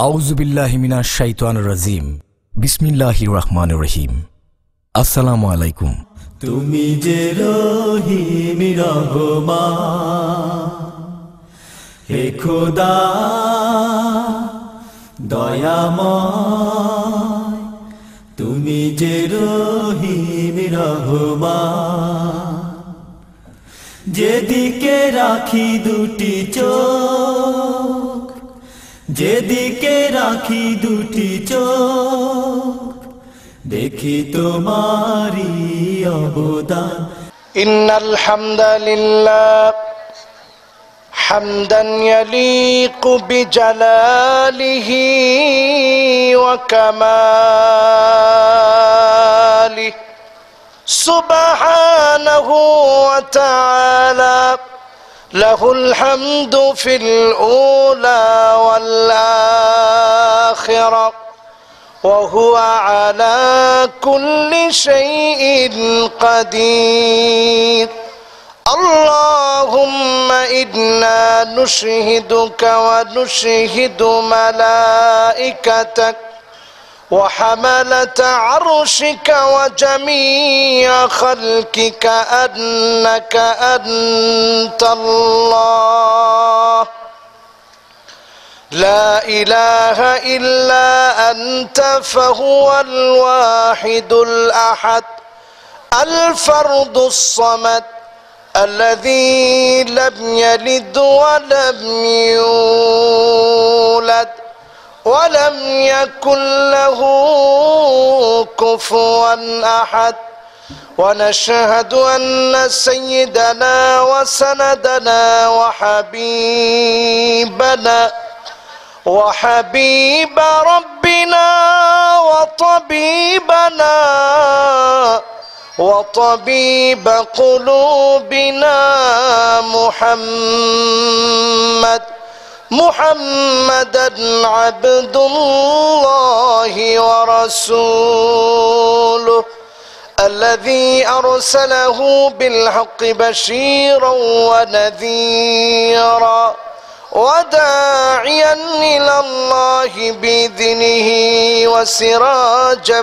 আউযু বিল্লাহি মিনাশ শাইতানির রাজিম। বিসমিল্লাহির রহমানির রহিম। আসসালামু আলাইকুম। তুমি যে রহিম রহমান, হে খোদা দয়াময়, তুমি যে রহিম রহমান। যেদিকে রাখি দুটি চোখ, যেদিকে রাখি দুটি চোখ, দেখি তোমারি অবদান। ইন্নাল হামদালিল্লাহ হামদান ইয়ালিকু বিজালালিহি ওয়া কামালিহি সুবহানাহু ওয়া তাআলা লাহুল হামদু ফিল উলা ওয়াল আখিরাহ وهو على كل شيء قدير. اللهم إنا نشهدك ونشهد ملائكتك وحملة عرشك وجميع خلقك أنك أنت الله لا إله إلا أنت فهو الواحد الأحد الفرد الصمد الذي لم يلد ولم يولد ولم يكن له كفوا أحد. ونشهد أن سيدنا وسندنا وحبيب ربنا وطبيب قلوبنا محمدا عبد الله ورسوله الذي أرسله بالحق بشيرا ونذيرا وداعيا إلى الله بإذنه وسراجا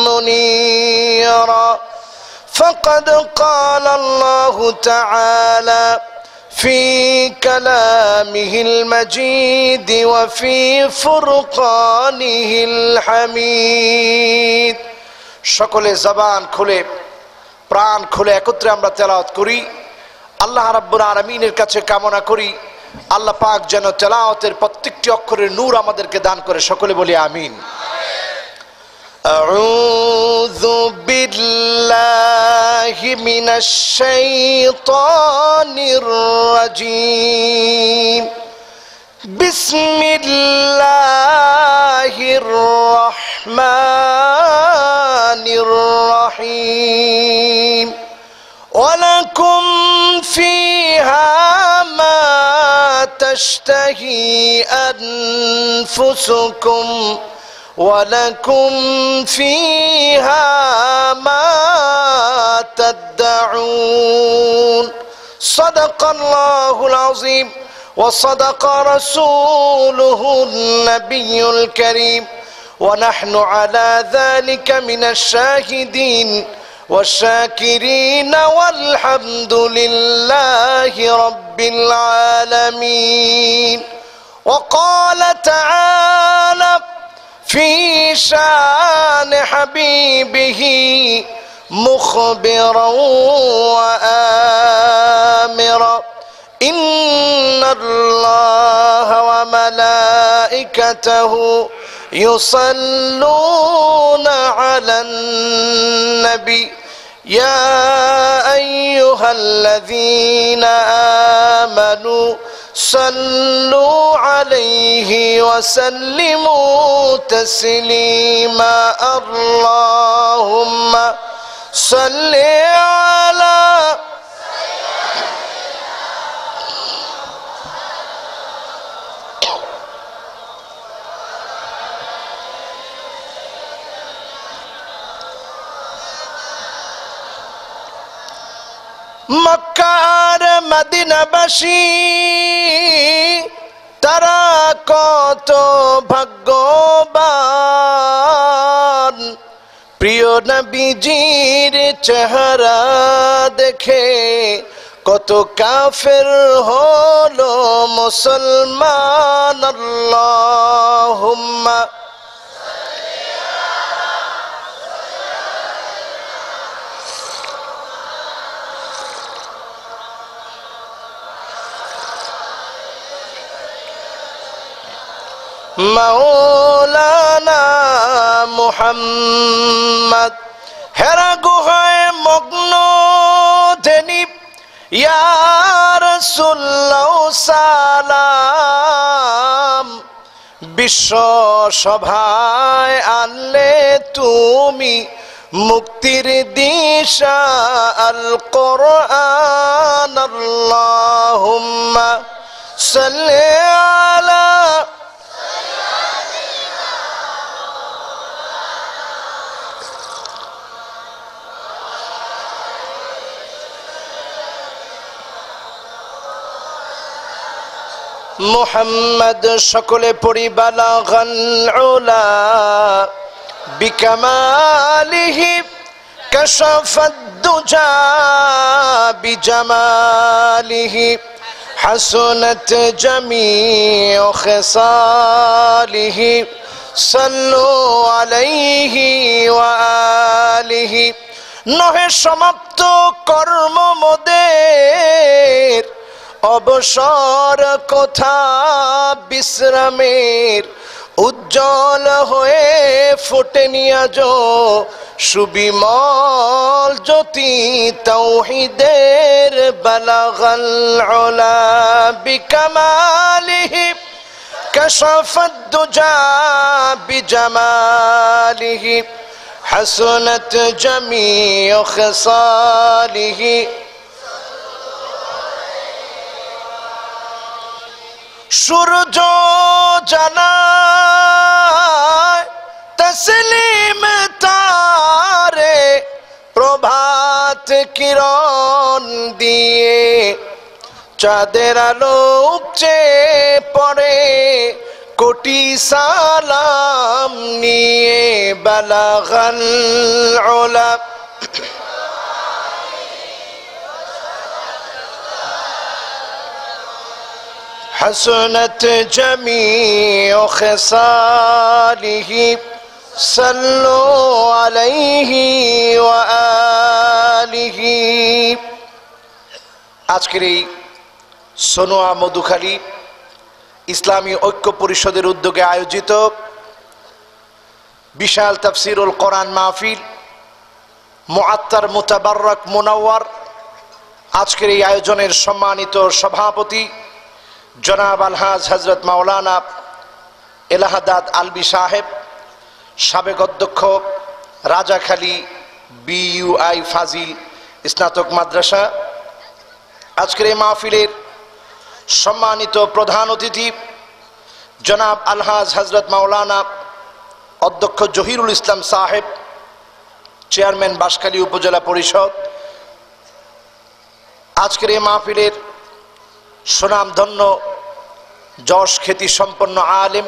منيرا. فقد قال الله تعالى في كلامه المجيد وفي فرقانه الحميد. সকলে জবান খুলে প্রাণ খুলে একত্রে আমরা তেলাওয়াত করি। আল্লাহ রাব্বুল আলামিনের কাছে কামনা করি আল্লাহ পাক যেন তেলাওয়াতের প্রত্যেকটি অক্ষরের নূর আমাদেরকে দান করে। সকলে বলি আমিন। আউযু বিল্লাহি মিনাশ শাইতানির রাজিম। বিসমিল্লাহির রহমানির রহিম। ওয়ালাকুম ফিহা মা تشتهي أنفسكم ولكم فيها ما تدعون. صدق الله العظيم وصدق رسوله النبي الكريم ونحن على ذلك من الشاهدين والشاكرين والحمد لله رب العالمين. وقال تعالى في شان حبيبه مخبرا وآمرا إن الله وملائكته يصلون على النبي يا أيها الذين آمنوا صلوا عليه وسلموا تسليما. اللهم صل على মক্কা আর মদিনাবাসী তারা কত ভাগ্যবান, প্রিয় নবীজির চেহারা দেখে কত কাফের হলো মুসলমান। আল্লাহুম্মা মাওলানা মুহাম্মদ। হেরা গুহায় মগ্ন ধেনি ইয়া রাসূলুল্লাহ সালাম, বিশ্ব সভায় আনলে তুমি মুক্তির দিশা আল কোরআন। আল্লাহুম্মা সাল্লি আলা মুহাম্মদ। সকলে পড়ি বালাগাল উলা বিকামালিহি কাশাফাদ দুজা বিজামালিহি হাসনাত জামিউ খিসালিহি সাল্লু আলাইহি ওয়া আলিহি। নহে সমাপ্ত কর্ম মোদের, অবসর কোথা বিশ্রামের, উজ্জ্বল হয়ে ফুটেনি আজ সুবিমল জ্যোতি তাওহীদের। বালাগাল উলা বিকামালিহি কাশাফাদ দুজা বিজামালিহি হাসনাত জামিউ খিসালিহি। সূর্য জানায় তসলিম তারে, প্রভাত কিরণ দিয়ে চাঁদের আলো উপচে পড়ে কোটি সালাম নিয়ে। বালাগাল উলা حسنت جميع خصاله صلوا عليه وآله। আজকের এই সোনোয়া মধুখালী ইসলামী ঐক্য পরিষদের উদ্যোগে আয়োজিত বিশাল তাফসিরুল কোরআন মাহফিল মুআত্তার মুতাবাররক মুনাওয়ার, আজকের এই আয়োজনের সম্মানিত সভাপতি জনাব আলহাজ হযরত মাওলানা এলাহাদাদ আলবী সাহেব, সাবেক অধ্যক্ষ রাজাখালী বিইউআই ফাজিল স্নাতক মাদ্রাসা। আজকের এই মাহফিলের সম্মানিত প্রধান অতিথি জনাব আলহাজ হযরত মাওলানা অধ্যক্ষ জহিরুল ইসলাম সাহেব, চেয়ারম্যান বাঁশখালী উপজেলা পরিষদ। আজকের এই মাহফিলের সুনামধন্য যশ খ্যাতি সম্পন্ন আলেম,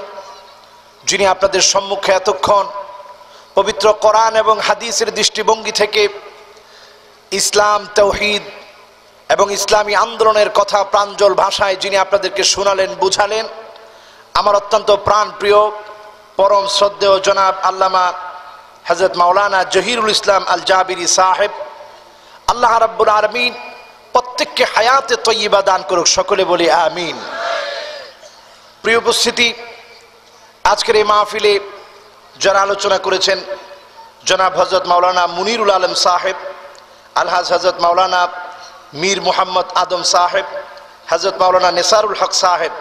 যিনি আপনাদের সম্মুখে এতক্ষণ পবিত্র কোরআন এবং হাদিসের দৃষ্টিভঙ্গি থেকে ইসলাম, তাওহীদ এবং ইসলামী আন্দোলনের কথা প্রাঞ্জল ভাষায় যিনি আপনাদেরকে শোনালেন, বুঝালেন, আমার অত্যন্ত প্রাণপ্রিয় পরম শ্রদ্ধেয় জনাব আল্লামা হযরত মাওলানা জহিরুল ইসলাম আল জাবিরি সাহেব। আল্লাহ রাব্বুল আলামিন প্রত্যেককে হায়াতে তয়্যিবা দান করুক, সকলে বলি আমিন। প্রিয় উপস্থিতি, আজকের এই মাহফিলে যারা আলোচনা করেছেন জনাব হযরত মাওলানা মুনিরুল আলম সাহেব, আলহাজ হযরত মাওলানা মীর মুহাম্মদ আদম সাহেব, হযরত মাওলানা নেসারুল হক সাহেব,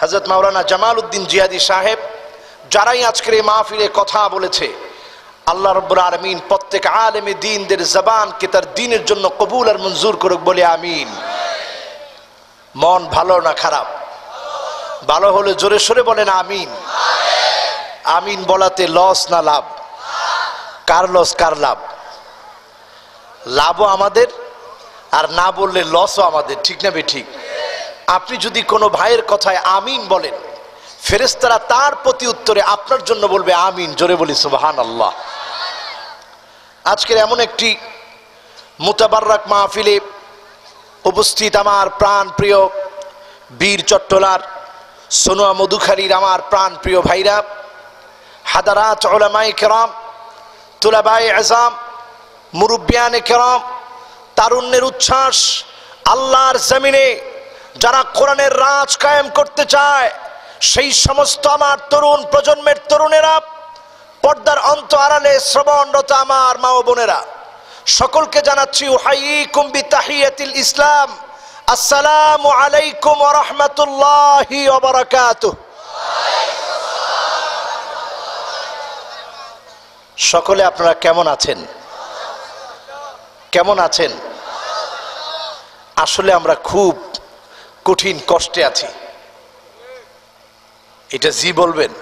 হযরত মাওলানা জামাল উদ্দিন জিয়াদি সাহেব, যারাই আজকের এই মাহফিলে কথা বলেছে, আল্লাহ রাব্বুল আলামিন প্রত্যেক আলেমে দ্বীনদের জবানকে তার দ্বীনের জন্য কবুল আর মঞ্জুর করুক, বলে আমিন। মন ভালো না খারাপ? ভালো হলে জোরে সোরে বলেন আমিন। আমিন বলাতে লস না লাভ? কার লস কার লাভ? লাভও আমাদের, আর না বললে লসও আমাদের, ঠিক না বে ঠিক? আপনি যদি কোনো ভাইয়ের কথায় আমিন বলেন, ফেরেশতারা তার প্রতি উত্তরে আপনার জন্য বলবে আমিন। জোরে বলি সুবহানাল্লাহ। আজকের এমন একটি মুতাবাররাক মাহফিলে উপস্থিত আমার প্রাণ প্রিয় বীর চট্টলার সোনুয়া মধুখালীর আমার প্রাণ প্রিয় ভাইরা, হাদারাত উলামায়ে কেরাম, তুলাবায়ে আযম, মুরব্বিয়ানে কেরাম, তারুণ্যের উচ্ছ্বাস, আল্লাহর জমিনে যারা কোরআনের রাজ কায়েম করতে চায় সেই সমস্ত আমার তরুণ প্রজন্মের তরুণেরা, পর্দার অন্ত আড়ালে শ্রবণরত আমার মা ও বোনেরা, সকলকে জানাচ্ছি উহাইয়িকুম বিতাহিয়াতিল ইসলাম, আসসালামু আলাইকুম ওয়া রাহমাতুল্লাহি ওয়া বারাকাতুহু। সকলে আপনারা কেমন আছেন? কেমন আছেন? আসলে আমরা খুব কঠিন কষ্টে আছি। এটা জি বলবেন,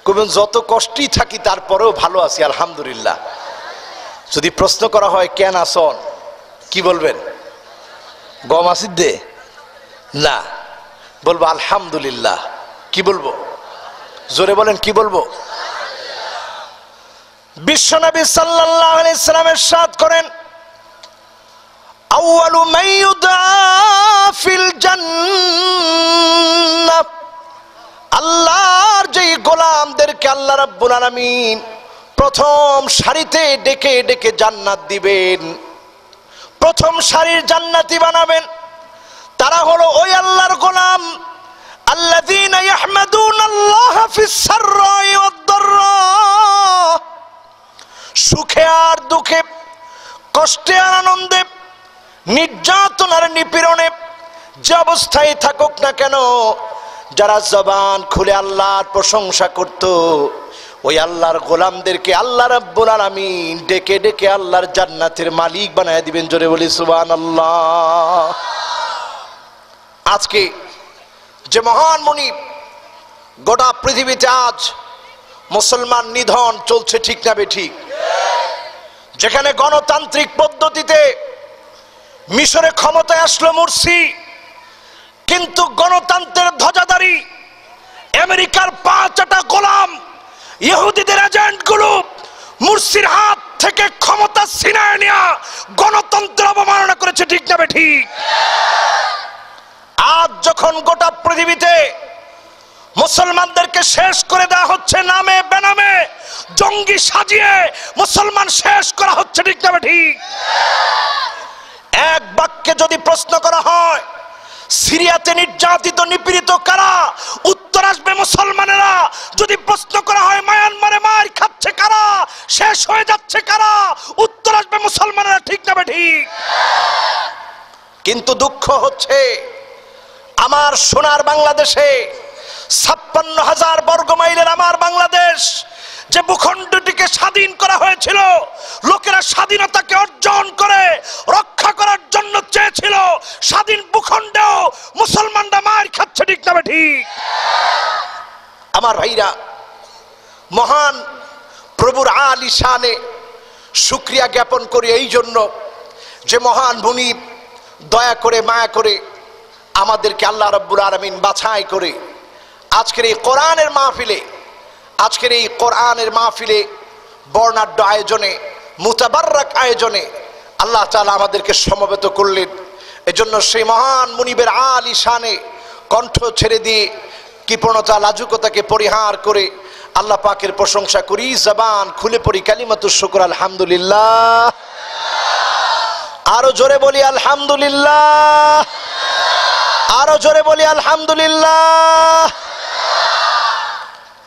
কবেন যত কষ্টই থাকি তারপরেও ভালো আছি আলহামদুলিল্লাহ। যদি প্রশ্ন করা হয় কেন আসন, কি বলবেন? গম আসিদ দে না, বলবো আলহামদুলিল্লাহ। কি বলবো? জোরে বলেন, কি বলবো? বিশ্বনবী সাল্লাল্লাহু আলাইহি সাল্লাম ইরশাদ করেন, আউয়ালু মান ইউদআ ফিল জান্নাহ, আল্লাহর যেই গোলামদেরকে আল্লাহ রাব্বুল আলামিন প্রথম সারিতে ডেকে ডেকে জান্নাত দিবেন, প্রথম সারির জান্নাতি বানাবেন, তারা হলো ওই আল্লাহর গোলাম আল্লাযীনা ইয়াহমাদুনাল্লাহা ফিস সাররাই ওয়াদ দাররা, সুখে আর দুঃখে, কষ্টে আর আনন্দে, নির্যাতন আর নিপীড়নে যে অবস্থায় থাকুক না কেন, যারা জবান খুলে আল্লাহর প্রশংসা করত, ওই আল্লাহর গোলামদেরকে আল্লাহ রাব্বুল আলামিন ডেকে ডেকে আল্লাহর জান্নাতের মালিক বানায় দিবেন। জোরে বলি সুবহানাল্লাহ। আজকে যে মহান মুনি, গোটা পৃথিবীতে আজ মুসলমান নিধন চলছে, ঠিক না বেঠিক? যেখানে গণতান্ত্রিক পদ্ধতিতে মিশরে ক্ষমতায় আসলো মুরসি, কিন্তু গণতন্ত্রের ধ্বজাধারী আমেরিকার 5টা গোলাম ইহুদিদের এজেন্টগুলো মুরসির হাত থেকে ক্ষমতা ছিনিয়ে নিয়ে গণতন্ত্র অবমাননা করেছে, ঠিক না বেঠিক? আজ যখন গোটা পৃথিবীতে মুসলমানদেরকে শেষ করে দেওয়া হচ্ছে, নামে বেনামে জঙ্গি সাজিয়ে মুসলমান শেষ করা হচ্ছে, ঠিক না বেঠিক? এক বাক্যে যদি প্রশ্ন করা হয় সিরিয়াতে নির্যাতিত নিপীড়িত কারা, উত্তর আসবে মুসলমানেরা। যদি প্রশ্ন করা হয় মায়ানমারে মার খাচ্ছে কারা, শেষ হয়ে যাচ্ছে কারা, উত্তর আসবে মুসলমানেরা, ঠিক না বেঠিক? কিন্তু দুঃখ হচ্ছে আমার সোনার বাংলাদেশে, 56,000 বর্গ মাইলের আমার বাংলাদেশ, যে ভূখণ্ডটিকে স্বাধীন করা হয়েছিল, লোকেরা স্বাধীনতাকে অর্জন করে রক্ষা করার জন্য চেয়েছিল, স্বাধীন ভূখণ্ডেও মুসলমানরা মার খাচ্ছে, ঠিক না বেঠিক? আমার ভাইরা, মহান প্রভুর আলী শানে শুকরিয়া জ্ঞাপন করি এই জন্য যে মহান মুনি দয়া করে মায়া করে আমাদেরকে আল্লাহ রাব্বুল আলামিন বাছাই করে আজকের এই কোরআনের মাহফিলে, আজকের এই কোরআনের মাহফিলে বর্ণাঢ্য আয়োজনে, মুতাবাররাক আয়োজনে আল্লাহ তাআলা আমাদেরকে সমবেত করলেন। এজন্য সেই মহান মুনিবের আলী শানে কণ্ঠ ছেড়ে দিয়ে কৃপণতা লাজুকতাকে পরিহার করে আল্লাহ পাকের প্রশংসা করি, জবান খুলে পড়ি কালিমাতুশ শুকর আলহামদুলিল্লাহ। আরো জোরে বলি আলহামদুলিল্লাহ, আরো জোরে বলি আলহামদুলিল্লাহ।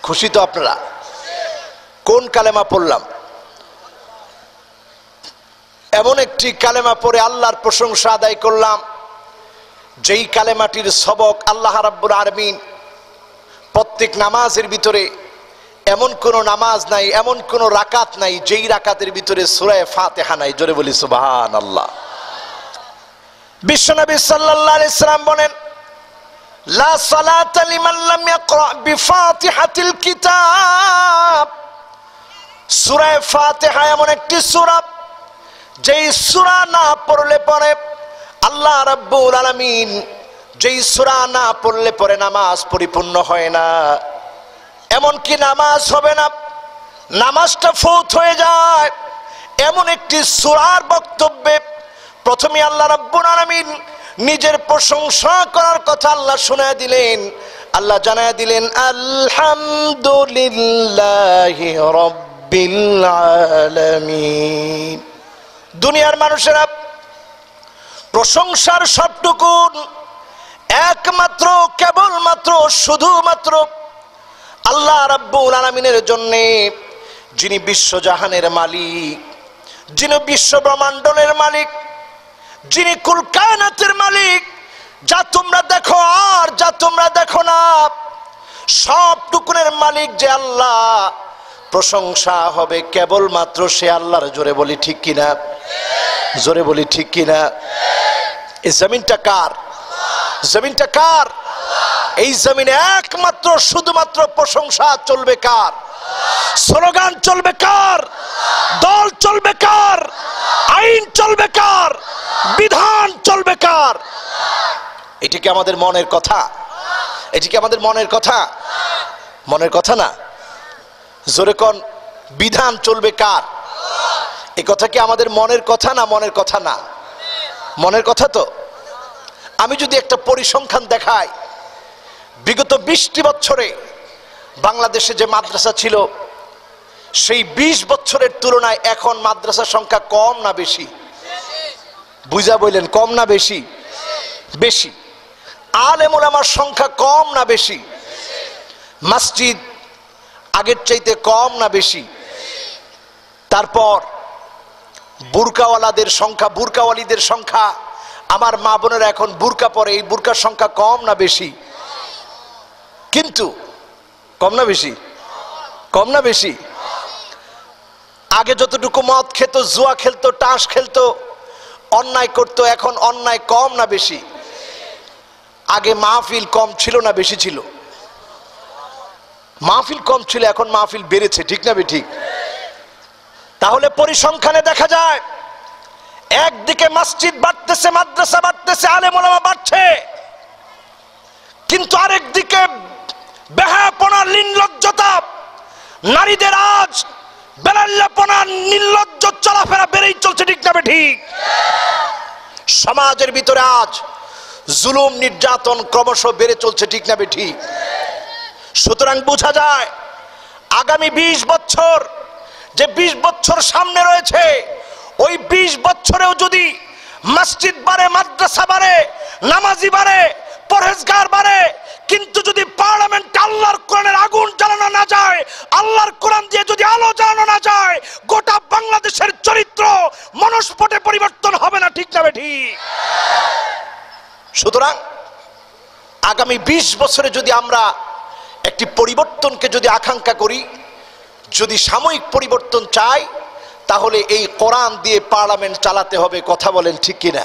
খুশি তো আপনারা? কোন কালেমা পড়লাম? এমন একটি কালেমা পড়ে আল্লাহর প্রশংসা আদায় করলাম, যেই কালেমাটির সবক আল্লাহ রাব্বুল আলামিন প্রত্যেক নামাজের ভিতরে, এমন কোন নামাজ নাই, এমন কোন রাকাত নাই যেই রাকাতের ভিতরে সূরা ফাতিহা নাই। জোরে বলি সুবহানাল্লাহ। বিশ্বনবী সাল্লাল্লাহু আলাইহি সাল্লাম বলেন, লা সালাতা লিমান লাম ইয়াকরা বিফাতিহাতিল কিতাব। সূরা ফাতিহা এমন একটি সূরা, যেই সূরা না পড়লে পরে আল্লাহ রাব্বুল আলামিন যেই সূরা না পড়লে পরে নামাজ পরিপূর্ণ হয় না, এমনকি নামাজ হবে না, নামাজটা ফৌত হয়ে যায়। এমন একটি সূরার বক্তব্যে প্রথমে আল্লাহ রাব্বুল আলামিন নিজের প্রশংসা করার কথা আল্লাহ শোনায় দিলেন। আল্লাহ জানায় দিলেন আলহামদুলিল্লাহি রাব্বিল আলামিন। দুনিয়ার মানুষেরা প্রশংসার সবটুকু একমাত্র কেবলমাত্র শুধুমাত্র আল্লাহ রাব্বুল আলামিনের জন্য, যিনি বিশ্বজাহানের মালিক, যিনি বিশ্ব ব্রহ্মাণ্ডের মালিক, যিনি কুল কায়নাতের মালিক। যা তোমরা দেখো আর যা তোমরা দেখো না, সবটুকুনের মালিক যে আল্লাহ, প্রশংসা হবে কেবলমাত্র সে আল্লাহর। জোরে বলি ঠিক কিনা? জোরে বলি ঠিক কিনা? এই জমিনটা কার? জমিনটা কার? এই জমিনে একমাত্র শুধুমাত্র প্রশংসা চলবে কার? স্লোগান চলবে কার? দল চলবে কার? আইন চলবে কার? বিধান চলবে কার? এটি কি আমাদের মনের কথা? এটি কি আমাদের মনের কথা? মনের কথা না। জোরে কোন, বিধান চলবে কার? এই কথা কি আমাদের মনের কথা না? মনের কথা না, মনের কথা তো। আমি যদি একটা পরিসংখ্যান দেখাই, বিগত 20টি বছরে বাংলাদেশে যে মাদ্রাসা ছিল, সেই 20 বছরের তুলনায় এখন মাদ্রাসার সংখ্যা কম না বেশি? বুঝা বললেন, কম না বেশি? বেশি। আলেম ওলামার সংখ্যা কম না বেশি? মসজিদ আগের চাইতে কম না বেশি? তারপর বুরকাওয়ালাদের সংখ্যা, বুরকাওয়ালিদের সংখ্যা, আমার মা বোনেরা এখন বুরকা পরে, এই বুরকার সংখ্যা কম না বেশি? কিন্তু কম না বেশি? কম না বেশি? আগে যতটুকু মদ খেত, জুয়া খেলতো, তাস খেলতো, অন্যায় করতো, এখন অন্যায় কম না বেশি? আগে মাহফিল কম ছিল না বেশি ছিল? মাহফিল কম ছিল, এখন মাহফিল বেড়েছে, ঠিক না ঠিক? তাহলে পরিসংখ্যানে দেখা যায় একদিকে মসজিদ বাড়তেছে, মাদ্রাসা বাড়তেছে, আলেম ওলামা বাড়ছে, কিন্তু আরেকদিকে বেহায়াপনা, নির্লজ্জতা, নারীদের আজ বেলাল্লাপনা, নির্লজ্জ চলাফেরা বেড়েই চলছে, ঠিক না ঠিক? সমাজের ভিতরে আজ জুলুম নির্যাতন ক্রমশ বেড়ে চলছে, ঠিক না ঠিক? সুতরাং বোঝা যায় আগামী 20 বছর, যে 20 বছর সামনে রয়েছে, ওই 20 বছরেও যদি মসজিদ বাড়ে, মাদ্রাসা বাড়ে, নামাজি বাড়ে, পরহেজগার বাড়ে, কিন্তু যদি পার্লামেন্ট আল্লাহর কোরআনের আগুন জ্বালানো না যায়, আল্লাহর কোরআন দিয়ে যদি আলো জ্বালানো না যায়, গোটা বাংলাদেশের চরিত্র মনস্পটে পরিবর্তন হবে না, ঠিক না ঠিক? সুতরাং আগামী 20 বছরে যদি আমরা একটি পরিবর্তনকে যদি আকাঙ্ক্ষা করি, যদি সাময়িক পরিবর্তন চাই, তাহলে এই কোরআন দিয়ে পার্লামেন্ট চালাতে হবে। কথা বলেন ঠিক কিনা?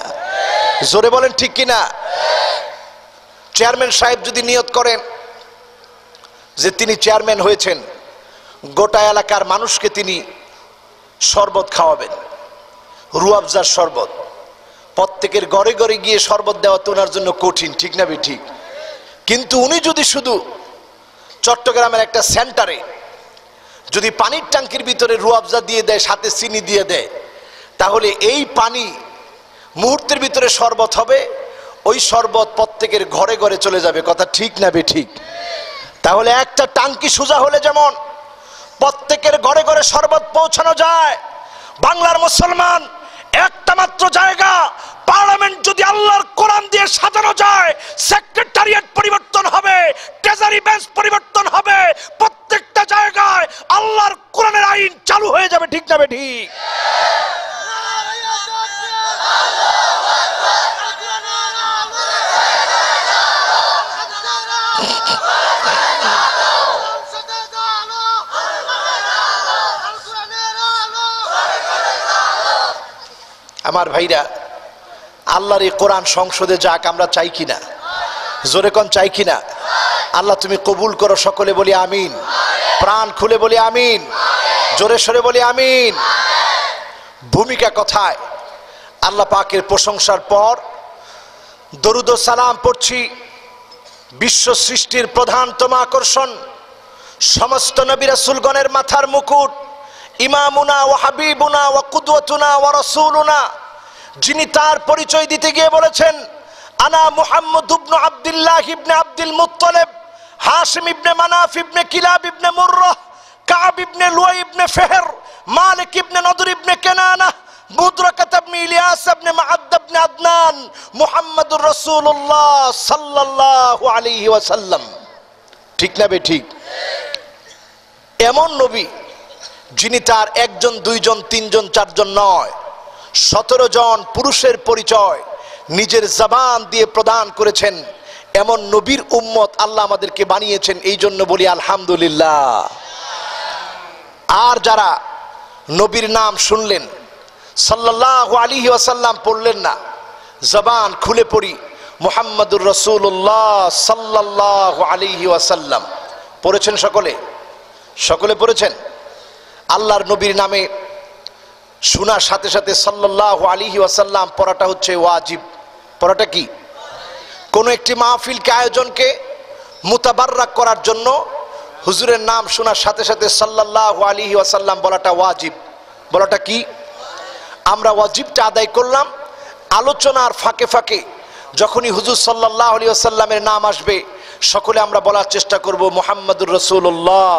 জোরে বলেন ঠিক কিনা? চেয়ারম্যান সাহেব যদি নিয়ত করেন যে তিনি চেয়ারম্যান হয়েছেন, গোটা এলাকার মানুষকে তিনি শরবত খাওয়াবেন, রুয়াবজার শরবত, প্রত্যেকের ঘরে ঘরে গিয়ে শরবত দেওয়া তো ওনার জন্য কঠিন, ঠিক না ঠিক? কিন্তু উনি যদি শুধু চট্টগ্রামের একটা সেন্টারে যদি পানির ট্যাঙ্কির ভিতরে রুয়াবজা দিয়ে দেয়, সাথে চিনি দিয়ে দেয়, তাহলে এই পানি মুহূর্তের ভিতরে শরবত হবে, ওই শরবত প্রত্যেকের ঘরে ঘরে চলে যাবে। কথা ঠিক না ঠিক? তাহলে একটা ট্যাঙ্কি সোজা হলে যেমন প্রত্যেকের ঘরে ঘরে শরবত পৌঁছানো যায়, বাংলার মুসলমান একটা মাত্র জায়গা পার্লামেন্ট যদি আল্লাহর কোরআন দিয়ে সাজানো যায়, সেক্রেটারিয়েট পরিবর্তন হবে, ট্রেজারি বেঞ্চ পরিবর্তন হবে, প্রত্যেকটা জায়গায় আল্লাহর কোরআনের আইন চালু হয়ে যাবে, ঠিক না ঠিক? আমার ভাইরা, আল্লাহর এই কোরআন সংসদে যাক, আমরা চাই কিনা? জোরে কোন চাই কিনা? আল্লাহ তুমি কবুল করো, সকলে বলি আমিন, প্রাণ খুলে বলি আমিন, জোরে সরে বলি আমিন। ভূমিকা কথায় আল্লাহ পাকের প্রশংসার পর দরুদ ও সালাম পড়ছি বিশ্ব সৃষ্টির প্রধানতম আকর্ষণ, সমস্ত নবী রাসূলগণের মাথার মুকুট, ইমামুনা ওয়া হাবিবুনা ওয়া কুদওয়াতুনা ওয়া রাসূলুনা, যিনি তার পরিচয় দিতে গিয়ে বলেছেন, আনা মুহাম্মদ ইবনে আব্দুল্লাহ ইবনে আব্দুল মুত্তালিব, হাশিম ইবনে মানাফ ইবনে কিলাব ইবনে মুররাহ, কাব ইবনে লুয়াই ইবনে ফিহর, মালিক ইবনে নদর ইবনে কেনানা, মুদরাকাত ইবনে ইলিয়াস ইবনে মাআদ ইবনে আদনান, মুহাম্মাদুর রাসূলুল্লাহ সাল্লাল্লাহু আলাইহি ওয়াসাল্লাম। ঠিক না বে ঠিক? এমন নবী যিনি তার একজন, দুইজন, তিনজন, চারজন নয়, 17 জন পুরুষের পরিচয় নিজের জবান দিয়ে প্রদান করেছেন। এমন নবীর উম্মত আল্লাহ আমাদেরকে বানিয়েছেন, এই জন্য বলি আলহামদুলিল্লাহ। আর যারা নবীর নাম শুনলেন, সাল্লাল্লাহু আলাইহি ওয়াসাল্লাম পড়লেন না, জবান খুলে পড়ি মুহাম্মাদুর রাসূলুল্লাহ সাল্লাল্লাহু আলাইহি ওয়াসাল্লাম। পড়েছেন সকলে? সকলে পড়েছেন? আল্লাহর নবীর নামে শোনার সাথে সাথে সাল্লাল্লাহু আলাইহি ওয়াসাল্লাম পড়াটা হচ্ছে ওয়াজিব। পড়াটা কি? কোন একটি মাহফিলকে, আয়োজনকে মুতাবাররাক করার জন্য হুজুরের নাম শোনার সাথে সাথে সাল্লাল্লাহু আলাইহি ওয়াসাল্লাম বলাটা ওয়াজিব। বলাটা কি? আমরা ওয়াজিবটা আদায় করলাম, আলোচনার ফাঁকে ফাঁকে যখনই হুজুর সাল্লাল্লাহু আলাইহি ওয়াসাল্লামের নাম আসবে সকলে আমরা বলার চেষ্টা করব মুহাম্মাদুর রাসূলুল্লাহ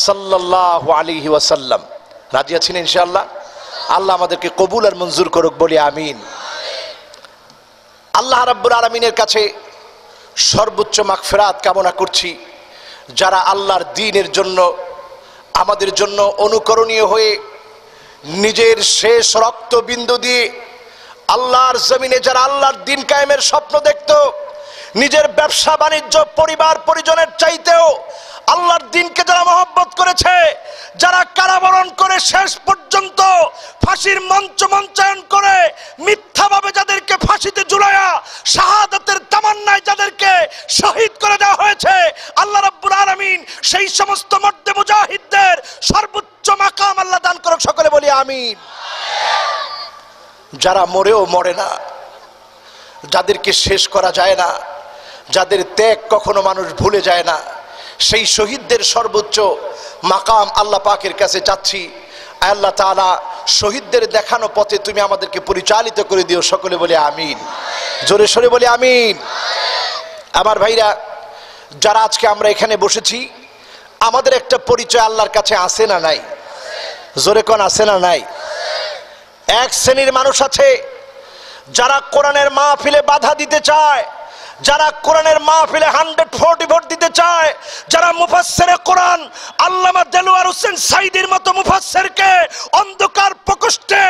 সাল্লাল্লাহু আলাইহি ওয়াসাল্লাম। রাজি আছেন ইনশাআল্লাহ? আল্লাহ আমাদেরকে কবুল আর মঞ্জুর করুক, বলি আমিন। আল্লাহ রাব্বুল আলামিনের কাছে সর্বোচ্চ মাগফিরাত কামনা করছি যারা আল্লাহর দ্বীনের জন্য, আমাদের জন্য অনুকরণীয় হয়ে নিজের শেষ রক্তবিন্দু দিয়ে আল্লাহর জমিনে যারা আল্লাহর দ্বীন কায়েমের স্বপ্ন দেখত, নিজের ব্যবসা বাণিজ্য, পরিবার পরিজনের চাইতেও আল্লাহর দ্বীনকে যারা মহব্বত করেছে, যারা কারাবরণ করে শেষ পর্যন্ত ফাঁসির মঞ্চায়ন করে মিথ্যাভাবে যাদেরকে ফাঁসিতে ঝুলায়া শাহাদাতের তামান্নায় যাদেরকে শহীদ করে দেওয়া হয়েছে, আল্লাহ রাব্বুল আলামিন সেই সমস্ত মর্দে মুজাহিদদের সর্বোচ্চ মাকাম আল্লাহ দান করুক, সকলে বলি আমিন। যারা মরেও মরে না, যাদেরকে শেষ করা যায় না, যাদের ত্যাগ কখনো মানুষ ভুলে যায় না, সেই শহীদদের সর্বোচ্চ মাকাম আল্লাহ পাকের কাছে চাচ্ছি। আল্লাহ তাআলা শহীদদের দেখানো পথে তুমি আমাদেরকে পরিচালিত করে দিও, সকলে বলে আমিন। জোরে সোরে বলে আমিন। আমার ভাইরা, যারা আজকে আমরা এখানে বসেছি, আমাদের একটা পরিচয় আল্লাহর কাছে আছে না নাই? জোরে কোন আছে না নাই? এক শ্রেণীর মানুষ আছে যারা কোরআনের মাহফিলে বাধা দিতে চায়, যারা কোরআনের মাহফিলে 140 ভোট দিতে চায়, যারা মুফাসসিরে কোরআন আল্লামা দেলোয়ার হোসেন সাইদির মতো মুফাসসিরকে অন্ধকার প্রকোষ্ঠে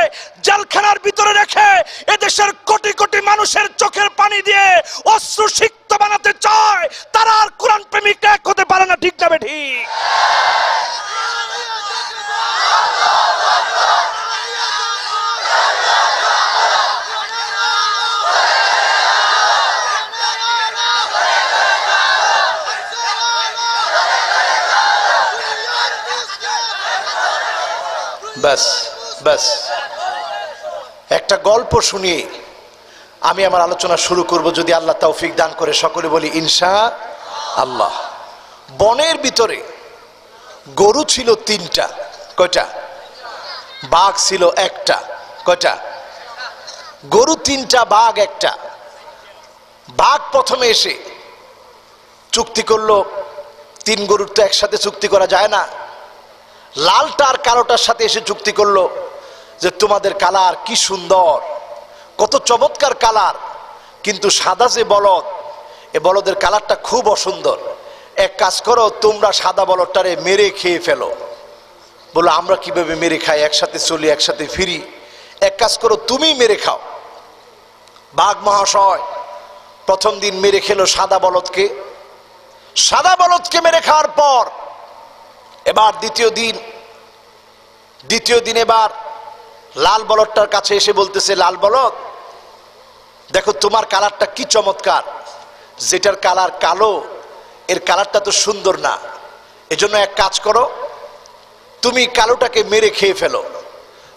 জেলখানার ভিতরে রেখে এদেশের কোটি কোটি মানুষের চোখের পানি দিয়ে অশ্রুসিক্ত বানাতে চায়, তারা আর কোরআন প্রেমিক এক হতে পারে না। ঠিক না ঠিক? বাস বাস একটা গল্প শুনিয়ে আমি আমার আলোচনা শুরু করব, যদি আল্লাহ তৌফিক দান করে। সকলে বলি ইনশাআল্লাহ। বনের ভিতরে গরু ছিল 3টা। কয়টা? বাঘ ছিল 1টা। কয়টা? গরু 3টা, বাঘ 1টা। বাঘ প্রথমে এসে চুক্তি করলো, 3 গরুর তো একসাথে চুক্তি করা যায় না। লালটা আর কালোটার সাথে এসে চুক্তি করলো যে তোমাদের কালার কি সুন্দর, কত চমৎকার কালার, কিন্তু সাদা যে বলদ, এ বলদের কালারটা খুব অসুন্দর। এক কাজ করো, তোমরা সাদা বলদটারে মেরে খেয়ে ফেলো। বলো আমরা কিভাবে মেরে খাই? একসাথে চলি, একসাথে ফিরি। এক কাজ করো, তুমি মেরে খাও। বাঘ মহাশয় প্রথম দিন মেরে খেলো সাদা বলদকে। সাদা বলদকে মেরে খাওয়ার পর এবার দ্বিতীয় দিন এবার লাল বলদটার কাছে এসে বলতেছে, লাল বলদ দেখো তোমার কালারটা কি চমৎকার, যেটার কালার কালো এর কালারটা তো সুন্দর না, এজন্য এক কাজ করো, তুমি কালোটাকে মেরে খেয়ে ফেলো।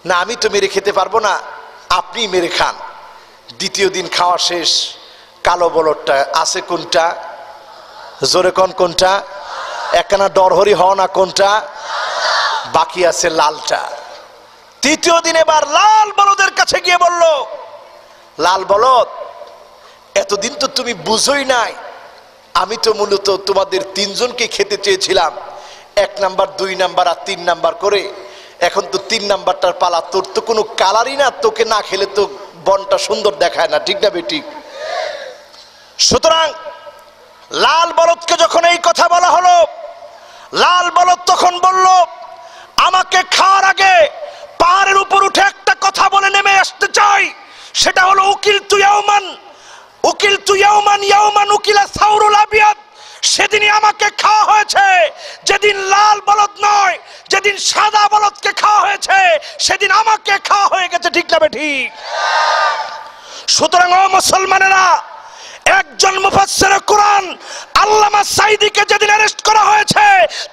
না আমি তো মেরে খেতে পারবো না, আপনি মেরে খান। দ্বিতীয় দিন খাওয়া শেষ, কালো বলদটা আছে কোনটা? জোরে কোন কোনটা? একখানা ডরহরি হও না কোনটা? বাকি আছে লালটা। তৃতীয় দিন এবার লাল বলদের কাছে গিয়ে বলল, লাল বলদ, এতদিন তো তুমি বুঝোই নাই, আমি তো মূলত তোমাদের তিনজনকে খেতে চেয়েছিলাম, 1 নাম্বার 2 নাম্বার আর 3 নাম্বার করে। এখন তো 3 নাম্বারটার পালা, তোর তো কোনো কালারই না, তোকে না খেলে তো বনটা সুন্দর দেখায় না, ঠিক না বেঠিক? সুতরাং লাল বলদকে যখন এই কথা বলা হলো, লাল বলদ তখন বলল, আমাকে খাওয়ার আগে পাহাড়ের উপর উঠে একটা কথা বলে নেমে আসতে চাই, সেটা হলো উকিল তু ইয়াওমান, উকিল তু ইয়াওমান ইয়াওমান উকিলা সাউরুল আবিয়াদ। সেদিনই আমাকে খাওয়া হয়েছে, যেদিন লাল বলদ নয়, যেদিন সাদা বলদকে খাওয়া হয়েছে, সেদিন আমাকে খাওয়া হয়ে গেছে, ঠিক না ঠিক? সুতরাং ও মুসলমানেরা, একজন মুফাসসিরে কোরআন আল্লামা সাঈদীকে যেদিন অ্যারেস্ট করা হয়েছে,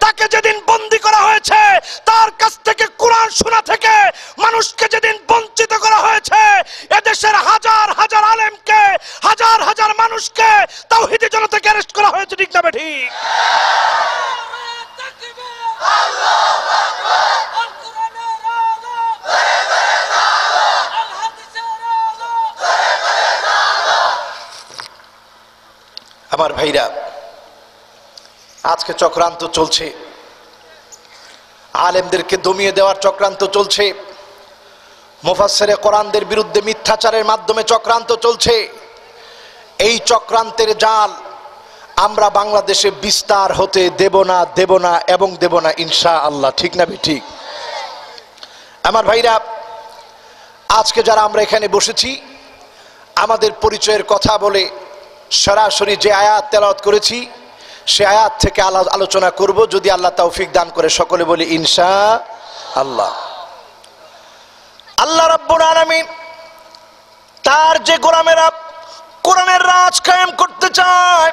তাকে যেদিন বন্দী করা হয়েছে, তার কাছ থেকে কোরআন শোনা থেকে মানুষকে যেদিন বঞ্চিত করা হয়েছে, এদেশের হাজার হাজার আলেমকে, হাজার হাজার মানুষকে তাওহীদি জনতাকে অ্যারেস্ট করা হয়েছে, ঠিক না ঠিক? আমার ভাইরা, আজকে চক্রান্ত চলছে, আলেমদেরকে দমিয়ে দেওয়ার চক্রান্ত চলছে, মুফাসসিরে কোরআনদের বিরুদ্ধে মিথ্যাচারের মাধ্যমে চক্রান্ত চলছে। এই চক্রান্তের জাল আমরা বাংলাদেশে বিস্তার হতে দেব না এবং দেব না ইনশাআল্লাহ, ঠিক না ঠিক? আমার ভাইরা, আজকে যারা আমরা এখানে বসেছি, আমাদের পরিচয়ের কথা বলে সরাসরি যে আয়াত তেলাওয়াত করেছি সে আয়াত থেকে আলোচনা করব, যদি আল্লাহ তৌফিক দান করে। সকলে বলি ইনশাআল্লাহ। আল্লাহ রাব্বুল আলামিন তার যে গোলামেরা কোরআনের রাজ কায়েম করতে চায়,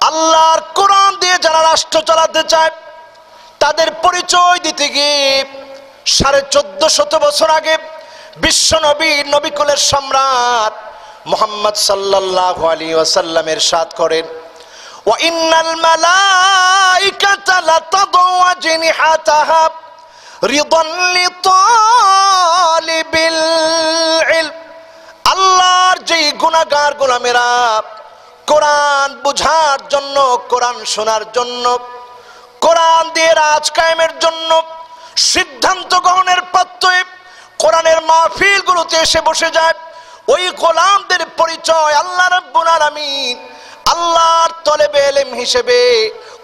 আল্লাহর কোরআন দিয়ে যারা রাষ্ট্র চালাতে চায়, তাদের পরিচয় দিতে গিয়ে 1450 বছর আগে বিশ্ব নবী, নবিকুলের সম্রাট মুহাম্মদ সাল্লাল্লাহু আলাইহি ওয়াসাল্লাম ইরশাদ করেন, ওয়া ইন্নাল মালাইকাতা লাতাদউ আজনিহাতাহা রিদান লিতালিবিল ইলম। আল্লাহর যেই গুনাহগার গোলামেরা কোরআন বুঝার জন্য, কোরআন শোনার জন্য, কোরআন দিয়ে রাজ কায়েমের জন্য সিদ্ধান্ত গ্রহণের পাত্রে কোরআনের মাহফিলগুলোতে এসে বসে যায়, ওই গোলামদের পরিচয় আল্লাহ রাব্বুল আলামিন আল্লাহর তলেবে ইলম হিসেবে,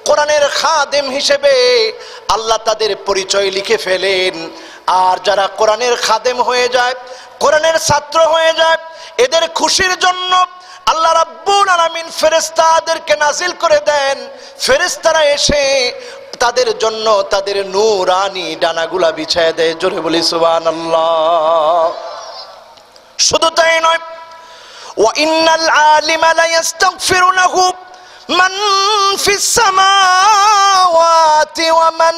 কোরআনের খাদেম হিসেবে আল্লাহ তাদের পরিচয় লিখে ফেলেন। আর যারা কোরআনের খাদেম হয়ে যায়, কোরআনের ছাত্র হয়ে যায়, এদের খুশির জন্য আল্লাহ রাব্বুল আলামিন ফেরেশতাদেরকে নাজিল করে দেন। ফেরেশতারা এসে তাদের জন্য তাদের নূরানি ডানাগুলা বিছায় দেয়। জোরে বলি সুবহানাল্লাহ। শুধু তাই নয়, ওয়া ইন্নাল আলিমা লা ইস্তাগফিরু লাহু মান ফিস সামাওয়াতি ওয়া মান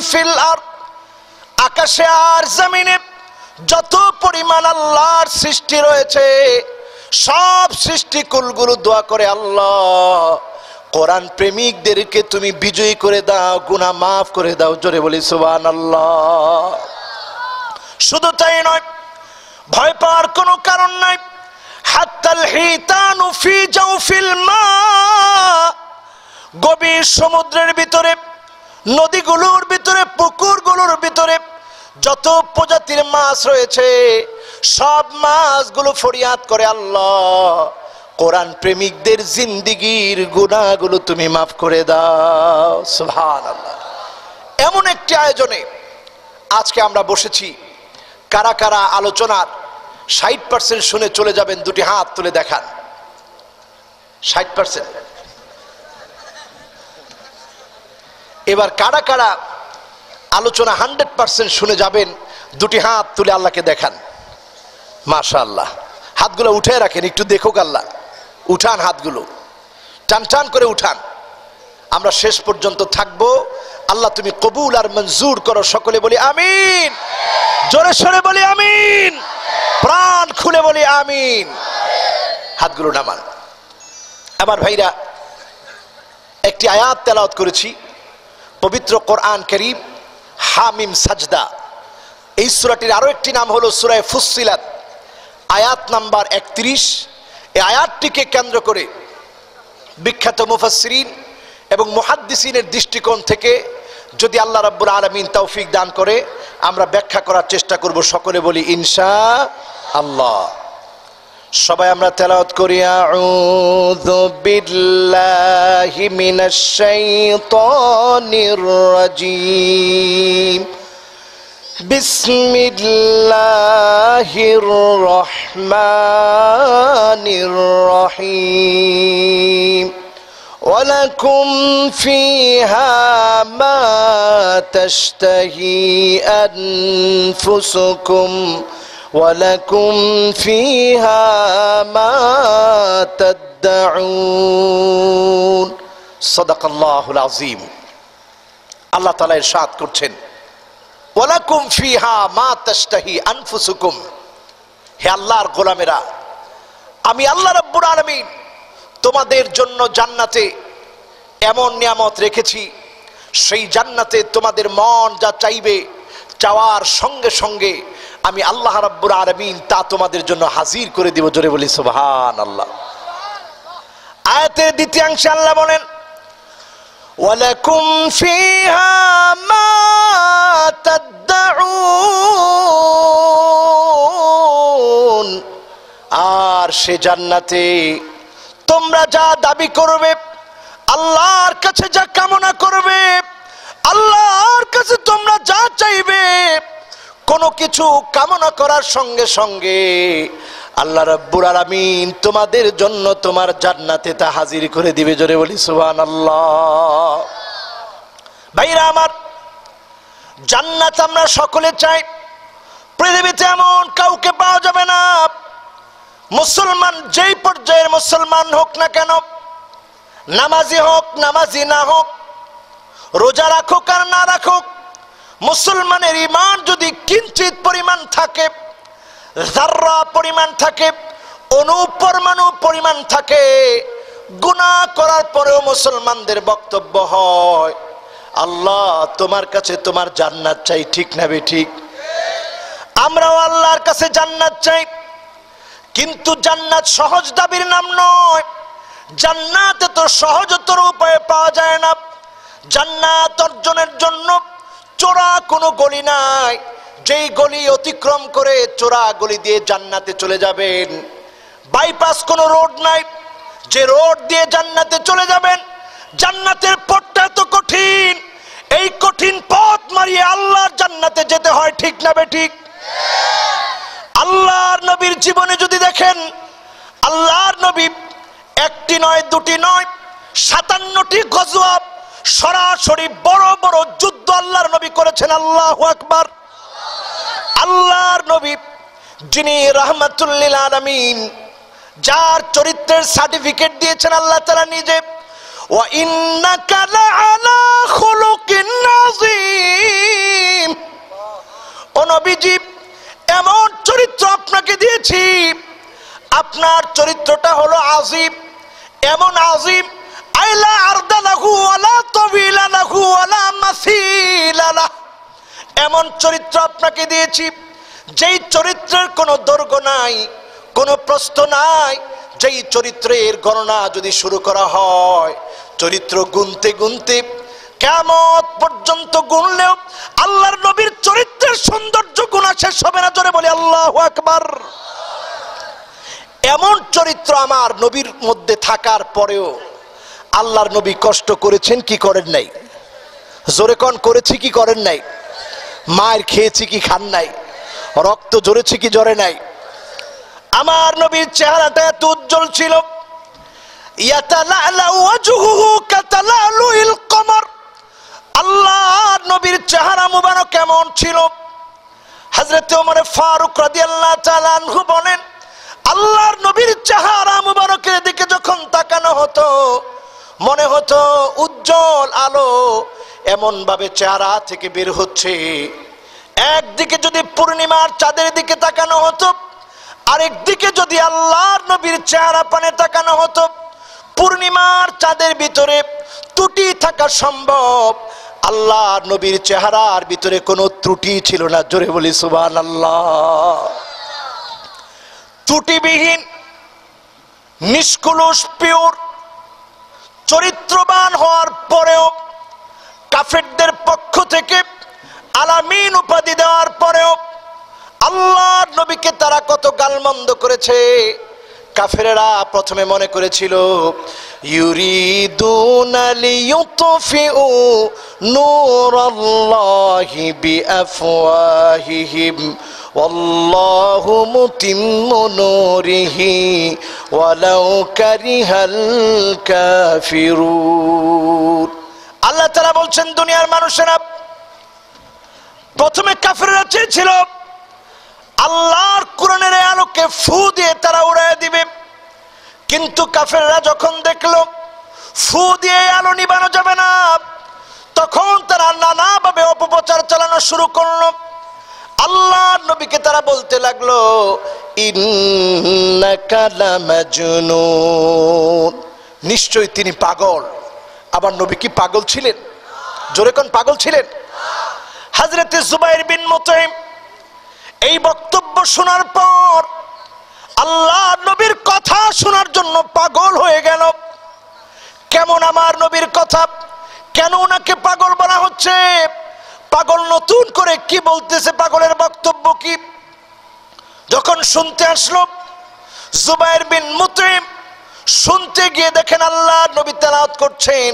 ফিল আরদ। আকাশে আর জমিনে যত পরিমাণ আল্লাহর সৃষ্টি রয়েছে, সব সৃষ্টিকুলগুলো দোয়া করে, আল্লাহ কোরআন প্রেমিকদেরকে তুমি বিজয়ী করে দাও, গুনাহ মাফ করে দাও। জোরে বলি সুবহানাল্লাহ। শুধু তাই নয়, ভয় পাওয়ার কোনো কারণ নাই। হাত্তাল হিতানু ফি জাওফিল মা, গভীর সমুদ্রের ভিতরে, নদীগুলোর ভিতরে, পুকুরগুলোর ভিতরে যত প্রজাতির মাছ রয়েছে, সব মাছগুলো ফরিয়াদ করে, আল্লাহ কোরআন প্রেমিকদের জিন্দেগীর গুনাহগুলো তুমি মাফ করে দাও। সুবহানাল্লাহ। এমন একটি আয়োজনে আজকে আমরা বসেছি। কারা কারা আলোচনার 60% শুনে চলে যাবেন? দুটি হাত তুলে দেখান। 60%। এবার কারা কারা আলোচনা 100% শুনে যাবেন? দুটি হাত তুলে আল্লাহকে দেখান। মাশাআল্লাহ। হাতগুলো উঠে রাখেন, একটু দেখুক আল্লাহ। উঠান হাতগুলো, টান টান করে উঠান। আমরা শেষ পর্যন্ত থাকবো। আল্লাহ তুমি কবুল আর মঞ্জুর করো। সকলে বলি আমিন। জোরে সোরে বলি আমিন। প্রাণ খুলে বলি আমিন। হাতগুলো নামান। আমার ভাইরা, একটি আয়াত তেলাওয়াত করেছি পবিত্র কোরআন কারীম, হামিম সাজদা। এই সূরাটির আরো একটি নাম হলো সূরা ফুসসিলাত, আয়াত নাম্বার 31। এই আয়াতটিকে কেন্দ্র করে বিখ্যাত মুফাসসিরিন এবং মুহাদ্দিসিনের দৃষ্টিকোণ থেকে যদি আল্লাহ রাব্বুল আলামিন তৌফিক দান করে আমরা ব্যাখ্যা করার চেষ্টা করব। সকলে বলি ইনশাআল্লাহ। সবাই আমরা তেলাওয়াত করি, আউযু বিল্লাহি মিনাশ শাইতানির রাজীম, বিসমিল্লাহির রহমানির রহিম। ওয়ালাকুম ফিহা মা তাশতাহি আনফুসুকুম ওয়ালাকুম ফিহা মা তাদউন। সাদাকাল্লাহুল আযীম। আল্লাহ তাআলা ইরশাদ করছেন, ওয়ালাকুম ফিহা মা তাশতাহি আনফুসুকুম। হে আল্লাহর গোলামেরা, আমি আল্লাহ রাব্বুল আলামিন তোমাদের জন্য জান্নাতে এমন নিয়ামত রেখেছি, সেই জান্নাতে তোমাদের মন যা চাইবে চাওয়ার সঙ্গে সঙ্গে আমি আল্লাহ রাব্বুল আলামিন তা তোমাদের জন্য হাজির করে দিব। জোরে বলি সুবহানাল্লাহ। আয়াতের দ্বিতীয়াংশে আল্লাহ বলেন, ওয়ালাকুম ফিহা মা তাদউন। আর সে জান্নাতে তোমরা যা দাবি করবে, আল্লাহর কাছে যা কামনা করবে, আল্লাহর কাছে তোমরা যা চাইবে, কোনো কিছু কামনা করার সঙ্গে সঙ্গে আল্লাহ রাব্বুল আলামিন তোমাদের জন্য তোমার জান্নাতে তা হাজির করে দিবে। জোরে বলি সুবহানাল্লাহ। ভাইরা আমার, জান্নাত আমরা সকলে চাই। পৃথিবীতে এমন কাউকে পাওয়া যাবে না, মুসলমান যেই পর্যায়ের মুসলমান হোক না কেন, নামাজি হোক নামাজি না হোক, রোজা রাখুক আর না রাখুক, মুসলমানের ঈমান যদি কিঞ্চিত পরিমাণ থাকে, যাররা পরিমাণ থাকে, অনুপরমাণু পরিমাণ থাকে, গুনাহ করার পরেও মুসলমানদের বক্তব্য হয়, আল্লাহ তোমার কাছে তোমার জান্নাত চাই। ঠিক না বে ঠিক? আমরাও আল্লাহর কাছে জান্নাত চাই, কিন্তু জান্নাত সহজ দাবির নাম নয়। জান্নাত এত সহজতর উপায়ে পাওয়া যায় না। জান্নাত অর্জনের জন্য চোরা কোনো গলি নাই, যেই গলি অতিক্রম করে চোরা গলি দিয়ে জান্নাতে চলে যাবেন। বাইপাস কোনো রোড নাই, যে রোড দিয়ে জান্নাতে চলে যাবেন। জান্নাতের পথটা এত কঠিন, এই কঠিন পথ মারিয়ে আল্লাহর জান্নাতে যেতে হয়। ঠিক না বে ঠিক? আল্লাহর নবীর জীবনে যদি দেখেন, আল্লাহর নবী একটি নয় দুটি নয় 57টি গজওয়া, সরাসরি বড় বড় যুদ্ধ আল্লাহর নবী করেছেন। আল্লাহু আকবার। আল্লাহর নবী যিনি রাহমাতুল লিল আলামিন, যার চরিত্রের সার্টিফিকেট দিয়েছেন আল্লাহ তাআলা নিজে, ওয়া ইন্নাকা লাআলা খুলুকিন আযীম। ও নবীজি, এমন চরিত্র আপনাকে দিয়েছি, আপনার চরিত্রটা হলো আযীম, এমন আযীম, আইলা আরদালাহু ওয়ালা তাবিলাহু ওয়ালা মাসিলালাহ। এমন চরিত্র আপনাকে দিয়েছি, যেই চরিত্রের কোনো দৈর্ঘ্য নাই, কোনো প্রস্থ নাই, যেই চরিত্রের গণনা যদি শুরু করা হয়, চরিত্র গুনতে গুনতে কিয়ামত পর্যন্ত গুনলেও আল্লাহর নবীর চরিত্রের সৌন্দর্য গুণা শেষ হবে না। জোরে বলি আল্লাহু আকবার। এমন চরিত্র আমার নবীর মধ্যে থাকার পরেও আল্লাহর নবী কষ্ট করেছেন কি করেন নাই? জোরে কোন করেছি কি করেন নাই? মায়ের খেয়েছি কি খান নাই? রক্ত ঝরেছে কি ঝরে নাই? আমার নবীর চেহারাটা এত উজ্জ্বল ছিল, ইয়াতালালা ওয়াজহুহু কাতালালুল কমর। আল্লাহর নবীর চেহারা মুবারক কেমন ছিল? হযরত ওমর ফারুক রাদিয়াল্লাহু তাআলা আনহু বলেন, আল্লাহর নবীর চেহারা মুবারকের দিকে যখন তাকানো হতো মনে হতো উজ্জ্বল আলো এমন ভাবে চেহারা থেকে বের হচ্ছে। একদিকে যদি পূর্ণিমার চাঁদের দিকে তাকানো হতো আরেকদিকে যদি আল্লাহর নবীর চেহারা পানে তাকানো হতো, পূর্ণিমার চাঁদের ভিতরে ত্রুটি থাকা সম্ভব, আল্লাহর নবীর চেহারার ভিতরে কোনো ত্রুটি ছিল না। জোরে বলি সুবহানাল্লাহ। ত্রুটিবিহীন, নিষ্কলুষ, পিওর, চরিত্রবান হওয়ার পরেও কাফেরদের পক্ষ থেকে আলামিন উপাধি দেওয়ার পরেও আল্লাহর নবীকে তারা কত গালমন্দ করেছে। কাফেরেরা প্রথমে মনে করেছিল ইউরিদুনা লিইউতফিউ নূরাল্লাহি বিআফওয়াহিহিম ওয়াল্লাহু মুতিম্মু নূরিহি ওয়ালাউ কারিহাল কাফিরুন। আল্লাহ তাআলা বলছেন, দুনিয়ার মানুষেরা প্রথমে কাফেররা চেয়েছিল আল্লাহর কোরআনের আলোকে ফু দিয়ে তারা উড়ায় দিবে, কিন্তু কাফেররা যখন দেখলো ফু দিয়ে আলো নিবানো যাবে না, তখন তারা নানাভাবে অপপ্রচার চালানো শুরু করলো। আল্লাহর নবীকে তারা বলতে লাগলো ইন্নাকা লামাজনুন, নিশ্চয়ই তিনি পাগল। আবার নবী কি পাগল ছিলেন? জোরে কোন পাগল ছিলেন? হযরতে জুবাইর বিন মুতঈম এই বক্তব্য শোনার পর আল্লাহর নবীর কথা শোনার জন্য পাগল হয়ে গেল। কেমন আমার নবীর কথা, কেন ওনাকে পাগল বলা হচ্ছে? পাগল নতুন করে কি বলতেছে, পাগলের বক্তব্য কি? যখন শুনতে আসলো, জুবাইর বিন মুতঈম শুনতে গিয়ে দেখেন আল্লাহর নবী তেলাওয়াত করছেন,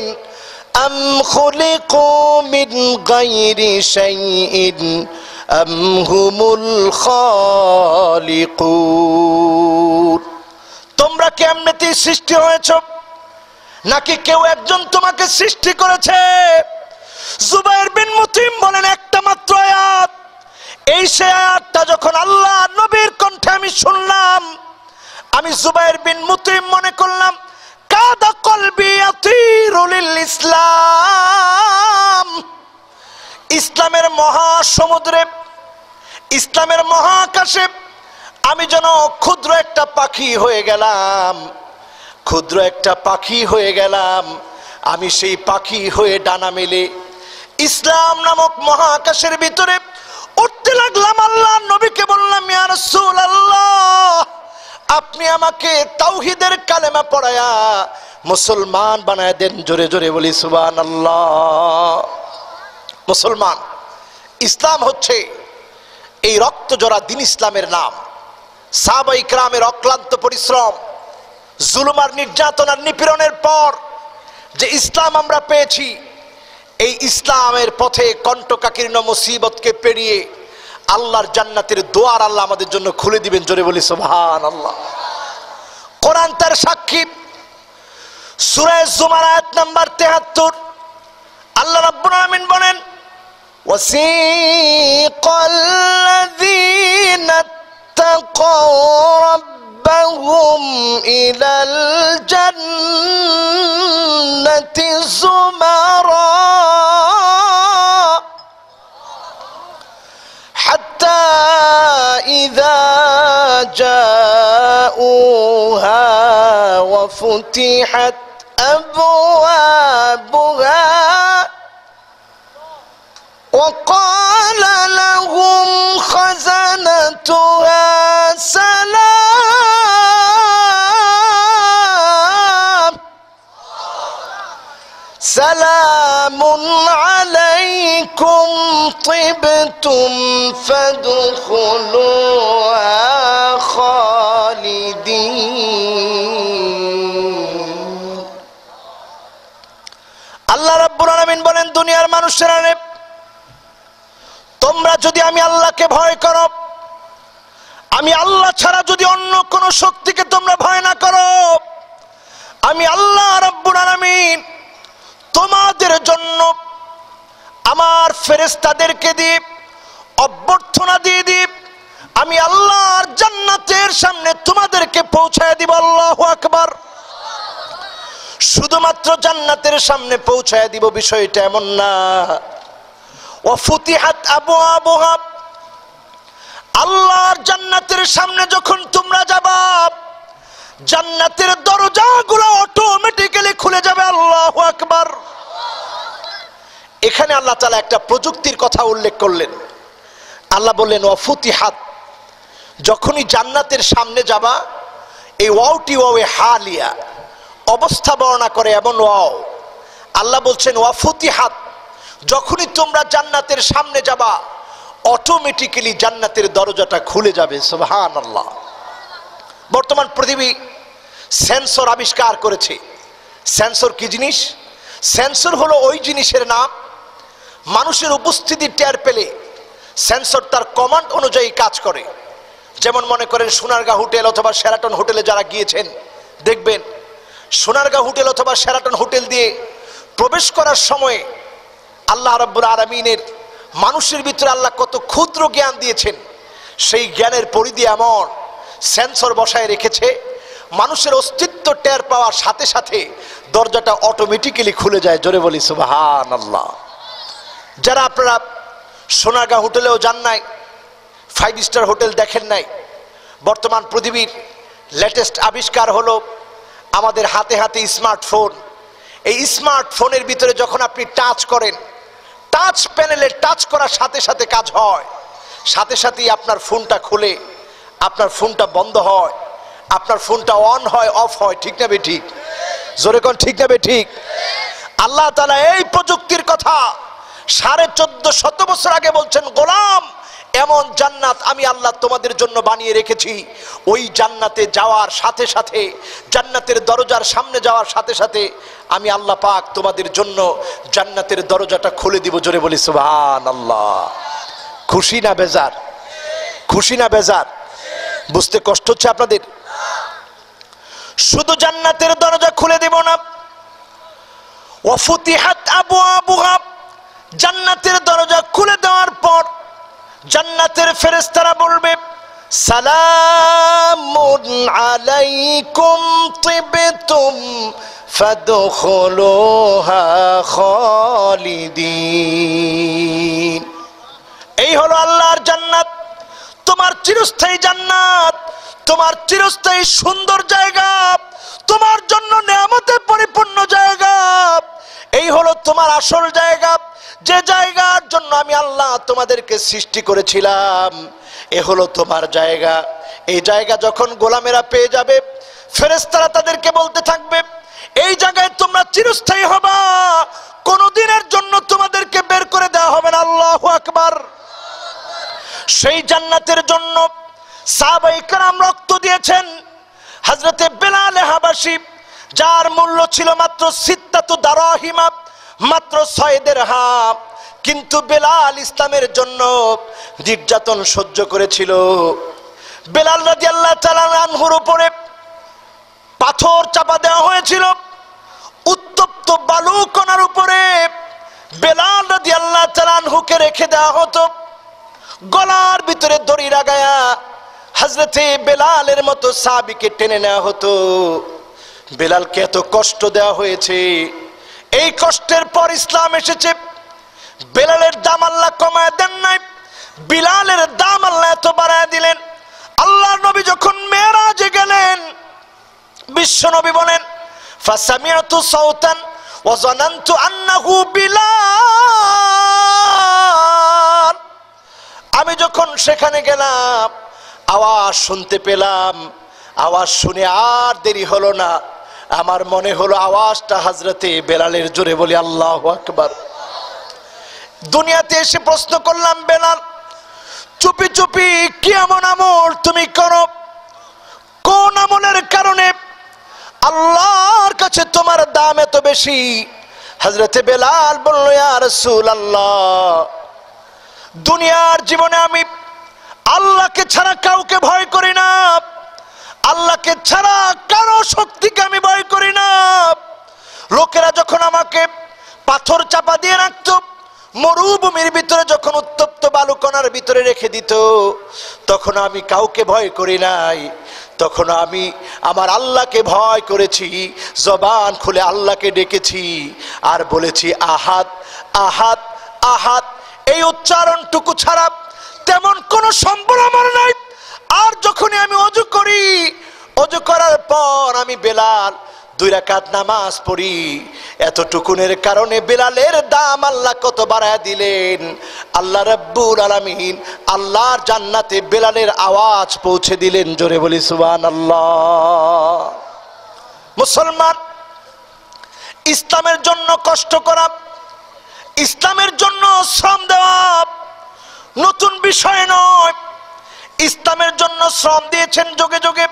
আম খুলিকু মিন গায়রি শাইইন আম হুমুল খালিকুন। তোমরা কি এমনিতেই সৃষ্টি হয়েছ, নাকি কেউ একজন তোমাকে সৃষ্টি করেছে? জুবাইর বিন মুতঈম বলেন, একটা মাত্র আয়াত, এই সে আয়াতটা যখন আল্লাহ নবীর কণ্ঠে আমি শুনলাম, আমি জুবাইর বিন মুতঈম মনে করলাম কাদা কলবি ইয়াতিরু লিল ইসলাম। ইসলামের মহাসমুদ্রে, ইসলামের মহাকাশে আমি যেন ক্ষুদ্র একটা পাখি হয়ে গেলাম, ক্ষুদ্র একটা পাখি হয়ে গেলাম। আমি সেই পাখি হয়ে ডানা মেলে ইসলাম নামক মহাকাশের ভিতরে উঠতে লাগলাম। আল্লাহ নবীকে বললাম, ইয়া রাসূলুল্লাহ, আপনি আমাকে তাওহীদের কালেমা পড়ায়া মুসলমান বানায় দেন। জোরে জোরে বলি সুবহানাল্লাহ। মুসলমান, ইসলাম হচ্ছে এই রক্ত জোড়া দিন ইসলামের নাম। সাহাবায়ে ইকরামের অক্লান্ত পরিশ্রম, জুলুম আর নির্যাতন আর নিপীড়নের পর যে ইসলাম আমরা পেয়েছি, এই ইসলামের পথে কণ্টকাকীর্ণ মুসিবতকে পেরিয়ে আল্লাহর জান্নাতের দুয়ার আল্লাহ আমাদের জন্য খুলে দিবেন। জোরে বলি সুবহানাল্লাহ। কোরআন তার সাক্ষী। সূরা জুমার আয়াত নাম্বার ৭৩ আল্লাহ রাব্বুল আলামিন বলেন, ওয়াসিকাল্লাযীনা তাকাউ রাব্বাহুম ইলাল জান্নাতি যুমারা হাত্তা ইযা জাউহা ওয়া ফুতিহাত আবওয়াবুহা وقال لهم خزنتها سلام عليكم طبتم فادخلوها خالدين। আল্লাহ রাব্বুল আলামিন বলেন, দুনিয়ার মানুষেরা, তোমরা যদি আমি আল্লাহকে ভয় করো, আমি আল্লাহ ছাড়া যদি অন্য কোন শক্তিকে তোমরা ভয় না করো, আমি আল্লাহ রাব্বুল আলামিন তোমাদের জন্য আমার ফেরেশতাদেরকে দিয়ে অভ্যর্থনা দিয়ে দিব। আমি আল্লাহর জান্নাতের সামনে তোমাদেরকে পৌঁছায় দিব। আল্লাহু আকবার। শুধুমাত্র জান্নাতের সামনে পৌঁছায় দিব বিষয়টা এমন না। ওয়াফুতিহাত আবওয়াবুহা, আল্লাহর জান্নাতের সামনে যখন তোমরা যাবা, জান্নাতের দরজাগুলো অটোমেটিক্যালি খুলে যাবে। আল্লাহু আকবার। এখানে আল্লাহ তাআলা একটা প্রযুক্তির কথা উল্লেখ করলেন। আল্লাহ বললেন ওয়াফুতিহাত, যখনই জান্নাতের সামনে যাবা, এই ওয়াওটি ওয়াওয়ে হালিয়া, অবস্থা বর্ণনা করে এমন ওয়াও। আল্লাহ বলছেন ওয়াফুতিহাত, যখনই তোমরা জান্নাতের সামনে যাবা অটোমেটিক্যালি জান্নাতের দরজাটা খুলে যাবে। সুবহানাল্লাহ। বর্তমান পৃথিবী সেন্সর আবিষ্কার করেছে। সেন্সর কি জিনিস? সেন্সর হলো ওই জিনিসের নাম, মানুষের উপস্থিতি টের পেলে সেন্সর তার কমান্ড অনুযায়ী কাজ করে। যেমন মনে করেন সোনারগাঁ হোটেল অথবা শেরাটন হোটেলে যারা গিয়েছেন দেখবেন, সোনারগাঁ হোটেল অথবা শেরাটন হোটেল দিয়ে প্রবেশ করার সময় আল্লাহ রাব্বুল আলামিনের মানুষের ভিতরে আল্লাহ কত ক্ষুদ্র জ্ঞান দিয়েছেন, সেই জ্ঞানের পরিধি এমন সেন্সর বসায় রেখেছে, মানুষের অস্তিত্ব টের পাওয়ার সাথে সাথে দরজাটা অটোমেটিক্যালি খুলে যায়। জোরে বলি সুবহানাল্লাহ। যারা আপনারা সোনারগাঁ হোটেলেও যান নাই, 5 স্টার হোটেল দেখেন নাই, বর্তমান পৃথিবীর লেটেস্ট আবিষ্কার হলো আমাদের হাতে হাতে স্মার্টফোন। এই স্মার্টফোনের ভিতরে যখন আপনি টাচ করেন, টাচ প্যানেলে টাচ করার সাথে সাথে কাজ হয়, সাথে সাথেই আপনার ফোনটা খুলে, আপনার ফোনটা বন্ধ হয়, আপনার ফোনটা অন হয়, অফ হয়। ঠিক না বে ঠিক? জোরে কোন ঠিক না বে ঠিক? আল্লাহ তাআলা এই প্রযুক্তির কথা 1450 বছর আগে বলছেন, গোলাম এমন জান্নাত আমি আল্লাহ তোমাদের জন্য বানিয়ে রেখেছি, ওই জান্নাতে যাওয়ার সাথে সাথে, জান্নাতের দরজার সামনে যাওয়ার সাথে সাথে আমি আল্লাহ পাক তোমাদের জন্য জান্নাতের দরজাটা খুলে দিব। জোরে বলি সুবহানাল্লাহ। খুশি না বেজার? খুশি না বেজার? বুঝতে কষ্ট হচ্ছে আপনাদের? শুধু জান্নাতের দরজা খুলে দেব না, ওয়াফুতিহাত আবওয়াবুহা, জান্নাতের দরজা খুলে দেওয়ার পর জান্নাতের ফেরেশতারা বলবে সালামুন আলাইকুম তিবতুম ফাদখুলুহা খালিদিন। এই হলো আল্লাহর জান্নাত, তোমার চিরস্থায়ী জান্নাত, তোমার চিরস্থায়ী সুন্দর জায়গা, তোমার জন্য নিয়ামতে পরিপূর্ণ জায়গা। এই হলো তোমার আসল জায়গা, যে জায়গার জন্য আমি আল্লাহ তোমাদেরকে সৃষ্টি করেছিলাম, এ হলো তোমার জায়গা। এই জায়গা যখন গোলামেরা পেয়ে যাবে, ফেরেশতারা তাদেরকে বলতে থাকবে এই জায়গায় তোমরা চিরস্থায়ী হবা, কোনদিনের জন্য তোমাদেরকে বের করে দেওয়া হবে না। আল্লাহু আকবার। সেই জান্নাতের জন্য সাহাবায়ে কেরাম রক্ত দিয়েছেন। হযরতে বেলাল হাবাসী, যার মূল্য ছিল মাত্র 6 দারাহিমা, মাত্র 6 দিরহাম, কিন্তু বেলাল ইসলামের জন্য নির্যাতন সহ্য করেছিল। বেলাল রাদিয়াল্লাহু তাআলা আনহুর উপরে পাথর চাপা দেওয়া হয়েছিল, উত্তপ্ত বালু কণার উপরে বেলাল রাদিয়াল্লাহু তাআলা আনহুকে রেখে দেওয়া হতো, গলার ভিতরে দড়ি লাগায়া হযরতে বেলালের মতো সাহাবীকে টেনে নেওয়া হতো। বেলালকে এত কষ্ট দেওয়া হয়েছে, এই কষ্টের পর ইসলাম এসেছে। বেলালের দাম আল্লাহ কমায় দেন নাই, বিলালের দাম আল্লাহ এত বাড়ায় দিলেন। আল্লাহর নবী যখন মেরাজে গেলেন, বিশ্ব নবী বলেন ফাসামিআতু সাউতান ওয়া যানানতু আন্নাহু বিলাল। আমি যখন সেখানে গেলাম, আওয়াজ শুনতে পেলাম, আওয়াজ শুনে আর দেরি হলো না, আমার মনে হলো আওয়াজটা হযরতে বেলালের। জোরে বলি আল্লাহু আকবার। দুনিয়াতে এসে প্রশ্ন করলাম, বেলাল চুপি চুপি কি এমন আমল তুমি করো, কোন আমলের কারণে আল্লাহর কাছে তোমার দাম এত বেশি? হযরতে বেলাল বলল, ইয়া রাসূলুল্লাহ, দুনিয়ার জীবনে আমি আল্লাহকে ছাড়া কাউকে ভয় করি না, আল্লাহকে ছাড়া কারো শক্তিকে আমি ভয় করি না। লোকেরা যখন আমাকে পাথর চাপা দিয়ে রাখত, মরুভূমির ভিতরে যখন উত্তপ্ত বালুকণার ভিতরে রেখে দিত, তখন আমি কাউকে ভয় করি নাই, তখন আমি আমার আল্লাহকে ভয় করেছি, জবান খুলে আল্লাহকে ডেকেছি আর বলেছি আহাদ আহাদ আহাদ। এই উচ্চারণটুকু ছাড়া তেমন কোনো সম্বল আমার নাই। আর যখনই আমি ওযু করি, ওযু করার পর আমি বেলাল 2 রাকাত নামাজ পড়ি, এতটুকুনের কারণে বেলালের দাম আল্লাহ কত বাড়ায় দিলেন। আল্লাহ রাব্বুল আলামিন আল্লাহর জান্নাতে বেলালের আওয়াজ পৌঁছে দিলেন। জোরে বলি সুবহানাল্লাহ। মুসলমান, ইসলামের জন্য কষ্ট করা, ইসলামের জন্য শ্রম দেওয়া নতুন বিষয় নয়। ইসলামের জন্য শ্রম দিয়েছেন যুগে যুগে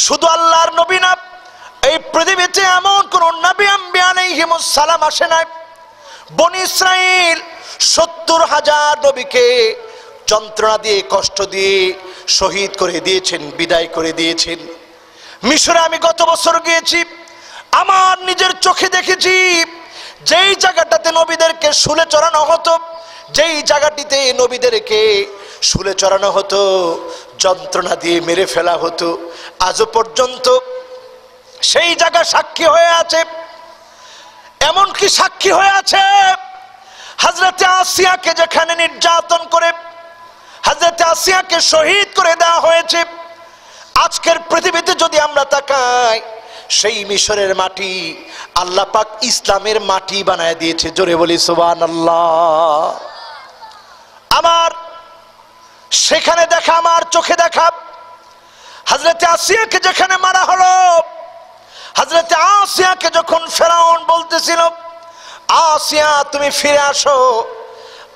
শুধু আল্লাহর নবী না, এই পৃথিবীতে এমন কোন নবী আম্বিয়া আলাইহিমুস সালাম আসে নাই। বনি ইসরাইল 70,000 নবীকে যন্ত্রণা দিয়ে কষ্ট দিয়ে শহীদ করে দিয়েছেন, বিদায় করে দিয়েছেন। মিশরে আমি গত বছর গিয়েছি, আমার নিজের চোখে দেখেছি যেই জায়গাটাতে নবীদেরকে শুলে চড়ানো হতো, যেই জায়গাটিতে নবীদেরকে শুলে চড়ানো হতো, যন্ত্রণা দিয়ে মেরে ফেলা হতো, আজও পর্যন্ত সেই জায়গা সাক্ষী হয়ে আছে। এমনকি সাক্ষী হয়ে আছে হযরতে আসিয়াকে যেখানে নির্যাতন করে হযরতে আসিয়াকে শহীদ করে দেওয়া হয়েছে। আজকের পৃথিবীতে যদি আমরা তাকাই, সেই মিশরের মাটি আল্লাহ পাক ইসলামের মাটি বানায় দিয়েছে। জোরে বলি সুবহানাল্লাহ। আমার সেখানে দেখা, আমার চোখে দেখা, হযরতে আসিয়াকে যেখানে মারা হলো, হযরতে আসিয়াকে যখন ফেরাউন বলতেছিল আসিয়া তুমি ফিরে আসো,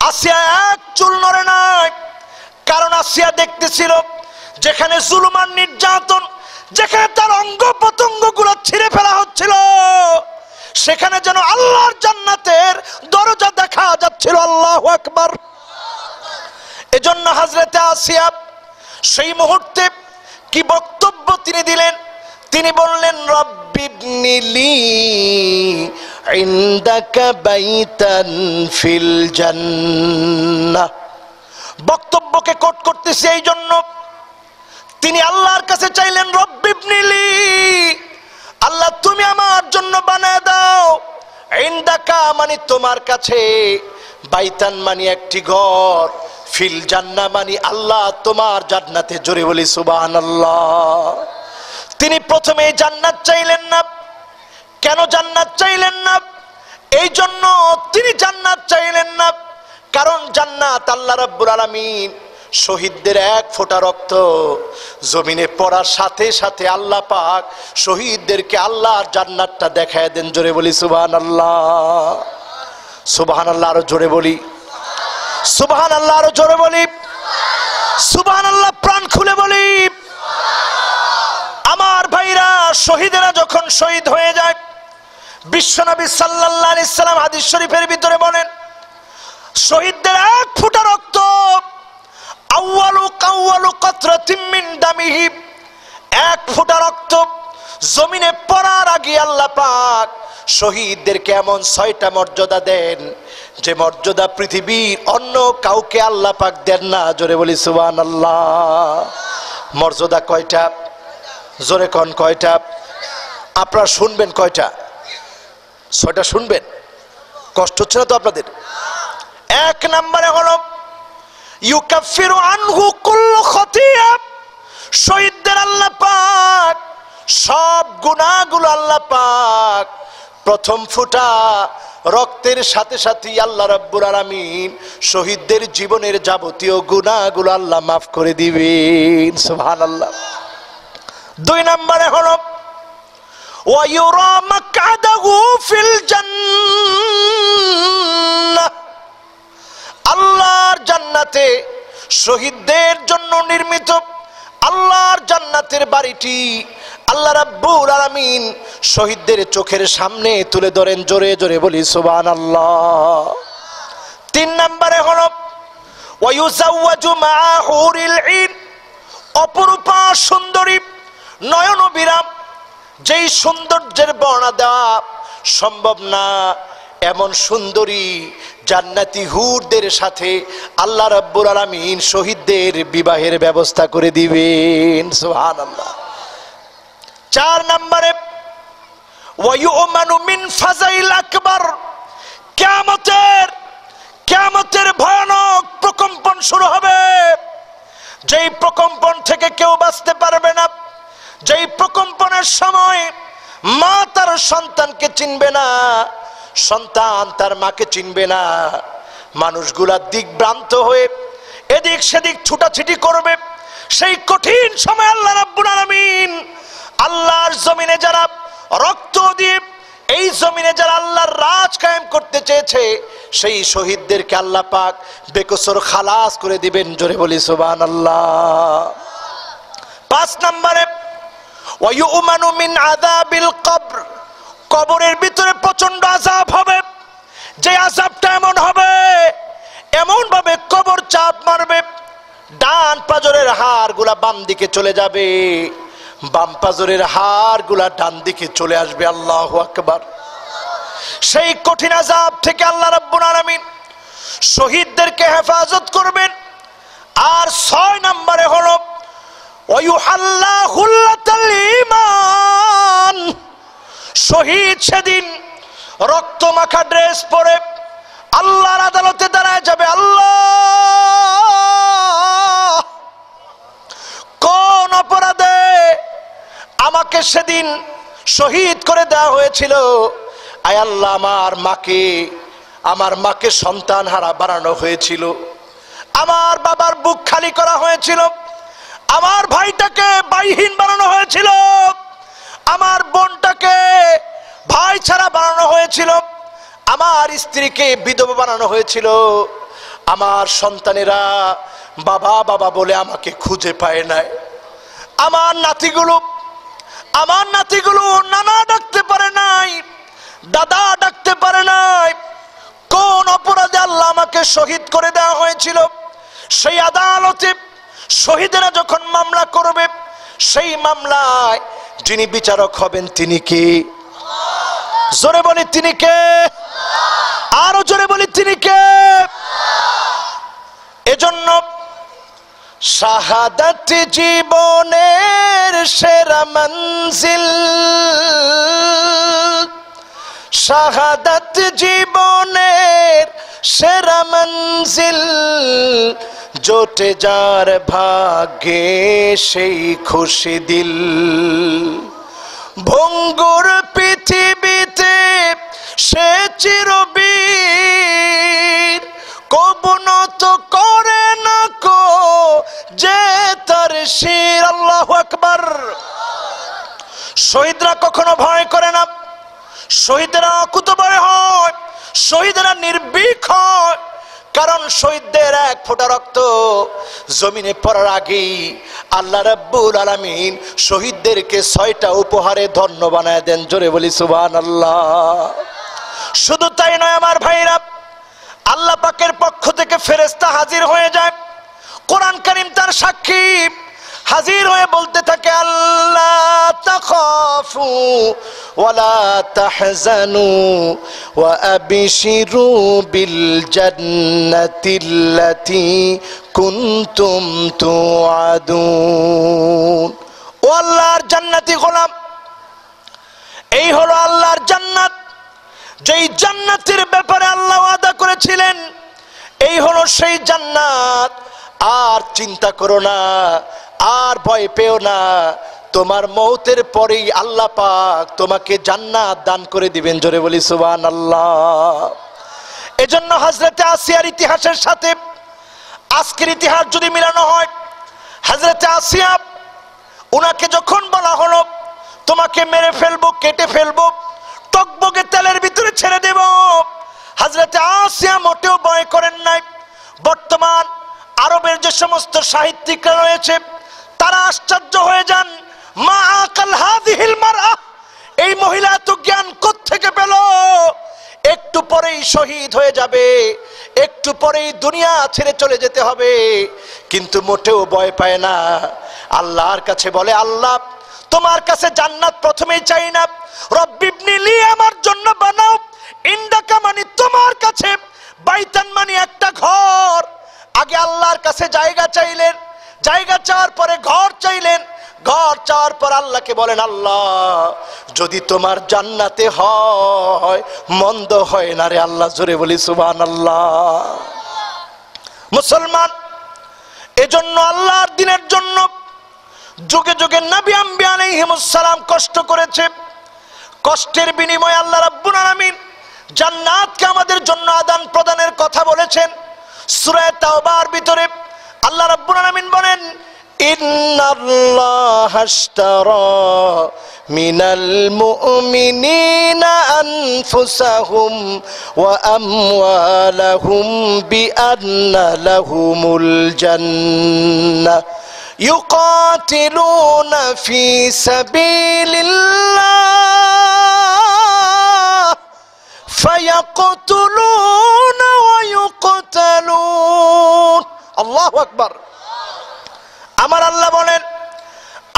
আসিয়া এক চুল নড়ে নাই। কারণ আসিয়া দেখতেছিল যেখানে জুলুম আর নির্যাতন, যেখানে তার অঙ্গ প্রত্যঙ্গ গুলো ছিঁড়ে ফেলা হচ্ছিল, সেখানে যেন আল্লাহর জান্নাতের দরজা দেখা যাচ্ছিল। আল্লাহু আকবার। এজন্য হযরতে আসিয়া সেই মুহূর্তে কি বক্তব্য তিনি দিলেন? তিনি বললেন, রব্বিবনিলি ইনদাকা বাইতান ফিল জান্নাহ। বক্তব্যকে কোট করতেছি এই জন্য, তিনি আল্লাহর কাছে চাইলেন রব্বিবনিলি, আল্লাহ তুমি আমার জন্য বানায় দাও, ইনদাকা মানে তোমার কাছে, বাইতান মানে একটি ঘর, ফিল জান্নাহ মানে আল্লাহ তোমার জান্নাতে। জোরে বলি সুবহানাল্লাহ। তিনি প্রথমে জান্নাত চাইলেন না। কেন জান্নাত চাইলেন না? এই জন্য তিনি জান্নাত চাইলেন না কারণ জান্নাত আল্লাহ রাব্বুল আলামিন শহীদদের এক ফোঁটা রক্ত জমিনে পড়ার সাথে সাথে আল্লাহ পাক শহীদদেরকে আল্লাহর জান্নাতটা দেখায় দেন। জোরে বলি সুবহানাল্লাহ। সুবহানাল্লাহ। আরো জোরে বলি সুবহানাল্লাহ। আরো জোরে বলি সুবহানাল্লাহ। প্রাণ খুলে বলি। আমার ভাইরা, শহীদেরা যখন শহীদ হয়ে যায়, বিশ্বনবী সাল্লাল্লাহু আলাইহি সাল্লাম হাদিস শরীফের ভিতরে বলেন, শহীদদের এক ফোঁটা রক্ত আউয়ালু কাতরাতিন মিন দামিহি, এক ফোঁটা রক্ত জমিনে পড়ার আগে আল্লাহ পাক শহীদদেরকে এমন 6টা মর্যাদা দেন যে মর্যাদা পৃথিবীর অন্য কাউকে আল্লাহ পাক দেন না। জোরে বলি সুবহানাল্লাহ। মর্যাদা কয়টা? জোরে কোন কয়টা? আপনারা শুনবেন কয়টা? 6টা শুনবেন? কষ্ট হচ্ছে না তো আপনাদের? 1 নম্বরে হলো ইউকাফিরু আনহু কুল্লু খতিয়া, শহীদদের আল্লাহ পাক সব গুনাহগুলো আল্লাহ পাক প্রথম ফোঁটা রক্তের সাথে সাথে আল্লাহ রাব্বুল আলামিন শহীদদের জীবনের যাবতীয় গুনাহগুলো আল্লাহ মাফ করে দিবেন। সুবহানাল্লাহ। 2 নম্বরে হলো ওয়ায়ুরা মাকআদাহু ফিল জান্নাহ, আল্লাহর জান্নাতে শহীদদের জন্য নির্মিত আল্লাহর জান্নাতের বাড়িটি আল্লাহ রাব্বুল আলামিন শহীদদের চোখের সামনে তুলে ধরেন। জোরে জোরে বলি সুবহানাল্লাহ। 3 নম্বরে হলো ওয়ায়ুজাওয়াজু মাআ হুরিল ঈন, অপরূপা সুন্দরী নয়নবিরাম, যেই সৌন্দর্যের বর্ণনা দেওয়া সম্ভব না এমন সুন্দরী জান্নাতি হুরদের সাথে আল্লাহ রাব্বুল আলামিন শহীদদের বিবাহের ব্যবস্থা করে দিবেন। সুবহানাল্লাহ। 4 নম্বরে ওয়ায়ুমানু মিন ফাজাইল আকবার, কিয়ামতের ভয়ানক প্রকম্পন শুরু হবে, যেই প্রকম্পন থেকে কেউ বাঁচতে পারবে না, যেই প্রকম্পনের সময় মা তার সন্তানকে চিনবে না, সন্তান তার মাকে চিনবে না, মানুষগুলা দিকভ্রান্ত হয়ে এদিক সেদিক ছুটাছুটি করবে। সেই কঠিন সময় আল্লাহ রাব্বুল আলামিন আল্লাহর জমিনে যারা রক্ত দিয়ে এই জমিনে যারা আল্লাহর রাজ কায়েম করতে চেয়েছে, সেই শহীদদেরকে আল্লাহ পাক বেকসুর খালাস করে দিবেন। জোরে বলি সুবহানাল্লাহ। 5 নম্বরে ওয়ায়ুমানু মিন আযাবিল কবর, কবরের ভিতরে প্রচন্ড আযাব হবে। যে আযাবটা এমন হবে, এমন ভাবে কবর চাপ মারবে, ডান পাজরের হাড়গুলা বাম দিকে চলে যাবে, বাম পাজরের হাড়গুলা ডান দিকে চলে আসবে। আল্লাহু আকবার। সেই কঠিন আযাব থেকে আল্লাহ রাব্বুল আলামিন শহীদদেরকে হেফাজত করবেন। আর 6 নম্বরে হলো ওয়ায়ুহাল্লা হুল্লাতাল ঈমান, শহীদ সেদিন রক্ত মাখা ড্রেস পরে আল্লাহর আদালতে দাঁড়ায় যাবে। আল্লাহ, কোন অপরাধে আমাকে সেদিন শহীদ করে দেওয়া হয়েছিল? আয় আল্লাহ, আমার মাকে সন্তান হারা বানানো হয়েছিল, আমার বাবার বুক খালি করা হয়েছিল, আমার ভাইটাকে ভাইহীন বানানো হয়েছিল, আমার বোনটাকে ভাই ছাড়া বানানো হয়েছিল, আমার স্ত্রীকে বিধবা বানানো হয়েছিল, আমার সন্তানেরা বাবা বাবা বলে আমাকে খুঁজে পায় নাই, আমার নাতিগুলো নানা ডাকতে পারে নাই, দাদা ডাকতে পারে নাই। কোন অপরাধে আল্লাহ আমাকে শহীদ করে দেওয়া হয়েছিল? সেই আদালতে শহীদেরা যখন মামলা করবে, সেই মামলায় যিনি বিচারক হবেন তিনি কে? জোরে বলি তিনি কে? আরো জোরে বলি তিনি কে? এজন্য শাহাদাত জীবনের সেরা মঞ্জিল, শাহাদাত জীবনের সেরা মঞ্জিল, জোটে যার ভাগ্যে সেই খুশি দিল। ভঙ্গুর পৃথিবীতে সে চিরবীর, কবুনত করে না কো যে তার শির। আল্লাহু আকবার। শহীদরা কখনো ভয় করে না, শহীদরা অকুতভয় হয়, শহীদরা নির্ভীক হয়। কারণ শহীদদের এক ফোঁটা রক্ত জমিনে পড়ার আগেই আল্লাহ রাব্বুল আলামিন শহীদদেরকে 6টা উপহারে ধন্য বানায় দেন। জোরে বলি সুবহানাল্লাহ। শুধু তাই নয় আমার ভাইরা, আল্লাহ পাকের পক্ষ থেকে ফেরেশতা হাজির হয়ে যায়। কোরআন কারীম তার সাক্ষী, হাজির হয়ে বলতে থাকে আল্লাহ তাখাফু ওয়ালা তাহজানু ওয়া আবশিরু বিল জান্নাতিল্লাতী কুনতুম তুআদুন। ও আল্লাহর জান্নাতি গোলাম, এই হলো আল্লাহর জান্নাত, যেই জান্নাতের ব্যাপারে আল্লাহ ওয়াদা করেছিলেন। এই হলো সেই জান্নাত। আর চিন্তা করো না, আর ভয় পেও না, তোমার মৌতের পরেই আল্লাহ পাক তোমাকে জান্নাত দান করে দিবেন। জোরে বলি সুবহানাল্লাহ। এজন্য হযরতে আসিয়ার ইতিহাসের সাথে আজকের ইতিহাস যদি মিলানো হয়, হযরতে আসিয়া, উনাকে যখন বলা হলো তোমাকে মেরে ফেলবো, কেটে ফেলবো, টকবগে তেলের ভিতরে ছেড়ে দেব, হযরতে আসিয়া মোটেও ভয় করেন নাই। বর্তমান আরবের যে সমস্ত সাহিত্যিকরা রয়েছে তারা আশ্চর্য হয়ে যান, মা আকাল হাযিহিল মারআ, এই মহিলা এত জ্ঞান কোত্থেকে পেল? একটু পরেই শহীদ হয়ে যাবে, একটু পরেই দুনিয়া ছেড়ে চলে যেতে হবে, কিন্তু মোটেও ভয় পায় না। আল্লাহর কাছে বলে, আল্লাহ তোমার কাছে জান্নাত প্রথমেই চাই না, রব্বিবনি লি, আমার জন্য বানাও, ইন্দাকা মানে তোমার কাছে, বাইতান মানে একটা ঘর। আগে আল্লাহর কাছে জায়গা চাইলেন, জায়গা চাওয়ার পরে ঘর চাইলেন, ঘর চাওয়ার পর আল্লাহকে বলেন আল্লাহ যদি তোমার জান্নাতে হয় মন্দ হয় না রে আল্লাহ। জোরে বলি সুবহানাল্লাহ। মুসলমান, এজন্য আল্লাহর দ্বীনের জন্য যুগে যুগে নবী আম্বিয়া আলাইহিমুস সালাম কষ্ট করেছে। কষ্টের বিনিময়ে আল্লাহ রাব্বুল আলামিন জান্নাতকে আমাদের জন্য আদান প্রদানের কথা বলেছেন। সূরা তাওবার ভিতরে আল্লাহ রাব্বুল আলামিন বলেন, ইন্নাল্লাহা আশতারা মিনাল মুমিনিনা আনফুসাহুম ওয়া আমওয়ালাহুম বিআন্না লাহুমুল জান্নাহ ইউকাতিলুনা ফি সাবিলিল্লাহ ফায়াকতুলুনা ওয়া ইউকতালুন। আল্লাহু আকবার। আমার আল্লাহ বলেন,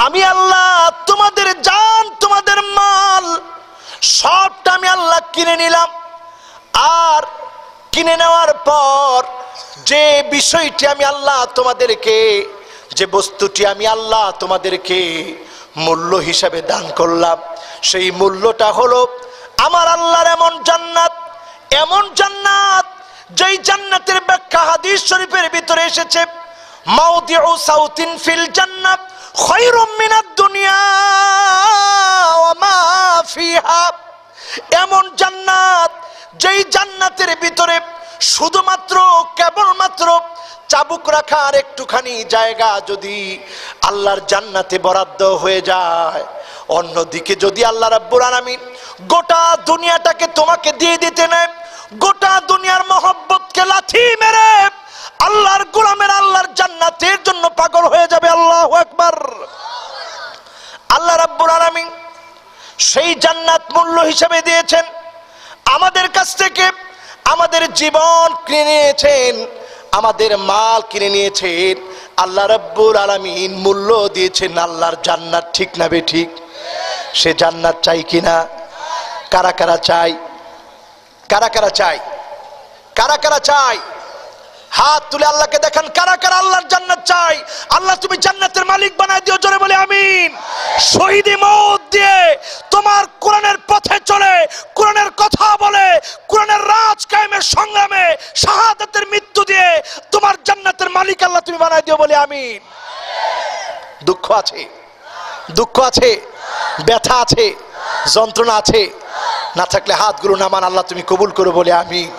আমি আল্লাহ তোমাদের জান তোমাদের মাল সবটা আমি আল্লাহ কিনে নিলাম। আর কিনে নেওয়ার পর যে বিষয়টি আমি আল্লাহ তোমাদেরকে, যে বস্তুটি আমি আল্লাহ তোমাদেরকে মূল্য হিসাবে দান করলাম, সেই মূল্যটা হলো আমার আল্লাহর এমন জান্নাত, এমন জান্নাত যেই জান্নাতের ব্যাখ্যা হাদিস শরীফের ভিতরে এসেছে, মাউদিউ সাউতিন ফিল জান্নাত খায়রুম মিনাদ দুনিয়া ওয়া মা ফিহা। এমন জান্নাত যেই জান্নাতের ভিতরে শুধুমাত্র কেবলমাত্র চাবুক রাখার একটুখানি জায়গা যদি আল্লাহর জান্নাতে বরাদ্দ হয়ে যায়, অন্যদিকে যদি আল্লাহ রাব্বুল আলামিন গোটা দুনিয়াটাকে তোমাকে দিয়ে দিতে নেয়, গোটা দুনিয়ার মহব্বতকে লাথি মেরে আল্লাহর গোলামের আল্লাহর জান্নাতের জন্য পাগল হয়ে যাবে। আল্লাহু আকবার। আল্লাহ রাব্বুল আলামিন সেই জান্নাত মূল্য হিসেবে দিয়েছেন আমাদের কাছ থেকে। আমাদের জীবন কিনে নিয়েছেন, আমাদের মাল কিনে নিয়েছেন। আল্লাহ রাব্বুল আলামিন মূল্য দিয়েছেন আল্লাহর জান্নাত। ঠিক না বে ঠিক? সে জান্নাত চাই কিনা? কারা কারা চাই? কারা কারা চাই? কারা কারা চাই? হাত তুলে আল্লাহকে দেখান, কারা কারা আল্লাহর জান্নাত চাই? আল্লাহ তুমি জান্নাতের মালিক বানায় দিও, জোরে বলে আমিন। শহীদি মওত দিয়ে তোমার কোরআনের পথে চলে, কোরআনের কথা বলে, কোরআনের রাজ কায়েমের সংগ্রামে শাহাদাতের মৃত্যু দিয়ে তোমার জান্নাতের মালিক আল্লাহ তুমি বানায় দিও, বলে আমিন। দুঃখ আছে, দুঃখ আছে, ব্যথা আছে, যন্ত্রণা আছে, না থাকলে হাতগুলো নামান, আল্লাহ তুমি কবুল করো, বলে আমিন।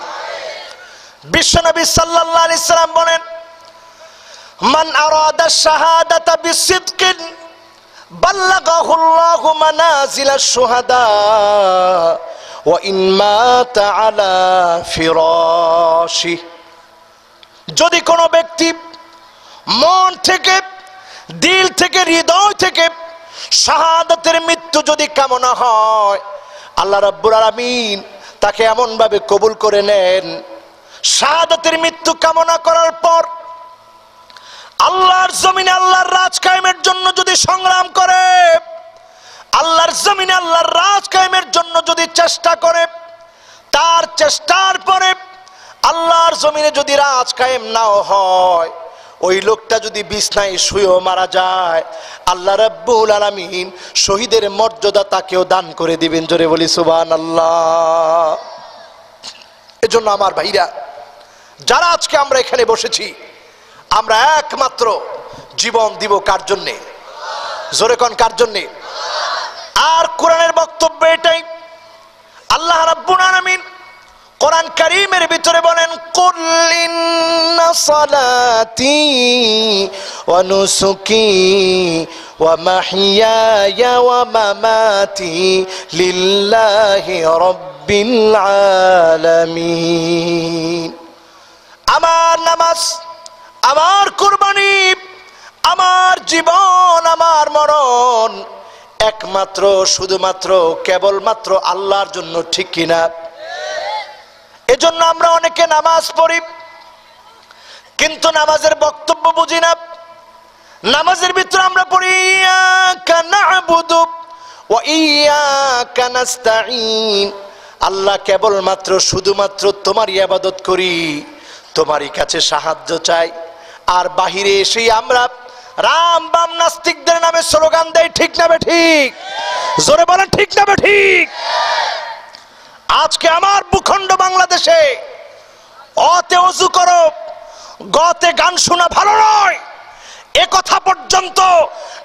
বিশ্বনবী সাল্লাল্লাহু আলাইহি সাল্লাম বলেন, মান আরাদা শাহাদাতা বিসিদকিন বাল্লাগাহুল্লাহু মানাজিলাশ শুহাদা ওয়া ইন মাতা আলা ফিরাশি। যদি কোনো ব্যক্তি মন থেকে, দিল থেকে, হৃদয় থেকে শাহাদাতের মৃত্যু যদি কামনা হয়, আল্লাহ রাব্বুল আলামিন তাকে এমন ভাবে কবুল করে নেন। শাহাদাতের মৃত্যু কামনা করার পর আল্লাহর জমিনে আল্লাহর রাজ কায়েমের জন্য যদি সংগ্রাম করে, আল্লাহর জমিনে আল্লাহর রাজ কায়েমের জন্য যদি চেষ্টা করে, তার চেষ্টার পরে আল্লাহর জমিনে যদি রাজ কায়েম নাও হয়, ওই লোকটা যদি বিছনায় শুয়েও মারা যায়, আল্লাহ রাব্বুল আলামিন শহীদের মর্যাদা তাকেও দান করে দিবেন। জোরে বলি সুবহানাল্লাহ। এজন্য আমার ভাইরা, যারা আজকে আমরা এখানে বসেছি, আমরা একমাত্র জীবন দিব কার জন্যে? জোরে কোন কার জন্যে? আর কোরআনের বক্তব্য এটাই। আল্লাহ রাব্বুল আলামিন কোরআন কারীমের ভিতরে বলেন, কুল ইন্না সালাতি ওয়া নুসুকি ওয়া মাহইয়ায়া ওয়া মামাতি লিল্লাহি রাব্বিল আলামিন। আমার নামাজ, আমার কুরবানি, আমার জীবন, আমার মরণ একমাত্র শুধুমাত্র কেবলমাত্র আল্লাহর জন্য, ঠিক কিনা? এজন্য আমরা অনেকে নামাজ পড়ি, কিন্তু নামাজের বক্তব্য বুঝি না। নামাজের ভিতরে আমরা পড়ি ইয়াকা না'বুদু ওয়া ইয়াকা নাস্তাঈন। আল্লাহ কেবলমাত্র শুধুমাত্র তোমার ইবাদত করি, তোমারই কাছে সাহায্য চাই। আর বাহিরে এসেই আমরা রাম বাম নাস্তিকদের নামে স্লোগান দেয়। ঠিক না বে ঠিক? জোরে বলেন ঠিক না বে ঠিক? আজকে আমার ভূখণ্ড বাংলাদেশে অতে ওযু করো, গতে গান শোনা ভালো নয়, এ কথা পর্যন্ত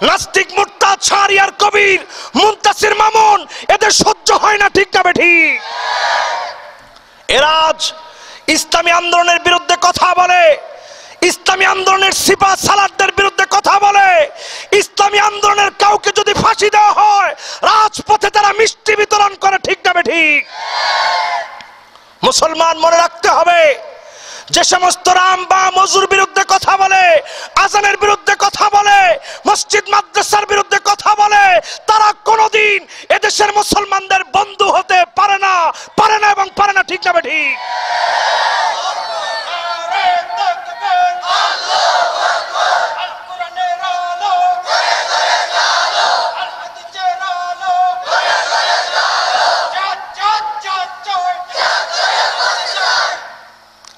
নাস্তিক মুরতাদ শাহরিয়ার কবির মুনতাসির মামুন এদের সহ্য হয় না, ঠিক না ঠিক? এরা আজ ইসলামী আন্দোলনের বিরুদ্ধে কথা বলে, ইসলামী আন্দোলনের সিপা সালারদের বিরুদ্ধে কথা বলে। ইসলামী আন্দোলনের কাউকে যদি ফাঁসি দেওয়া হয় রাজপথে তারা মিষ্টি বিতরণ করে, ঠিক না ঠিক? মুসলমান মনে রাখতে হবে, যে সমস্ত রাম বা মজুর বিরুদ্ধে কথা বলে, আজানের বিরুদ্ধে কথা বলে, মসজিদ মাদ্রাসার বিরুদ্ধে কথা বলে, তারা কোনোদিন এদেশের মুসলমানদের বন্ধু হতে পারে না, পারে না এবং পারে না, ঠিক না ঠিক?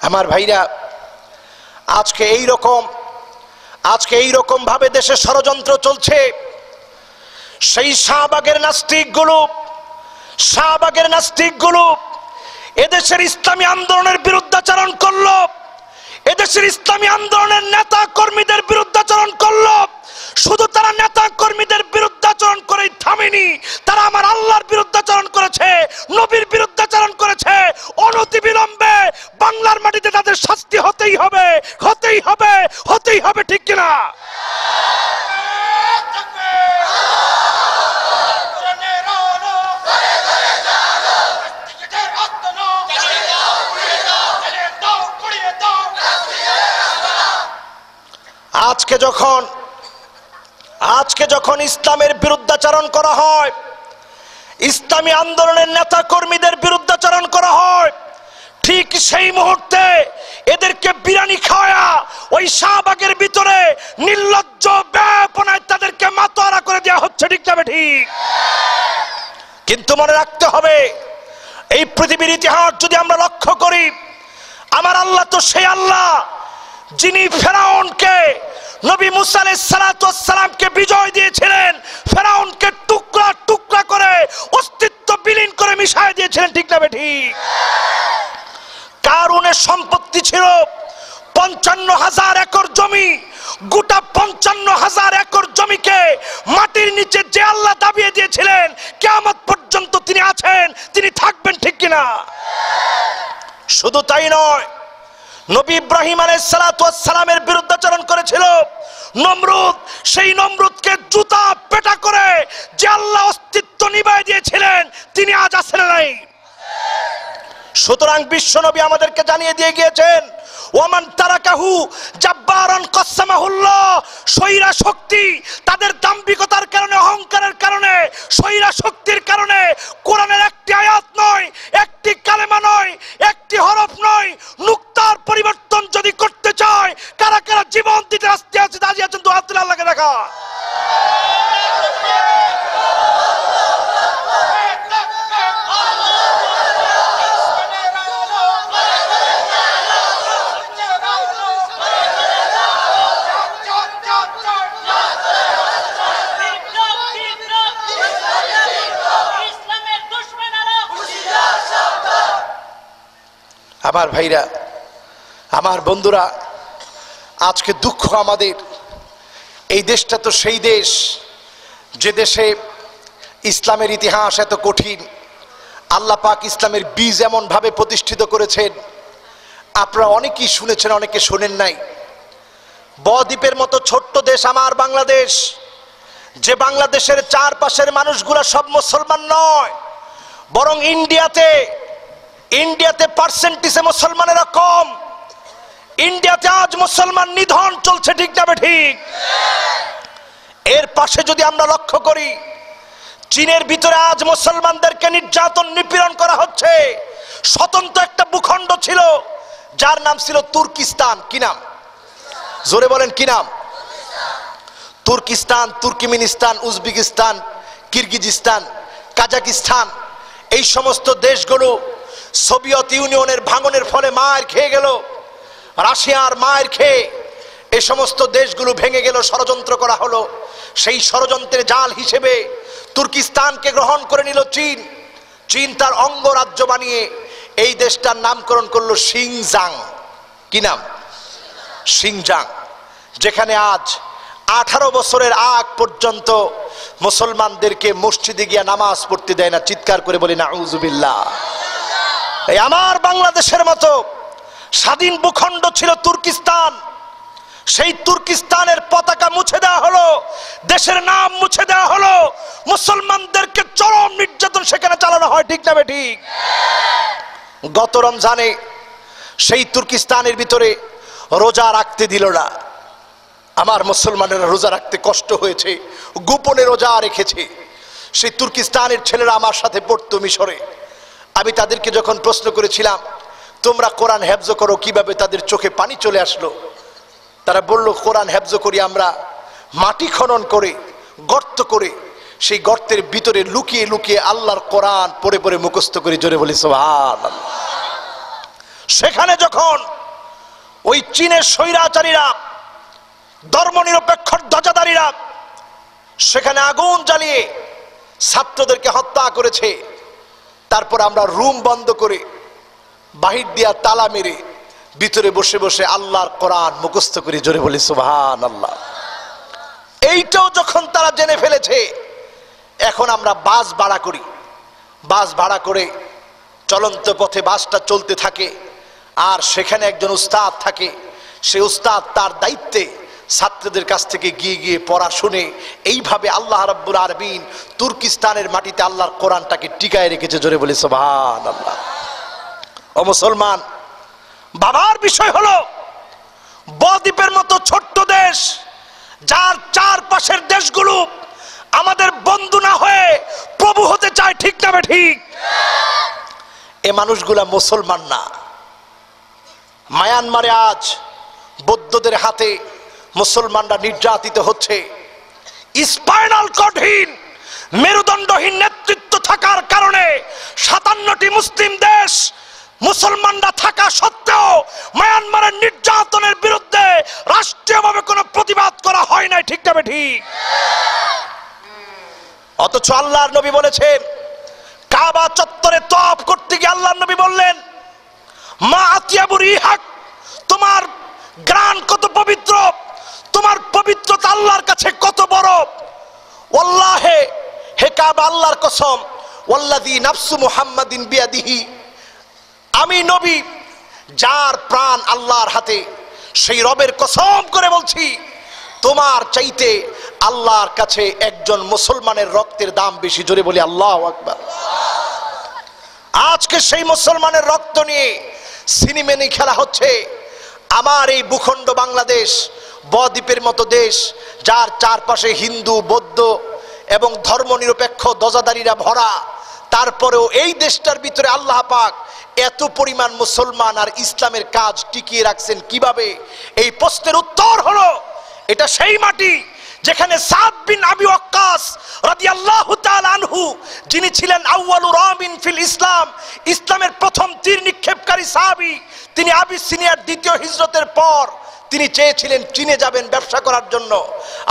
আমার ভাইরা, আজকে এই রকম ভাবে দেশে ষড়যন্ত্র চলছে। সেই শাহবাগের নাস্তিকগুলো এদেশের ইসলামী আন্দোলনের বিরুদ্ধাচরণ করলো, এদেশের ইসলামী আন্দোলনের নেতা কর্মীদের বিরুদ্ধাচরণ করলো। শুধু তারা নেতা কর্মীদের বিরুদ্ধাচরণ করেই থামেনি, তারা আমার আল্লাহর বিরুদ্ধাচরণ করেছে, নবীর বিরুদ্ধাচরণ করেছে। অনতিবিলম্বে বাংলার মাটিতে তাদের শাস্তি হতেই হবে, হতেই হবে, হতেই হবে, ঠিক কিনা? আজকে যখন ইসলামের বিরুদ্ধাচরণ করা হয়, ইসলামী আন্দোলনের নেতা কর্মীদের বিরুদ্ধাচরণ করা হয়, ঠিক সেই মুহূর্তে এদেরকে বিরিয়ানি খাওয়া ওই শাহবাগের ভিতরে নির্লজ্জ বেপনায় তাদেরকে মাতোয়ারা করে দেওয়া হচ্ছে, ঠিক না ঠিক? কিন্তু মনে রাখতে হবে, এই পৃথিবীর ইতিহাস যদি আমরা লক্ষ্য করি, আমার আল্লাহ তো সেই আল্লাহ যিনি ফেরাউনকে, নবী মুসা আলাইহিস সালাতু ওয়াস সালামকে বিজয় দিয়েছিলেন, ফেরাউনকে টুকরা টুকরা করে অস্তিত্ব বিলীন করে মিশিয়ে দিয়েছিলেন, ঠিক না ঠিক? কারুনের সম্পত্তি ছিল 55,000 একর জমি। গোটা 55,000 একর জমিকে মাটির নিচে যে আল্লাহ দাবিয়ে দিয়েছিলেন, কিয়ামত পর্যন্ত তিনি আছেন, তিনি থাকবেন, ঠিক কিনা? শুধু তাই নয়, নবী ইব্রাহিম আলাইহিস সালাতু ওয়াস সালামের বিরুদ্ধাচরণ করেছিল নমরুদ। সেই নমরুদকে জুতা পেটা করে যে আল্লাহ অস্তিত্ব নিভাই দিয়েছিলেন, তিনি আজ আছেন নাই। সুতরাং বিশ্বনবী আমাদেরকে জানিয়ে দিয়ে গিয়েছেন, ওয়ামান তারাকাহু জাব্বারান কাসসামাহুল্লাহ। শৈরা শক্তি তাদের দাম্ভিকতার কারণে, অহংকারের কারণে, শৈরা শক্তির কারণে কোরআনের একটি আয়াত নয়, একটি কালেমা নয়, একটি হরফ নয়, নুক্তার পরিবর্তন যদি করতে চায়, কারা কারা জীবন দিতে রাস্তায় আছে, রাজি আছেন? দু হাত তুলে আল্লাহকে দেখা। আমার ভাইরা, আমার বন্ধুরা, আজকে দুঃখ আমাদের, এই দেশটা তো সেই দেশ যে দেশে ইসলামের ইতিহাস এত কঠিন। আল্লাহ পাক ইসলামের বীজ এমন ভাবে প্রতিষ্ঠিত করেছেন, আপনারা অনেকেই শুনেছেন, অনেকে শোনেন নাই। বদ্বীপের মতো ছোট্ট দেশ আমার বাংলাদেশ, যে বাংলাদেশের চারপাশের মানুষগুলা সব মুসলমান নয়, বরং ইন্ডিয়াতে পার্সেন্টেজে মুসলমানেরা কম। ইন্ডিয়াতে আজ মুসলমান নিধন চলছে, ঠিক না ঠিক? এর পাশে যদি আমরা লক্ষ্য করি, চীনের ভিতরে আজ মুসলমানদেরকে নির্যাতন নিপীড়ন করা হচ্ছে। স্বতন্ত্র একটা ভূখণ্ড ছিল যার নাম ছিল তুর্কিস্তান। কি নাম? জোরে বলেন, কি নাম? Turkestan, Turkmenistan, Uzbekistan, Kyrgyzstan, Kazakhstan, এই সমস্ত দেশগুলো সোভিয়েত ইউনিয়নের ভাঙনের ফলে মার খেয়ে গেল, রাশিয়ার মার খেয়ে এই সমস্ত দেশগুলো ভেঙে গেল, ষড়যন্ত্র করা হলো। সেই ষড়যন্ত্রের জাল হিসেবে তুর্কিস্তানকে গ্রহণ করে নিল চীন। চীন তার অঙ্গরাজ্য বানিয়ে এই দেশটার নামকরণ করলো সিংজাং। কি নাম? সিংজাং, যেখানে আজ 18 বছরের আগ পর্যন্ত মুসলমানদেরকে মসজিদে গিয়ে নামাজ পড়তে দেয় না। চিৎকার করে বলি নাউজুবিল্লাহ। এই আমার বাংলাদেশের মতো স্বাধীন ভূখণ্ড ছিল তুর্কিস্তান, সেই তুর্কিস্তানের পতাকা মুছে দেওয়া হলো, দেশের নাম মুছে দেওয়া হলো, মুসলমানদেরকে চরম নির্যাতন সেখানে চালানো হয়। ঠিক না বেঠিক? গত রমজানে সেই তুর্কিস্তানের ভিতরে রোজা রাখতে দিল না। আমার মুসলমানেরা রোজা রাখতে কষ্ট হয়েছে, গোপনে রোজা রেখেছে। সেই তুর্কিস্তানের ছেলেরা আমার সাথে পড়তো মিশরে। আমি তাদেরকে যখন প্রশ্ন করেছিলাম তোমরা কোরআন হেফজ করো কিভাবে, তাদের চোখে পানি চলে আসলো। তারা বলল কোরআন হেফজ করি আমরা মাটি খনন করে, গর্ত করে, সেই গর্তের ভিতরে লুকিয়ে লুকিয়ে আল্লাহর কোরআন পড়ে পড়ে মুখস্থ করি। জোরে বলি সুবহানাল্লাহ। সেখানে যখন ওই চীনের স্বৈরাচারীরা, ধর্মনিরপেক্ষ ধ্বজাধারীরা সেখানে আগুন জ্বালিয়ে ছাত্রদেরকে হত্যা করেছে, তারপর আমরা রুম বন্ধ করে বাহির দিয়া তালা মেরে ভিতরে বসে বসে আল্লাহর কোরআন মুখস্থ করি। জোরে বলি সুবহানাল্লাহ। এইটাও যখন তারা জেনে ফেলেছে, এখন আমরা বাস ভাড়া করি। বাস ভাড়া করে চলন্ত পথে বাসটা চলতে থাকে, আর সেখানে একজন উস্তাদ থাকে। সেই উস্তাদ তার দায়িত্বে ছাত্রদের কাছ থেকে গিয়ে গিয়ে পড়া শুনে এইভাবে আল্লাহ রাব্বুল আলামিন তুর্কিস্তানের মাটিতে আল্লাহর কোরআনটাকে টিকায় রেখেছে। জোরে বলি সুবহানাল্লাহ। ও মুসলমান, বাবার বিষয় হলো বদ্বীপের মতো ছোট্ট দেশ, যার চারপাশের দেশগুলো আমাদের বন্ধু না হয়ে প্রভু হতে চায়। ঠিক না ঠিক? এ মানুষগুলা মুসলমান না। মায়ানমারে আজ বৌদ্ধদের হাতে মুসলমানরা নির্যাতিত হচ্ছে। স্পাইনাল কর্ডহীন, মেরুদণ্ডহীন নেতৃত্ব থাকার কারণে 57টি মুসলিম দেশ মুসলমানরা থাকা সত্ত্বেও মায়ানমারের নির্যাতনের বিরুদ্ধে রাষ্ট্রীয়ভাবে কোনো প্রতিবাদ করা হয় নাই। ঠিক না ঠিক? অথচ আল্লাহর নবী বলেছেন, কাবা চত্বরে তওয়াফ করতে গিয়ে আল্লাহর নবী বললেন, মা আতিয়াবু রিহাক, তোমার গ্রাণ কত পবিত্র, তোমার পবিত্রতা আল্লাহর কাছে কত বড়। ওয়াল্লাহে, হে কাবা আল্লাহর কসম, ওয়াল্লাযী নাফসু মুহাম্মাদিন বিয়াদিহি, আমি নবী যার প্রাণ আল্লাহর হাতে, সেই রবের কসম করে বলছি, তোমার চাইতে আল্লাহর কাছে একজন মুসলমানের রক্তের দাম বেশি। জোরে বলি আল্লাহু আকবার। আজকে সেই মুসলমানের রক্ত নিয়ে সিনেমেনি খেলা হচ্ছে। আমার এই ভূখণ্ড বাংলাদেশ বদ্বীপের মতো দেশ, যার চারপাশে হিন্দু, বৌদ্ধ এবং ধর্মনিরপেক্ষ ধ্বজাধারীরা ভরা, তারপরেও এই দেশটার ভিতরে আল্লাহ পাক এত পরিমাণ মুসলমান আর ইসলামের কাজ টিকিয়ে রাখছেন কিভাবে? এই প্রশ্নের উত্তর হলো, এটা সেই মাটি যেখানে সাদ বিন আবি ওয়াক্কাস রাদিয়াল্লাহু তাআলা আনহু, যিনি ছিলেন আউয়ালু রামিন ফিল ইসলাম, ইসলামের প্রথম তীর নিক্ষেপকারী সাহাবী, তিনি আবিসিনিয়ার দ্বিতীয় হিজরতের পর তিনি চেয়েছিলেন চীনে যাবেন ব্যবসা করার জন্য।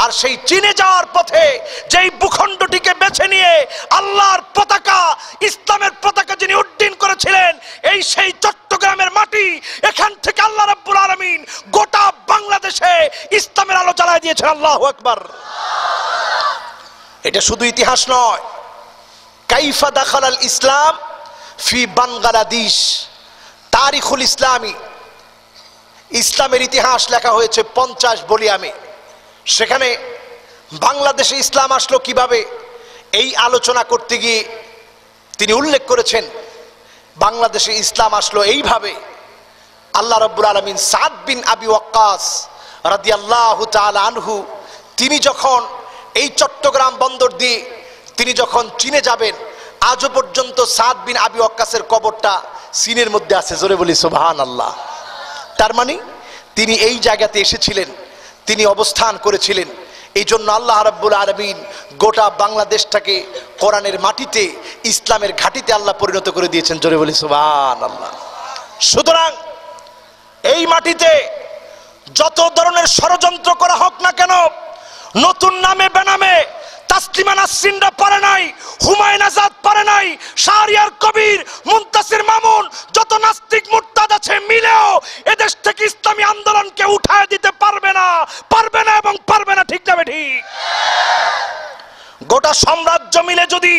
আর সেই চীনে যাওয়ার পথে যেই ভূখণ্ডটিকে বেছে নিয়ে আল্লাহর পতাকা, ইসলামের পতাকা যিনি উড্ডীন করেছিলেন, এই সেই চট্টগ্রামের মাটি। এখান থেকে আল্লাহ রাব্বুল আলামিন গোটা বাংলাদেশে ইসলামের আলো জ্বালায় দিয়েছেন। আল্লাহু আকবার। এটা শুধু ইতিহাস নয়, কাইফা দাখালাল ইসলাম ফি বাংলাদেশ, তারিখুল ইসলামী, ইসলামের ইতিহাস লেখা হয়েছে 50 ভলিউমে। সেখানে বাংলাদেশে ইসলাম আসলো কিভাবে, এই আলোচনা করতে গিয়ে তিনি উল্লেখ করেছেন, বাংলাদেশে ইসলাম আসলো এইভাবে। আল্লাহ রাব্বুল আলামিন সাদ বিন আবি ওয়াক্কাস রাদিয়াল্লাহু তাআলা আনহু, তিনি যখন এই চট্টগ্রাম বন্দর দিয়ে তিনি যখন চীনে যাবেন, আজও পর্যন্ত সাদ বিন আবি ওয়াক্কাসের কবরটা চীনের মধ্যে আছে। জোরে বলি সুবহানাল্লাহ। তার মানে তিনি এই জায়গাতে এসেছিলেন, তিনি অবস্থান করেছিলেন। এই জন্য আল্লাহ রাব্বুল আলামিন গোটা বাংলাদেশটাকে কোরআনের মাটিতে, ইসলামের ঘাটিতে আল্লাহ পরিণত করে দিয়েছেন। জোরে বলি সুবহানাল্লাহ। সুতরাং এই মাটিতে যত ধরনের ষড়যন্ত্র করা হোক না কেন, নতুন নামে বেনামে তাসলিমা নাসরিনরা পারে নাই, হুমায়ুন আজাদ পারে নাই, শাহরিয়ার কবির, মুনতাসির মামুন, যত নাস্তিক মুরতাদ আছে মিলেও এদেশ থেকে ইসলামী আন্দোলনকে উঠায় দিতে পারবে না, এবং পারবে না, ঠিক যাবে ঠিক। গোটা সাম্রাজ্য মিলে যদি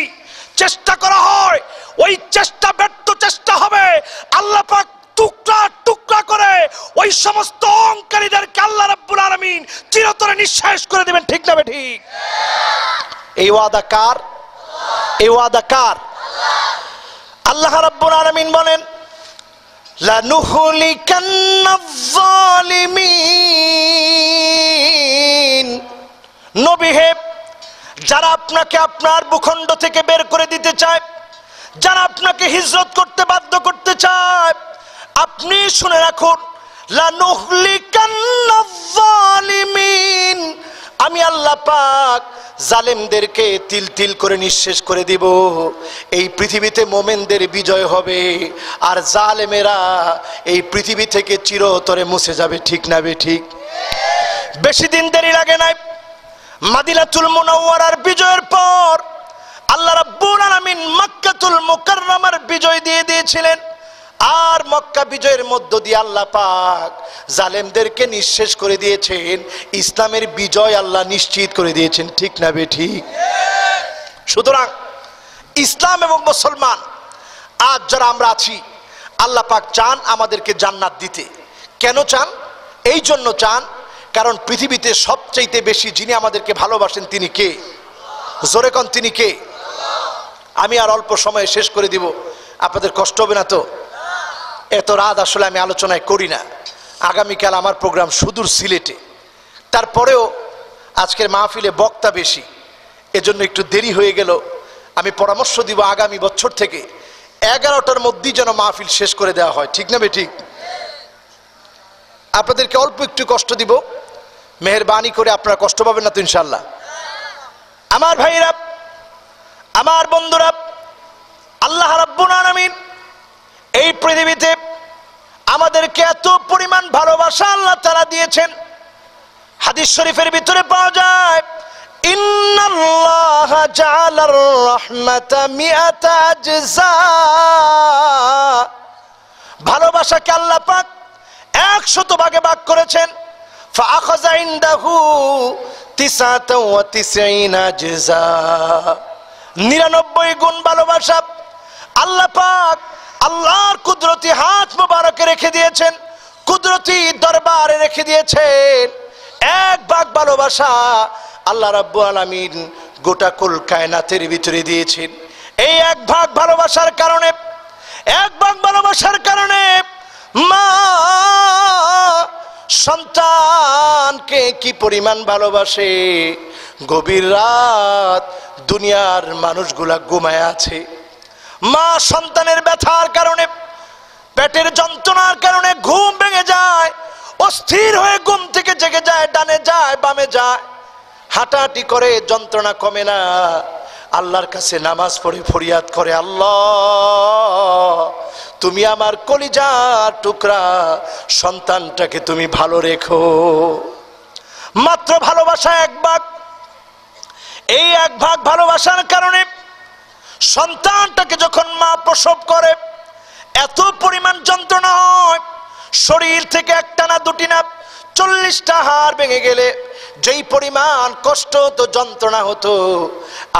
চেষ্টা করা হয়, ওই চেষ্টা ব্যর্থ চেষ্টা হবে। আল্লাহ পাক টুকরা টুকরা করে ওই সমস্ত অহংকারীদেরকে আল্লাহ রাব্বুল আলামিন চিরতরে নিঃশেষ করে দিবেন, ঠিক যাবে ঠিক। এই ওয়াদা কার? এই ওয়াদা কার? আল্লাহ রাব্বুল আলামিন বলেন, লানুহলিকান্নায-যালিমিন। নবী হে, যারা আপনাকে আপনার ভূখণ্ড থেকে বের করে দিতে চায়, যারা আপনাকে হিজরত করতে বাধ্য করতে চায়, আপনি শুনে রাখুন, লানুহলিকান্নায-যালিমিন, আমি আল্লাহ পাক জালেমদেরকে তিল তিল করে নিঃশেষ করে দিব। এই পৃথিবীতে মোমেনদের বিজয় হবে, আর জালেমেরা এই পৃথিবী থেকে চিরতরে মুছে যাবে, ঠিক না বে ঠিক? বেশি দিন দেরি লাগে নাই। মদিনাতুল মুনাওয়ারার বিজয়ের পর আল্লাহ রাব্বুল আলামিন মক্কাতুল মুকাররমার বিজয় দিয়ে দিয়েছিলেন, আর মক্কা বিজয়ের মধ্য দিয়ে আল্লাহ পাক জালেমদেরকে নিঃশেষ করে দিয়েছেন। ইসলামের বিজয় আল্লাহ নিশ্চিত করে দিয়েছেন, ঠিক না বে ঠিক? সুতরাং ইসলাম এবং মুসলমান আজ যারা আমরা আছি, আল্লাহ পাক চান আমাদেরকে জান্নাত দিতে। কেন চান? এই জন্য চান, কারণ পৃথিবীতে সবচাইতে বেশি যিনি আমাদেরকে ভালোবাসেন তিনি কে? জোরে কোন, তিনি কে? আমি আর অল্প সময়ে শেষ করে দিব, আপনাদের কষ্ট হবে না তো? এত রাত আসলে আমি আলোচনায় করি না। আগামীকাল আমার প্রোগ্রাম সুদূর সিলেটে, তারপরেও আজকের মাহফিলে বক্তা বেশি, এজন্য একটু দেরি হয়ে গেল। আমি পরামর্শ দিব আগামী বছর থেকে 11টার মধ্যেই যেন মাহফিল শেষ করে দেওয়া হয়, ঠিক না বে ঠিক? আপনাদেরকে অল্প একটু কষ্ট দিব, মেহেরবানি করে আপনারা কষ্ট পাবেন না তো ইনশাল্লাহ। আমার ভাইরা, আমার বন্ধুরা, আল্লাহ রাব্বুল আলামিন এই পৃথিবীতে আমাদেরকে এত পরিমাণ ভালোবাসা আল্লাহ তাআলা দিয়েছেন। হাদিস শরীফের ভিতরে পাওয়া যায়, ইন্নাল্লাহা জাআলার রাহমাতা মিআতা আজজা। ভালোবাসাকে আল্লাহ পাক 100 ভাগে ভাগ করেছেন। ফাআখাযা ইনদাহু 99 আজজা। 99 গুণ ভালোবাসা আল্লাহ পাক আল্লাহর কুদরতি হাত মোবারকে রেখে দিয়েছেন, কুদরতি দরবারে রেখে দিয়েছেন। 1 ভাগ ভালোবাসা আল্লাহ রাব্বুল আলামিন গোটা কুল কায়নাতের ভিতরে দিয়েছেন। এই 1 ভাগ ভালোবাসার কারণে, 1 ভাগ ভালোবাসার কারণে মা সন্তানকে কি পরিমাণ ভালোবাসে। গভীর রাত দুনিয়ার মানুষগুলা ঘুমায় আছে, মা সন্তানের ব্যথার কারণে, পেটের যন্ত্রণার কারণে ঘুম ভেঙে যায়, অস্থির হয়ে ঘুম থেকে জেগে যায়, ডানে যায় বামে যায়, হাঁটাহাঁটি করে, যন্ত্রণা কমে না। আল্লাহর কাছে নামাজ পড়ে ফরিয়াদ করে, আল্লাহ তুমি আমার কলিজার টুকরা সন্তানটাকে তুমি ভালো রেখো। মাত্র ভালোবাসা 1 ভাগ। এই 1 ভাগ ভালোবাসার কারণে সন্তানটাকে যখন মা প্রসব করে এত পরিমাণ যন্ত্রণা হয়, শরীর থেকে 1টা না 2টি না 40টা হাড় ভেঙে গেলে যেই পরিমাণ কষ্ট তো যন্ত্রণা হতো,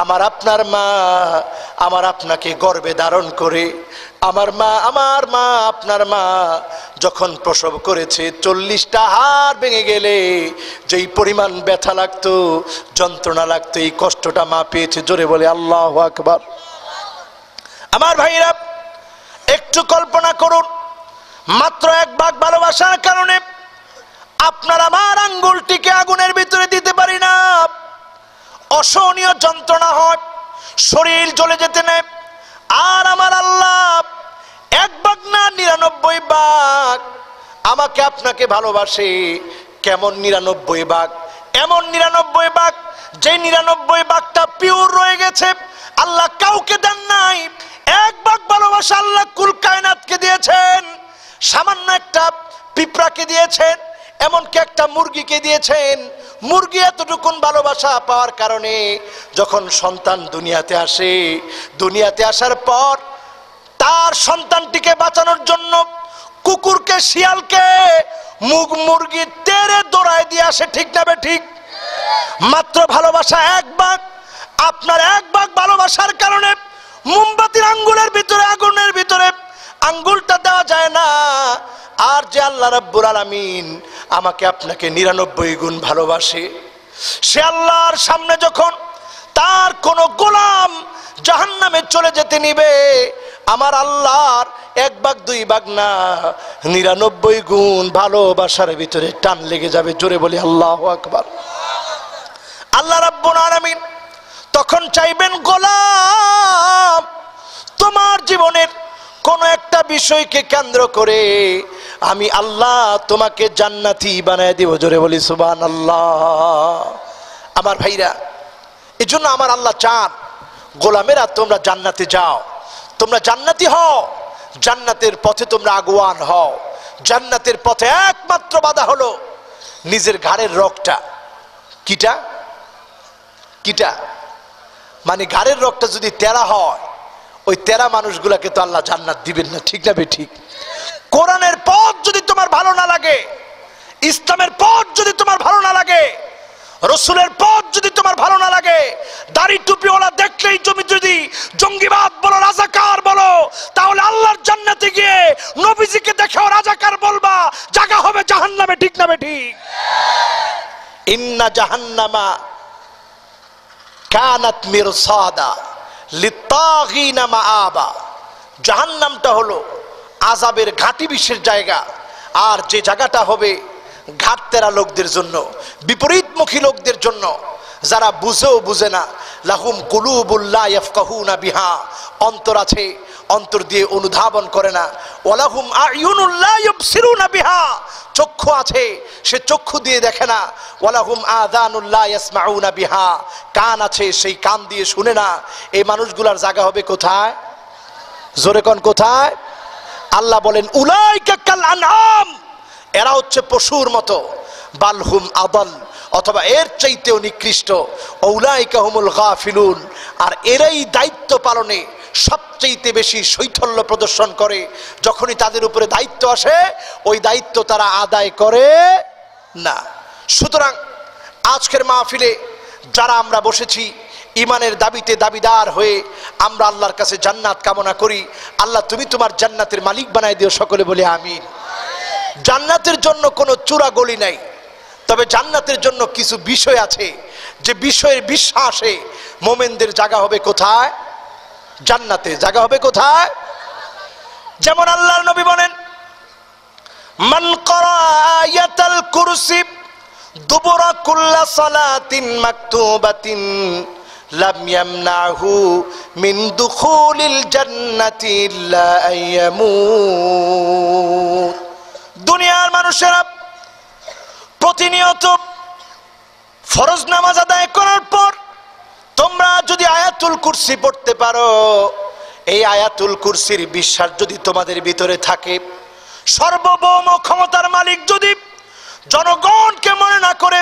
আমার আপনার মা আমার আপনাকে গর্ভে ধারণ করে, আমার মা আপনার মা যখন প্রসব করেছে 40টা হাড় ভেঙে গেলে যেই পরিমাণ ব্যথা লাগতো, যন্ত্রণা লাগতো, এই কষ্টটা মা পেয়েছে। জোরে বলে আল্লাহু আকবার। আমার ভাইরা, একটু কল্পনা করুন, মাত্র 1 ভাগ ভালোবাসার কারণে আপনার আমার আঙ্গুলটিকে আগুনের ভিতরে দিতে পারি না, অসহনীয় যন্ত্রণা হয়, শরীর জ্বলে যেতে নেয়। আর আমার আল্লাহ 1 ভাগ না 99 ভাগ আমাকে আপনাকে ভালোবাসে। কেমন 99 ভাগ? এমন 99 ভাগ যে 99 ভাগটা পিওর রয়ে গেছে, আল্লাহ কাউকে দেন নাই। 1 ভাগ ভালোবাসা আল্লাহ কুল কায়নাতকে দিয়েছেন। সামান্য একটা পিঁপড়াকে দিয়েছেন, এমনকি একটা মুরগিকে দিয়েছেন। মুরগি এতটুকুন ভালোবাসা পাওয়ার কারণে যখন সন্তান দুনিয়াতে আসে, দুনিয়াতে আসার পর তার সন্তানটিকে বাঁচানোর জন্য কুকুরকে, শিয়ালকে মুগ মুরগি তেরে দৌড়ায় দিয়ে আসে, ঠিক না বে ঠিক? মাত্র ভালোবাসা এক ভাগ, আপনার এক ভাগ ভালোবাসার কারণে মোমবাতির আঙ্গুলের ভিতরে, আগুনের ভিতরে আঙ্গুলটা দেওয়া যায় না। আর যে আল্লাহ রাব্বুল আলামিন আমাকে আপনাকে 99 গুণ ভালোবাসে, সে আল্লাহর সামনে যখন তার কোন গোলাম জাহান্নামে চলে যেতে নিবে, আমার আল্লাহর এক ভাগ দুই ভাগ না, 99 গুণ ভালোবাসার ভিতরে টান লেগে যাবে। জোরে বলি আল্লাহু আকবার। আল্লাহ রাব্বুল আলামিন তখন চাইবেন, গোলাম তোমার জীবনের কোন একটা বিষয়কে কেন্দ্র করে আমি আল্লাহ তোমাকে জান্নাতি বানায় দিব। জোরে বলি সুবহানাল্লাহ। আমার ভাইরা, এই জন্য আমার আল্লাহ চান গোলামেরা তোমরা জান্নাতে যাও, তোমরা জান্নাতি হও, জান্নাতের পথে তোমরা আগুয়ান হও। জান্নাতের পথে একমাত্র বাধা হলো নিজের ঘাড়ের রগটা। কিটা কিটা মানে ঘাড়ের রগটা যদি তেরা হয়, ওই তেরা মানুষগুলাকে তো আল্লাহ জান্নাত দিবেন না, ঠিক না বে ঠিক? কোরআনের পথ যদি তোমার ভালো না লাগে, ইসলামের পথ যদি তোমার ভালো না লাগে, রসুলের পথ যদি তোমার ভালো না লাগে, দাড়ি টুপিওয়ালা দেখলেই যদি জঙ্গিবাদ বলো, রাজাকার বলো, তাহলে আল্লাহর জান্নাতে গিয়ে নবীজিকে দেখেও রাজাকার বলবা, জায়গা হবে জাহান্নামে, ঠিক না বে ঠিক? ইন্না জাহান্নামা কানাত মিরসাদা লিত্তাগিনা মাআবা। জাহান্নামটা হলো আযাবের ঘাঁটি বিশেষ জায়গা, আর যে জায়গাটা হবে ঘাটতেরা লোকদের জন্য, বিপরীতমুখী লোকদের জন্য, যারা বুঝেও বুঝে না। লাহুম কুলুবুল লা ইয়াফকাহুনা বিহা, অন্তর আছে, অন্তর দিয়ে অনুধাবন করে না। ওয়ালাহুম আয়ুনুল লা ইউবসিরুনা বিহা, চক্ষু আছে, সে চক্ষু দিয়ে দেখে না। ওয়ালাহুম আযানুল লা ইয়াসমাউনা বিহা, কান আছে, সেই কান দিয়ে শুনে না। এই মানুষগুলার জায়গা হবে কোথায়? জোরে কোন কোথায়? আল্লাহ বলেন উলাইকা কাল আনআম, এরা হচ্ছে পশুর মতো। বালহুম আদাল, অথবা এর চাইতেও নিকৃষ্ট। উলাইকা হুমুল গাফিলুন, আর এরাই দায়িত্ব পালনে সবচেয়ে বেশি শৈথল্য প্রদর্শন করে। যখনই তাদের উপরে দায়িত্ব আসে, ওই দায়িত্ব তারা আদায় করে না। সুতরাং আজকের মাহফিলে যারা আমরা বসেছি, ইমানের দাবিতে দাবিদার হয়ে আমরা আল্লাহর কাছে জান্নাত কামনা করি। আল্লাহ তুমি তোমার জান্নাতের মালিক বানাই দিও, সকলে বলে আমিন। জান্নাতের জন্য কোনো চূড়া গলি নাই, তবে জান্নাতের জন্য কিছু বিষয় আছে, যে বিষয়ের বিশ্বাসে মোমেনদের জায়গা হবে কোথায়? জান্নাতে। জায়গা হবে কোথায়? যেমন আল্লাহর নবী বলেন, মান ক্বারা আয়াতাল কুরসি দুবুরা কুল্লা সালাতিন মাকতুবাতিন লাম ইয়ামনাহু মিন দুখুলিল জান্নাতি ইল্লা আইয়ামুত। দুনিয়ার মানুষেরা প্রতিনিয়ত ফরজ নামাজ আদায় করার পর তোমরা যদি আয়াতুল কুরসি পড়তে পারো, এই আয়াতুল কুরসির বিশ্বাস যদি তোমাদের ভিতরে থাকে, সর্বভৌম ক্ষমতার মালিক যদি জনগণকে মনে না করে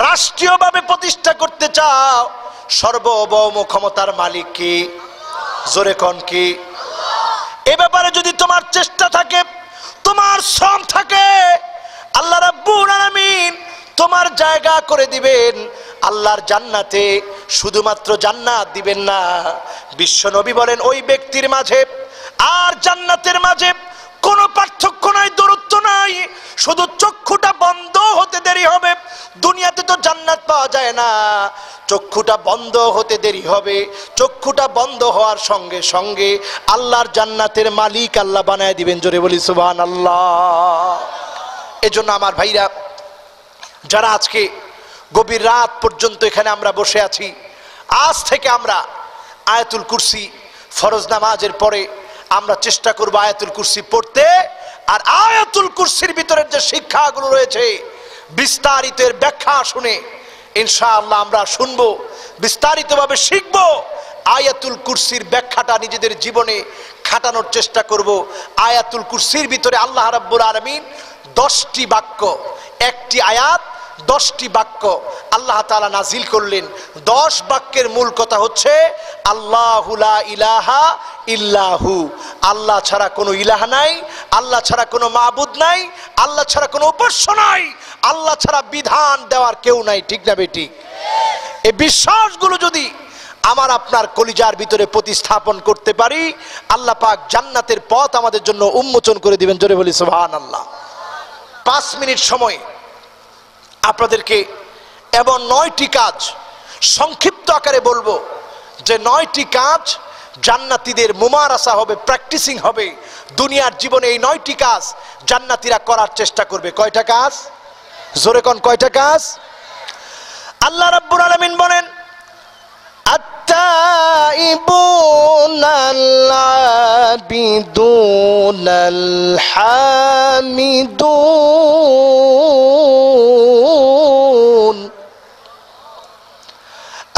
রাষ্ট্রীয়ভাবে প্রতিষ্ঠা করতে চাও, সর্বভৌম ক্ষমতার মালিক কি? জোরে কোন কি? এ ব্যাপারে যদি তোমার চেষ্টা থাকে, তোমার শ্রম থাকে, আল্লাহ রাব্বুল আলামিন তোমার জায়গা করে দিবেন আল্লাহর জান্নাতে। শুধুমাত্র জান্নাত দিবেন না, বিশ্ব নবী বলেন ওই ব্যক্তির মাঝে আর জান্নাতের মাঝে কোনো পার্থক্য নাই, দূরত্ব নাই, শুধু চক্ষুটা বন্ধ হতে দেরি হবে। দুনিয়াতে তো জান্নাত পাওয়া যায় না, চক্ষুটা বন্ধ হতে দেরি হবে। চক্ষুটা বন্ধ হওয়ার সঙ্গে সঙ্গে আল্লাহর জান্নাতের মালিক আল্লাহ বানায় দিবেন। জোরে বলি সুবহানাল্লাহ। এজন্য আমার ভাইরা, যারা আজকে গভীর রাত পর্যন্ত এখানে আমরা বসে আছি, আজ থেকে আমরা আয়াতুল কুরসি ফরজ নামাজের পরে আমরা চেষ্টা করব আয়াতুল কুরসি পড়তে। আর আয়াতুল কুরসির ভিতরের যে শিক্ষাগুলো রয়েছে, বিস্তারিত এর ব্যাখ্যা শুনে ইনশাআল্লাহ আমরা শুনবো, বিস্তারিতভাবে শিখব। আয়াতুল কুরসির ব্যাখ্যাটা নিজেদের জীবনে খাটানোর চেষ্টা করব। আয়াতুল কুরসির ভিতরে আল্লাহ রাব্বুল আলামিন 10টি বাক্য, একটি আয়াত 10টি বাক্য আল্লাহ তাআলা নাজিল করলেন। 10 বাক্যের মূল কথা হচ্ছে আল্লাহু লা ইলাহা ইল্লাহু, আল্লাহ ছাড়া কোনো ইলাহ নাই, আল্লাহ ছাড়া কোনো মাবুদ নাই, আল্লাহ ছাড়া কোনো উপাস্য নাই, আল্লাহ ছাড়া বিধান দেওয়ার কেউ নাই। ঠিক না বেটি? এই বিশ্বাসগুলো যদি আমার আপনার কলিজার ভিতরে প্রতিস্থাপন করতে পারি, আল্লাহ পাক জান্নাতের পথ আমাদের জন্য উন্মোচন করে দিবেন। জোরে বলি সুবহানাল্লাহ। 5 মিনিট সময় আপনাদেরকে এমন 9টি কাজ সংক্ষিপ্ত আকারে বলবো, যে 9টি কাজ জান্নাতীদের মুমারাসা হবে, প্র্যাকটিসিং হবে। দুনিয়ার জীবনে এই 9টি কাজ জান্নাতীরা করার চেষ্টা করবে। কয়টা কাজ? জোরে কোন কয়টা কাজ? আল্লাহ রাব্বুল আলামিন বলেন, আত-তাইবুনাল আবিদুনাল হামিদুন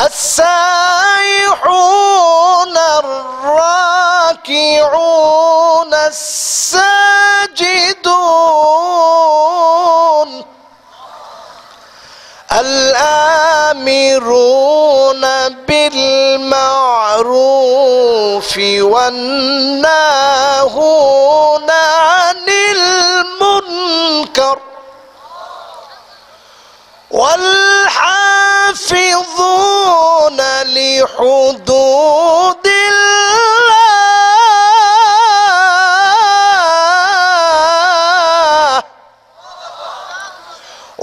আস-সাইহুনার রাকিউনাস সাজিদুন الآمرون بالمعروف والناهون عن المنكر والحافظون لحدود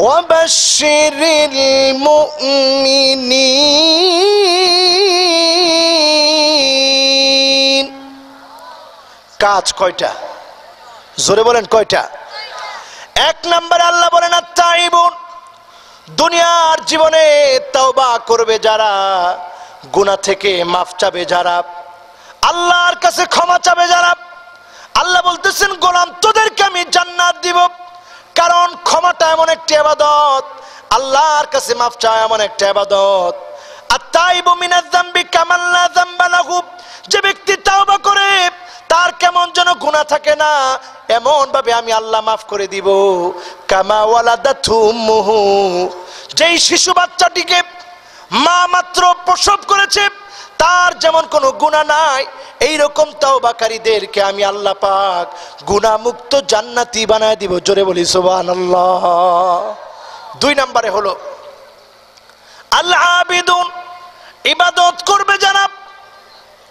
وبشر المؤمنين। কাজ কয়টা? জোরে বলেন কয়টা? 1 নম্বরে আল্লাহ বলেন আত-তাইবুন, দুনিয়ার জীবনে তওবা করবে যারা, গুনাহ থেকে মাফ চাবে যারা, আল্লাহর কাছে ক্ষমা চাবে যারা, আল্লাহ বলতেছেন গোলাম তোদেরকে আমি জান্নাত দিব। কারণ ক্ষমাটা এমন একটি ইবাদত, আল্লাহর কাছে মাফ চাওয়া এমন একটা ইবাদত। আত-তাইবু মিনাজ যামবি কামান লা যামবা লাহু, যে ব্যক্তি তওবা করে তার কেমন যেন গুনাহ থাকে না, এমন ভাবে আমি আল্লাহ মাফ করে দিব। কামা ওয়ালাদাতু উম্মুহু, যেই শিশু বাচ্চাটিকে মা মাত্র প্রসব করেছে তার যেমন কোনো গুনাহ নাই, এইরকম তাওবাকারীদেরকে আমি আল্লাহ পাক গুনাহ মুক্ত জান্নাতি বানায় দিব। জোরে বলি সুবহানাল্লাহ। 2 নম্বরে হলো আল আবিদুন, ইবাদত করবে যারা,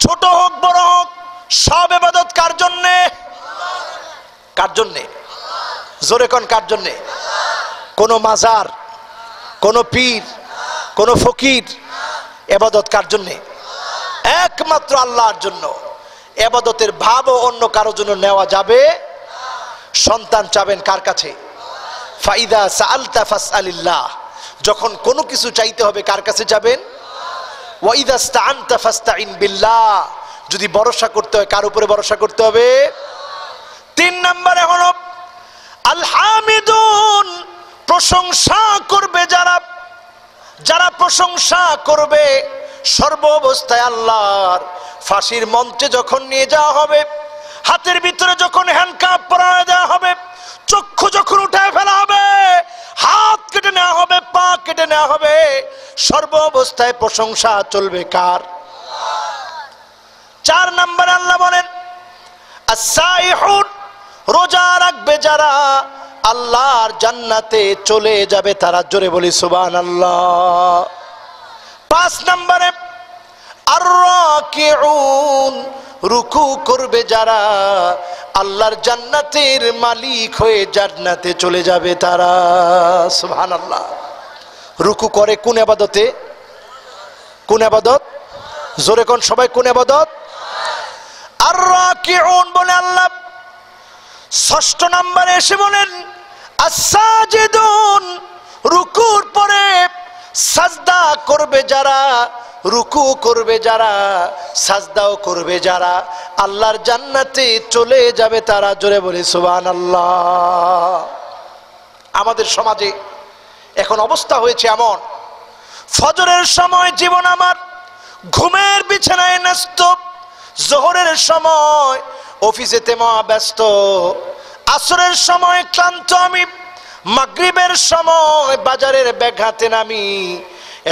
ছোট হোক বড় হোক সব ইবাদত কার জন্যে? কার জন্যে? জোরে কোন কার জন্যে? কোন মাজার, কোন পীর, কোন ফকির, ইবাদত কার জন্যে? একমাত্র আল্লাহর জন্য। ইবাদতের ভাবও অন্য কারোর জন্য নেওয়া যাবে। সন্তান চাবেন কার কাছে? ফাইদা সাআলতা ফাসআলিল্লাহ, যখন কোনো কিছু চাইতে হবে কার কাছে যাবেন? ওয়া ইযা ইসতাআনতা ফাসতাইন বিল্লাহ, যদি ভরসা করতে হয় কার উপরে ভরসা করতে হবে? 3 নম্বরে হলো আল হামিদুন, প্রশংসা করবে যারা, যারা প্রশংসা করবে সর্ব অবস্থায় আল্লাহর। ফাঁসির মঞ্চে যখন নিয়ে যাওয়া হবে, হাতের ভিতরে যখন হ্যান্ডকাপ পরানো দেওয়া হবে, চক্ষু যখন উঠায় ফেলা হবে, হাত কেটে নেওয়া হবে, পা কেটে নেওয়া হবে, সর্ব অবস্থায় প্রশংসা চলবে কার? 4 নম্বরে আল্লাহ বলেন আস-সাইহুন, রোজা রাখবে যারা, আল্লাহর জান্নাতে চলে যাবে তারা। জোরে বলি সুবহানাল্লাহ। 5 নম্বরে আর-রাকিউন, রুকু করবে যারা, আল্লাহর জান্নাতের মালিক হয়ে জান্নাতে চলে যাবে তারা। সুবহানাল্লাহ। রুকু করে কোন ইবাদতে? কোন ইবাদত? জোরে কোন সবাই, কোন ইবাদত? আর-রাকিউন বলে আল্লাহ। 6 নম্বরে এসে বলেন আস-সাজিদুন, রুকুর পরে সাজদা করবে যারা, রুকু করবে যারা, সাজদাও করবে যারা, আল্লাহর জান্নাতে চলে যাবে তারা। জোরে বলি সুবহানাল্লাহ। আমাদের সমাজে এখন অবস্থা হয়েছে এমন, ফজরের সময় জীবন আমার ঘুমের বিছানায় ন্যস্ত, জোহরের সময় অফিসেতে মহা ব্যস্ত, আসরের সময় ক্লান্ত আমি, মাগরিবের সময় বাজারের ব্যাগ হাতে নামি,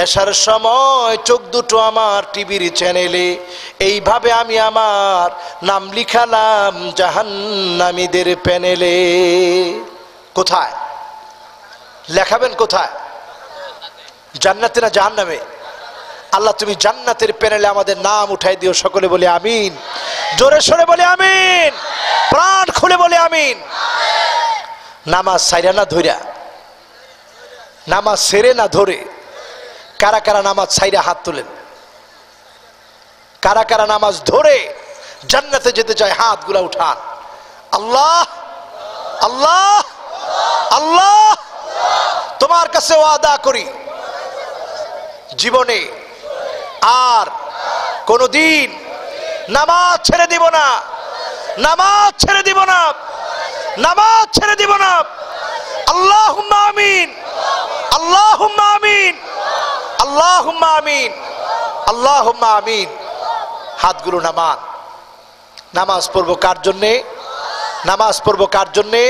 এশার সময় চোখ দুটো আমার টিভির চ্যানেলে। এইভাবে আমি আমার নাম লিখালাম জাহান্নামীদের প্যানেলে। কোথায় লেখাবেন? কোথায়? জান্নাতে না জাহান্নামে? আল্লাহ তুমি জান্নাতের প্যানেলে আমাদের নাম উঠাই দিও। সকলে বলে আমিন, জোরে সোরে বলে আমিন, প্রাণ খুলে বলে আমিন। নামাজ সাইরা না ধইরা? নামাজ সেরে না ধরে? কারা কারা নামাজ সাইরা হাত তোলেন? কারা কারা নামাজ ধরে জান্নাতে যেতে চায় হাতগুলা উঠান। আল্লাহ আল্লাহ আল্লাহ, তোমার কাছে ওয়াদা করি জীবনে আর কোনদিন নামাজ ছেড়ে দিব না, নামাজ ছেড়ে দিব না, নামাজ ছেড়ে দিব না। আল্লাহুম্মা আমিন, আল্লাহুম্মা আমিন, আল্লাহুম্মা আমিন, আল্লাহুম্মা আমিন। হাতগুলো নামান। নামাজ পড়বো কার জন্যে? নামাজ পড়বো কার জন্যে?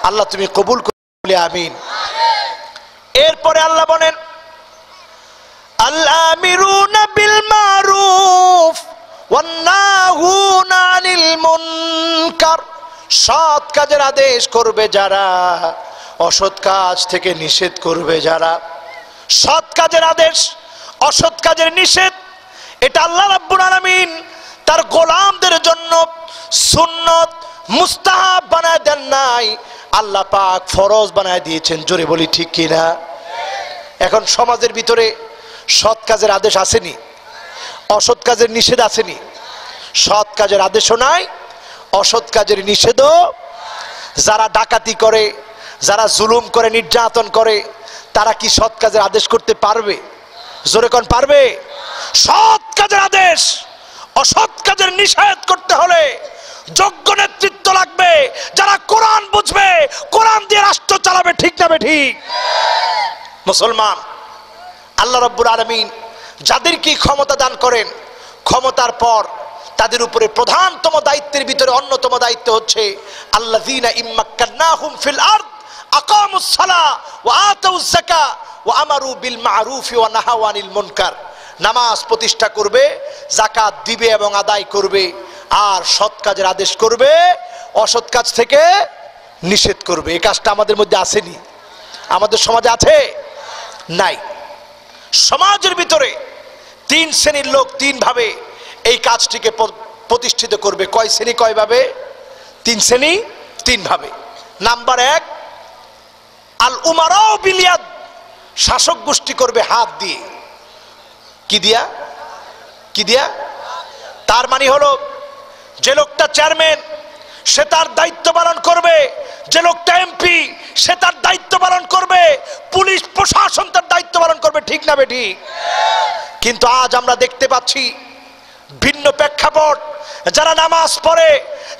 আল্লাহ তুমি কবুল করে আমিন। এরপরে আল্লাহ বলেন আল-আমিরুনা বিল মারুফ ওয়ান নাহুনা আনিল মুনকার। সৎ কাজের আদেশ করবে যারা, অসৎ কাজ থেকে নিষেধ করবে যারা। সৎ কাজের আদেশ, অসৎ কাজের নিষেধ, এটা আল্লাহ রাব্বুল আলামিন তার গোলামদের জন্য সুন্নত মুস্তাহাব বানায় দেন নাই, আল্লাহ পাক ফরজ বানায় দিয়েছেন। জোরে বলি ঠিক কিনা? এখন সমাজের ভিতরে সৎ কাজের আদেশ আসেনি, অসৎ কাজের নিষেধ আসেনি। সৎ কাজের আদেশও নাই, অসৎ কাজের নিষেধও। যারা ডাকাতি করে, যারা জুলুম করে, নির্যাতন করে, তারা কি সৎ কাজের আদেশ করতে পারবে? জোরে কোন পারবে? সৎ কাজের আদেশ, অসৎ কাজের নিষেধ করতে হলে যোগ্য নেতৃত্ব লাগবে, যারা কোরআন বুঝবে, কোরআন দিয়ে রাষ্ট্র চালাবে। ঠিক না ঠিক? মুসলমান, আল্লাহ রাব্বুল আলামিন যাদেরকে ক্ষমতা দান করেন, ক্ষমতার পর তাদের উপরে প্রধানতম দায়িত্বের ভিতরে অন্যতম দায়িত্ব হচ্ছে আল্লাযীনা ইম্মাক্কান্নাহুম ফিল আরদ আকামুস সালাহ ওয়া আতাউজ যাকাহ ওয়া আমারু বিল মা'রুফি ওয়া নাহাউ আনিল মুনকার। নামাজ প্রতিষ্ঠা করবে, যাকাত দিবে এবং আদায় করবে, আর সৎ কাজের আদেশ করবে, অসৎ কাজ থেকে নিষেধ করবে। এই কাজটা আমাদের মধ্যে আসেনি, আমাদের সমাজে আছে নাই। সমাজের ভিতরে তিন শ্রেণীর লোক তিন ভাবে এই কাজটিকে প্রতিষ্ঠিত করবে। কয় শ্রেণী, কয় ভাবে? তিন শ্রেণী, তিন ভাবে। নাম্বার এক, আল উমারাউ বিল ইয়াদ, শাসক গোষ্ঠী করবে হাত দিয়ে। কি দিয়া? কি দিয়া? তার মানে হলো যে লোকটা চেয়ারম্যান সে তার দায়িত্ব পালন করবে, যে লোকটা এমপি সে তার দায়িত্ব পালন করবে, পুলিশ প্রশাসন তার দায়িত্ব পালন করবে। ঠিক না বেঠিক? কিন্তু আজ আমরা দেখতে পাচ্ছি ভিন্ন প্রেক্ষাপট। যারা নামাজ পড়ে,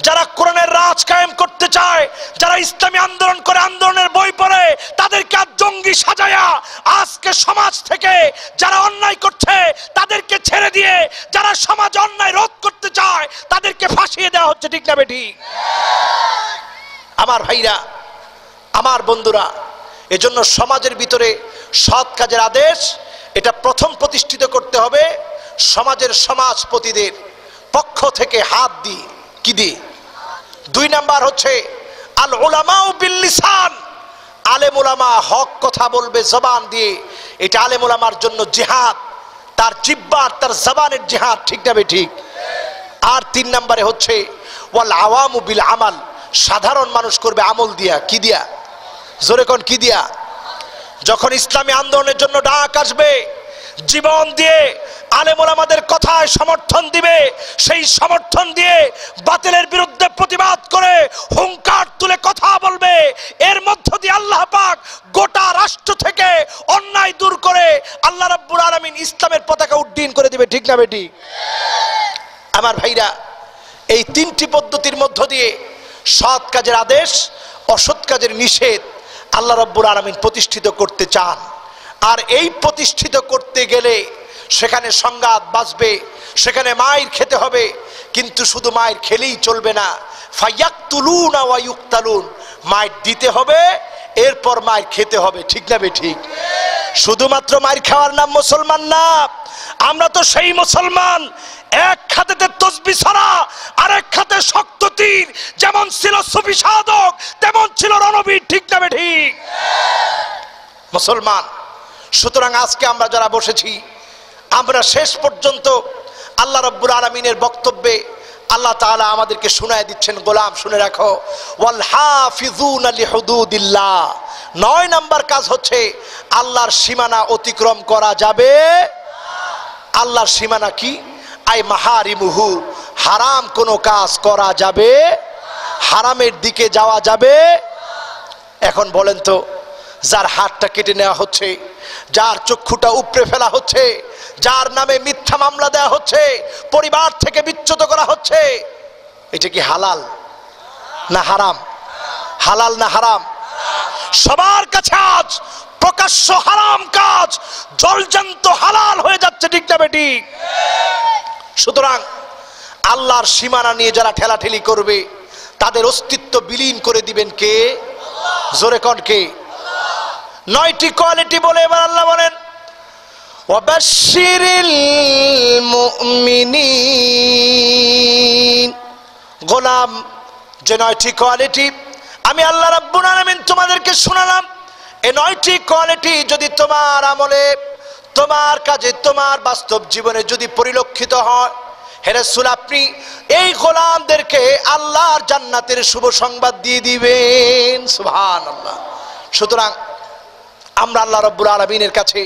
যারা কোরআনের রাজ কায়েম করতে চায়, যারা ইসলামী আন্দোলন করে, আন্দোলনের বই পড়ে, তাদেরকে আজ জঙ্গি সাজায়া আজকে সমাজ থেকে যারা অন্যায় করছে তাদেরকে ছেড়ে দিয়ে যারা সমাজ অন্যায় রোধ করতে চায় তাদেরকে ফাঁসিয়ে দেওয়া হচ্ছে। ঠিক না বেঠিক? আমার ভাইরা, আমার বন্ধুরা, এজন্য সমাজের ভিতরে সৎ কাজের আদেশ এটা প্রথম প্রতিষ্ঠিত করতে হবে সমাজের সমাজপতিদের পক্ষ থেকে হাত দিয়ে। কি দিয়ে? দুই নাম্বার হচ্ছে আল উলামাউ বিল লিসান, আলেম উলামা হক কথা বলবে জবান দিয়ে। এটা আলেম উলামার জন্য জিহাদ, তার জিহ্বার, তার জবানের জিহাদ। ঠিক না ঠিক? আর তিন নম্বরে হচ্ছে ওয়াল আওয়ামু বিল আমাল, সাধারণ মানুষ করবে আমল দিয়া। কি দিয়া? জোরে কোন কি দিয়া? যখন ইসলামী আন্দোলনের জন্য ডাক আসবে, জীবন দিয়ে আলেম ওলামাদের কথায় সমর্থন দিবে, সেই সমর্থন দিয়ে বাতিলের বিরুদ্ধে প্রতিবাদ করে হুঙ্কার তুলে কথা বলবে। এর মধ্য দিয়ে আল্লাহ পাক গোটা রাষ্ট্র থেকে অন্যায় দূর করে আল্লাহ রাব্বুল আলামিন ইসলামের পতাকা উড্ডীন করে দিবে। ঠিক না বেটি? আমার ভাইরা, এই তিনটি পদ্ধতির মধ্য দিয়ে সৎ কাজের আদেশ, অসৎ কাজের নিষেধ আল্লাহ রাব্বুল আলামিন প্রতিষ্ঠিত করতে চান। আর এই প্রতিষ্ঠিত করতে গেলে সেখানে সংঘাত বাজবে, সেখানে মায়ের খেতে হবে। কিন্তু শুধু মায়ের খেলেই চলবে না, ফায়াকতুলুনা ওয়া ইউকতালুন, মায়ের দিতে হবে এরপর মার খেতে হবে, ঠিক না বেঠিক? শুধুমাত্র মার খাওয়ার নাম মুসলমান না। আমরা তো সেই মুসলমান এক হাতে তসবিহ ছড়া আরেক হাতে শক্ত তীর, যেমন ছিল সুফি সাধক তেমন ছিল রণবীর, ঠিক না বেঠিক? মুসলমান। সুতরাং আজকে আমরা যারা বসেছি, আমরা শেষ পর্যন্ত আল্লাহ রাব্বুল আলামিনের বক্তব্যে আল্লাহ তাআলা আমাদেরকে শোনায় দিচ্ছেন, গোলাম শুনে রাখো, ওয়াল হাফিজুনা লিহুদুদিল্লাহ। 9 নাম্বার কাজ হচ্ছে আল্লাহর সীমানা অতিক্রম করা যাবে। আল্লাহর সীমানা কি? আই মাহারিমুহু, হারাম কোনো কাজ করা যাবে, হারামের দিকে যাওয়া যাবে। এখন বলেন তো, যার হাতটা কেটে নেওয়া হচ্ছে, যার চক্ষুটা উপড়ে ফেলা হচ্ছে, যার নামে মিথ্যা মামলা দেওয়া হচ্ছে, পরিবার থেকে বিচ্যুত করা হচ্ছে, এটা কি হালাল না হারাম? হালাল না হারাম? সবার কাছে আজ প্রকাশ্য হারাম কাজ জলজান্ত হালাল হয়ে যাচ্ছে, ঠিক না বেঠিক? সুতরাং আল্লাহর সীমানা নিয়ে যারা ঠেলাঠেলি করবে তাদের অস্তিত্ব বিলীন করে দিবেন কে? জোরে কোন কে? 9টি কোয়ালিটি বলে এবার আল্লাহ বলেন, ওয়াবাশশিরিল মুমিনিন। গোলাম, যে 9টি কোয়ালিটি আমি আল্লাহ রাব্বুল আলামিন তোমাদেরকে শোনালাম, এই 9টি কোয়ালিটি যদি তোমার আমলে, তোমার কাজে, তোমার বাস্তব জীবনে যদি পরিলক্ষিত হয়, হে রাসূল আপনি এই গোলামদেরকে আল্লাহর জান্নাতের শুভ সংবাদ দিয়ে দিবেন। সুবহানাল্লাহ। সুতরাং আমরা আল্লাহ রাব্বুল আলামিনের কাছে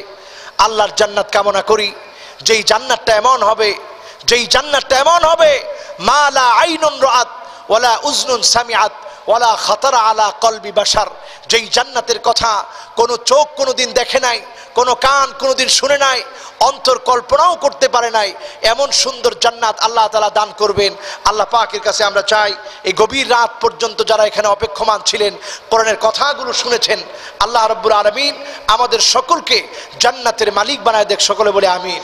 আল্লাহর জান্নাত কামনা করি, যেই জান্নাতটা এমন হবে, যেই জান্নাতটা এমন হবে, মা লা আইনুন রাআত ওয়ালা উযনুন সামিআত ওয়ালা খাতারা আলা কলবি বাশার। যেই জান্নাতের কথা কোনো চোখ কোনোদিন দেখে নাই, কোনো কান কোনোদিন শুনে নাই, অন্তর কল্পনাও করতে পারে নাই, এমন সুন্দর জান্নাত আল্লাহ তাআলা দান করবেন। আল্লাহ পাকের কাছে আমরা চাই, এই গভীর রাত পর্যন্ত যারা এখানে অপেক্ষমান ছিলেন, কোরআনের কথাগুলো শুনেছেন, আল্লাহ রাব্বুল আলামিন আমাদের সকলকে জান্নাতের মালিক বানায় দেখ। সকলে বলে আমিন।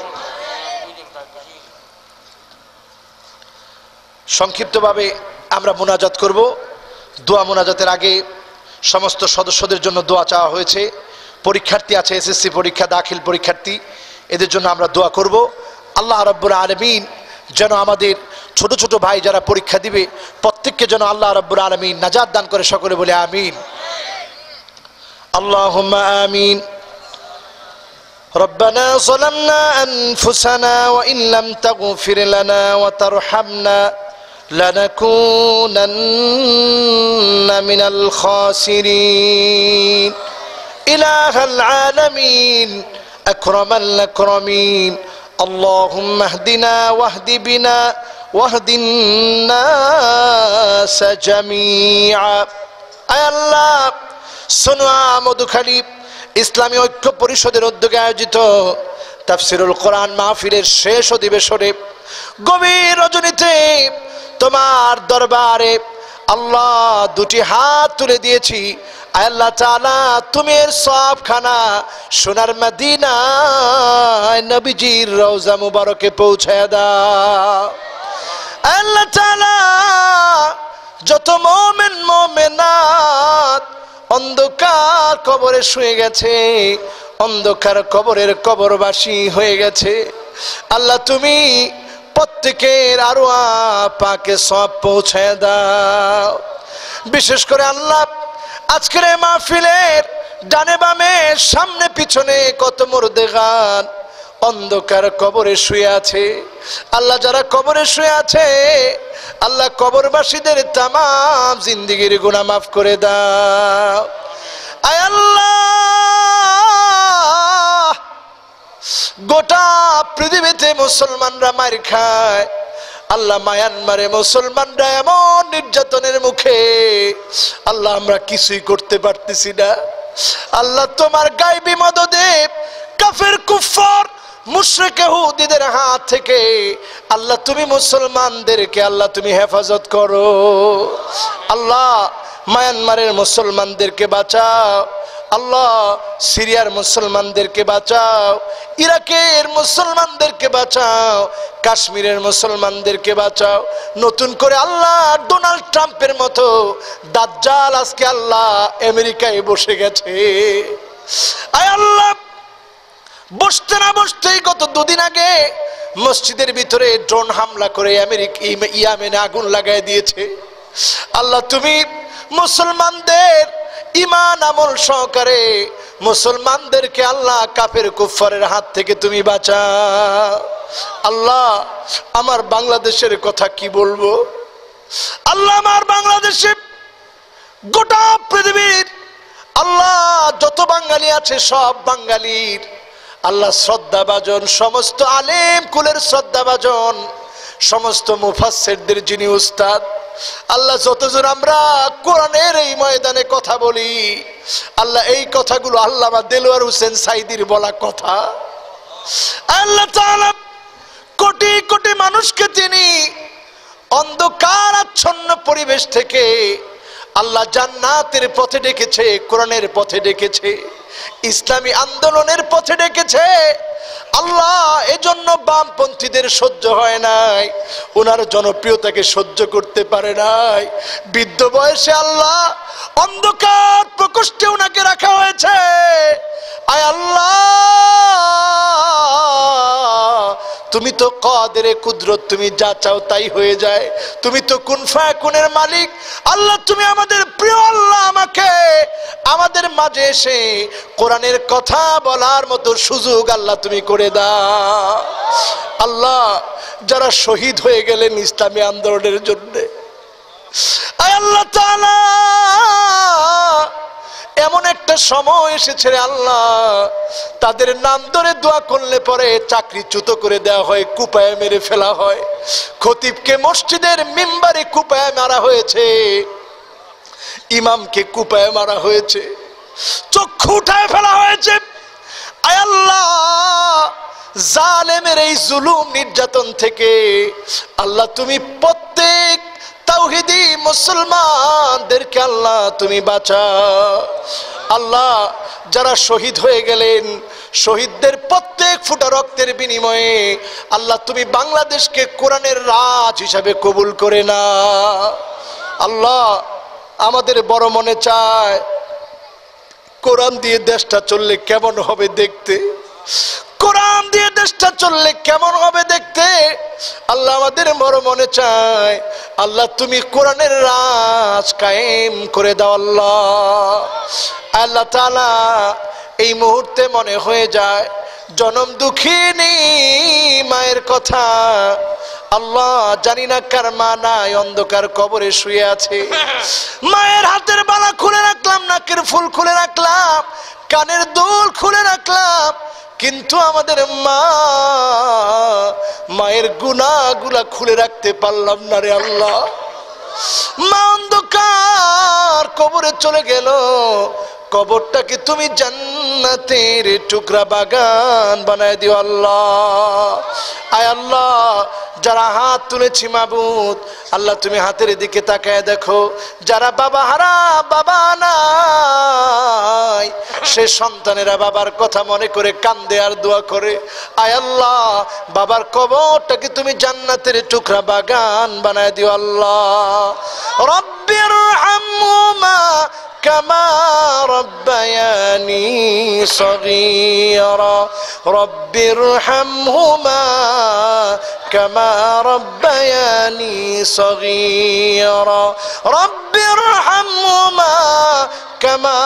সংক্ষিপ্তভাবে আমরা মুনাজাত করব। দোয়া মুনাজাতের আগে সমস্ত সদস্যদের জন্য দোয়া চাওয়া হয়েছে। পরীক্ষার্থী আছে, এসএসসি পরীক্ষা, দাখিল পরীক্ষার্থী, এদের জন্য আমরা দোয়া করব। আল্লাহ রাব্বুল আলামিন যেন আমাদের ছোট ছোট ভাই যারা পরীক্ষা দিবে প্রত্যেককে যেন আল্লাহ রাব্বুল আলামিন নাজাত দান করে। সকলে বলে আমিন। আল্লাহুম্মা আমিন। ربنا ظلمنا أنفسنا وإن لم تغفر لنا وترحمنا لنكونن من الخاسرين إله العالمين أكرم الأكرمين اللهم اهدنا واهد بنا واهد الناس جميعا أي الله সোনোয়া মধুখালী ইসলামী ঐক্য পরিষদের উদ্যোগে আয়োজিত তাফসিরুল কোরআন মাহফিলের শেষ অধিবেশনে গভীর রজনীতে তোমার দরবারে আল্লাহ দুটি হাত তুলে দিয়েছি। আল্লাহ তাআলা তুমি এর সওয়াবখানা সোনার মদিনায় নবীজির রওজা মুবারকে পৌঁছায় দাও। আল্লাহ তাআলা যত মুমিন মুমিনাত অন্ধকার কবরে শুয়ে গেছে, অন্ধকার কবরের কবরবাসী হয়ে গেছে, আল্লাহ তুমি প্রত্যেকের আরওয়া পাকে সওয়াব পৌঁছায় দাও। বিশেষ করে আল্লাহ আজকের এই মাহফিলের ডানে বামে সামনে পিছনে কত মুর্দেগান অন্ধকার কবরে শুয়ে আছে, আল্লাহ যারা কবরে শুয়ে আছে আল্লাহ কবরবাসীদের তামাম জিন্দেগির গুনাহ মাফ করে দাও। আয় আল্লাহ গোটা পৃথিবীতে মুসলমানরা মার খায়, আল্লাহ মায়ানমারে মুসলমানরা এমন নির্যাতনের মুখে আল্লাহ আমরা কিছুই করতে পারতেছি না। আল্লাহ তোমার গায়বী মদদে কাফের কুফার মুশরিক ইহুদিদের হাত থেকে আল্লাহ তুমি মুসলমানদেরকে আল্লাহ তুমি হেফাজত করো। আল্লাহ মায়ানমারের মুসলমানদেরকে বাঁচাও, আল্লাহ সিরিয়ার মুসলমানদেরকে বাঁচাও, ইরাকের মুসলমানদেরকে বাঁচাও, কাশ্মীরের মুসলমানদেরকে বাঁচাও। নতুন করে আল্লাহ ডোনাল্ড ট্রাম্পের মতো দাজ্জাল আজকে আল্লাহ আমেরিকায় বসে গেছে। আয় আল্লাহ, বসতে না বসতেই গত দুদিন আগে মসজিদের ভিতরে ড্রোন হামলা করে ইয়ামেনে আগুন লাগাই দিয়েছে। আল্লাহ তুমি মুসলমানদের ঈমান আমল সহকারে মুসলমানদেরকে আল্লাহ কাফের কুফারের হাত থেকে তুমি বাঁচাও। আল্লাহ আমার বাংলাদেশের কথা কি বলবো? আল্লাহ আমার বাংলাদেশে গোটা পৃথিবীর আল্লাহ যত বাঙালি আছে সব বাঙালির আল্লাহ শ্রদ্ধাভাজন, সমস্ত আলেম কুলের শ্রদ্ধাভাজন, সমস্ত মুফাসসিরদের যিনি উস্তাদ, আল্লাহ যতজন আমরা কোরআনের এই ময়দানে কথা বলি, আল্লাহ এই কথাগুলো আল্লামা দেলোয়ার হোসেন সাইদির বলা কথা। আল্লাহ তাআলা কোটি কোটি মানুষকে তিনি অন্ধকার আচ্ছন্ন পরিবেশ থেকে আল্লাহ জান্নাতের পথে ডেকেছে, কোরআনের পথে ডেকেছে, ইসলামী আন্দোলনের পথে ডেকেছে। আল্লাহ এজন্য বামপন্থীদের সহ্য হয় নাই, ওনার জনপ্রিয়তাকে সহ্য করতে পারে নাই। বৃদ্ধ বয়সে আল্লাহ অন্ধকার প্রকোষ্ঠে ওনাকে রাখা হয়েছে। আয় আল্লাহ, তুমি তো কাদেরে কুদরত, তুমি যা চাও তাই হয়ে যায়, তুমি তো কুন ফায়াকুনের মালিক। আল্লাহ তুমি আমাদের প্রিয় আল্লাহ, আমাকে আমাদের মাঝে এসে কোরআনের কথা বলার মতো সুযোগ আল্লাহ তুমি করে দাও। আল্লাহ যারা শহীদ হয়ে গেলেন ইসলামী আন্দোলনের জন্য, আয় আল্লাহ তাআলা এমন একটা সময় এসেছে আল্লাহ, তাদের নাম ধরে দোয়া করলে পরে চাকরিচ্যুত করে দেওয়া হয়, কুপায় মেরে ফেলা হয়। খতিবকে মসজিদের মিম্বারে কুপায় মারা হয়েছে, ইমামকে কুপায় মারা হয়েছে, চক্ষু উঠায় ফেলা হয়েছে। আয় আল্লাহ জালেমের এই জুলুম নির্যাতন থেকে আল্লাহ তুমি প্রত্যেক তাওহীদি মুসলমানদেরকে আল্লাহ তুমি বাঁচাও। আল্লাহ যারা শহীদ হয়ে গেলেন, শহীদদের প্রত্যেক ফোঁটা রক্তের বিনিময়ে আল্লাহ তুমি বাংলাদেশকে কোরআনের রাজ হিসাবে কবুল করে না। আল্লাহ আমাদের বড় মনে চায় কোরআন দিয়ে দেশটা চললে কেমন হবে দেখতে, কোরআন দিয়ে দেশটা চললে কেমন হবে দেখতে। আল্লাহ আমাদের বড় মনে চায় আল্লাহ তুমি কোরআনের রাজ কায়েম করে দাও। আল্লাহ তাআলা এই মুহূর্তে মনে হয়ে যায় জনম দুঃখিনী মায়ের কথা। আল্লাহ জানি না কার মা নাই, অন্ধকার কবরে শুয়ে আছে। মায়ের হাতের বালা খুলে রাখলাম, নাকের ফুল খুলে রাখলাম, কানের দুল খুলে রাখলাম, কিন্তু আমাদের মায়ের গুনাহগুলা খুলে রাখতে পারলাম না রে আল্লাহ। মা অন্ধকার কবরে চলে গেল, কবরটাকে তুমি জান্নাতের টুকরা বাগান বানায় দিও আল্লাহ। আয় আল্লাহ যারা হাত তুলেছি মাবুদ, আল্লাহ তুমি হাতের দিকে তাকায় দেখো, যারা বাবা হারা, বাবা নাই, সে সন্তানেরা বাবার কথা মনে করে কান্দে আর দোয়া করে। আয় আল্লাহ বাবার কবরটাকে তুমি জান্নাতের টুকরা বাগান বানায় দিও আল্লাহ। রব্বিরহামহুমা কামা রব্বায়ানি সগীরা, রব্বিরহামহুমা কামা রব্বায়ানি সগীরা, রব্বিরহামহুমা কামা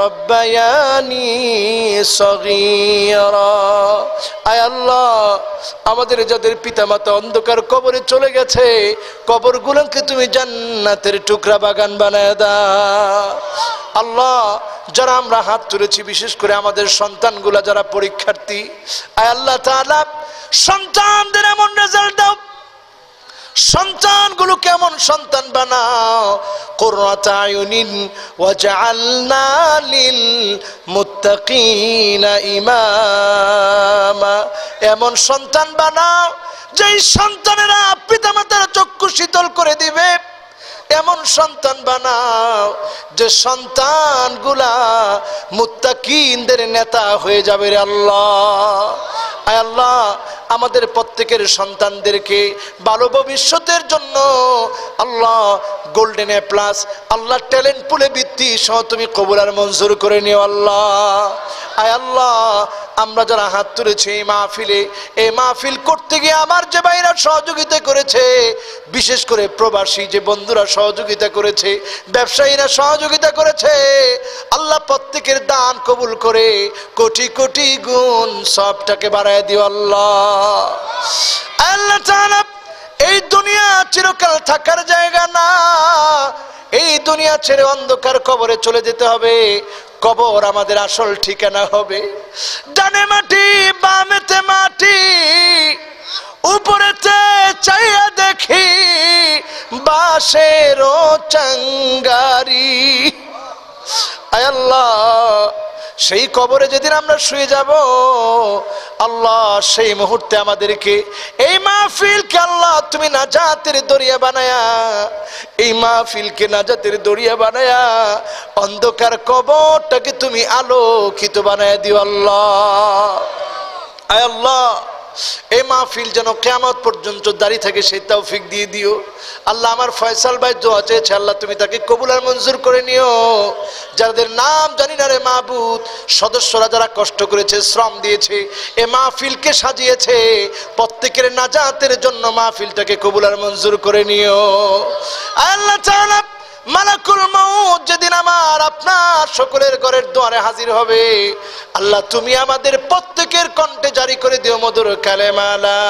রব্বায়ানি সগীরা। আয় আল্লাহ আমাদের যাদের পিতামাতা অন্ধকার কবরে চলে গেছে, কবরগুলোকে তুমি জান্নাতের টুকরা বাগান বানায় দাও আল্লাহ। যারা আমরা হাত তুলেছি, বিশেষ করে আমাদের সন্তানগুলা যারা পরীক্ষার্থী, আয় আল্লাহ তাআলা সন্তানদের এমন রেজাল্ট দাও, সন্তানগুলো কেমন সন্তান বানাও, কুররাতা আয়ুনিন ওয়াজআলনা লিল মুত্তাকিনা ইমামা। এমন সন্তান বানাও যেই সন্তানেরা পিতামাতার চক্ষু শীতল করে দিবে, এমন সন্তান বানাও যে সন্তানগুলা মুত্তাকিনদের নেতা হয়ে যাবে রে আল্লাহ। আয় আল্লাহ, আমাদের প্রত্যেকের সন্তানদেরকে ভালো ভবিষ্যতের জন্য Allah golden A plus Allah talent পুলে বৃত্তি সহ তুমি কবুল আর মঞ্জুর করে নিও আল্লাহ। আয় আল্লাহ, আমরা যারা হাত তুলেছি এই মাহফিল করতে গিয়ে আমার যে ভাইরা সহযোগিতা করেছে, বিশেষ করে প্রবাসী যে বন্ধুরা সহযোগিতা করেছে, ব্যবসায়ীরা সহযোগিতা করেছে, আল্লাহ প্রত্যেকের দান কবুল করে কোটি কোটি গুণ সবটাকে বাড়ায় দিও আল্লাহ। আল্লাহ তাআলা, এই দুনিয়া চিরকাল থাকার জায়গা না, এই দুনিয়া ছেড়ে অন্ধকার কবরে চলে যেতে হবে। কবর আমাদের আসল ঠিকানা হবে। ডানে মাটি বামেতে মাটি, উপরেতে চাইয়া দেখি বাঁশেরও চাঙ্গারি। আয় আল্লাহ, সেই কবরে যেদিন আমরা শুয়ে যাব আল্লাহ, সেই মুহূর্তে আমাদেরকে এই মাহফিলকে আল্লাহ তুমি নাজাতের দরিয়া বানায়া, এই মাহফিলকে নাজাতের দরিয়া বানায়া অন্ধকার কবরটাকে তুমি আলোকিত বানায়া দিও আল্লাহ। আয় আল্লাহ, এই মাহফিল যেন কিয়ামত পর্যন্ত দাঁড়িয়ে থাকে সেই তৌফিক দিয়ে দিও আল্লাহ। আমার ফয়সাল ভাই দোয়া চেয়েছে, আল্লাহ তুমি তাকে কবুল আর মঞ্জুর করে নিও। যাদের নাম জানি না রে মাহবুব, সদস্যরা যারা কষ্ট করেছে, শ্রম দিয়েছে, এই মাহফিলকে সাজিয়েছে, প্রত্যেকের নাজাতের জন্য মাহফিলটাকে কবুল আর মঞ্জুর করে নিও। আল্লাহ তাআলা, মালাকুল মউত যেদিন আমার আপনার সকলের ঘরের দুয়ারে হাজির হবে, আল্লাহ তুমি আমাদের প্রত্যেকের কণ্ঠে জারি করে দিও মধুর কালেমা লা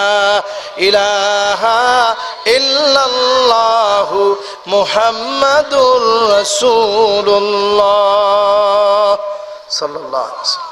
ইলাহা ইল্লাল্লাহু মুহাম্মাদুর রাসূলুল্লাহ সাল্লাল্লাহু আলাইহি ওয়াসাল্লাম।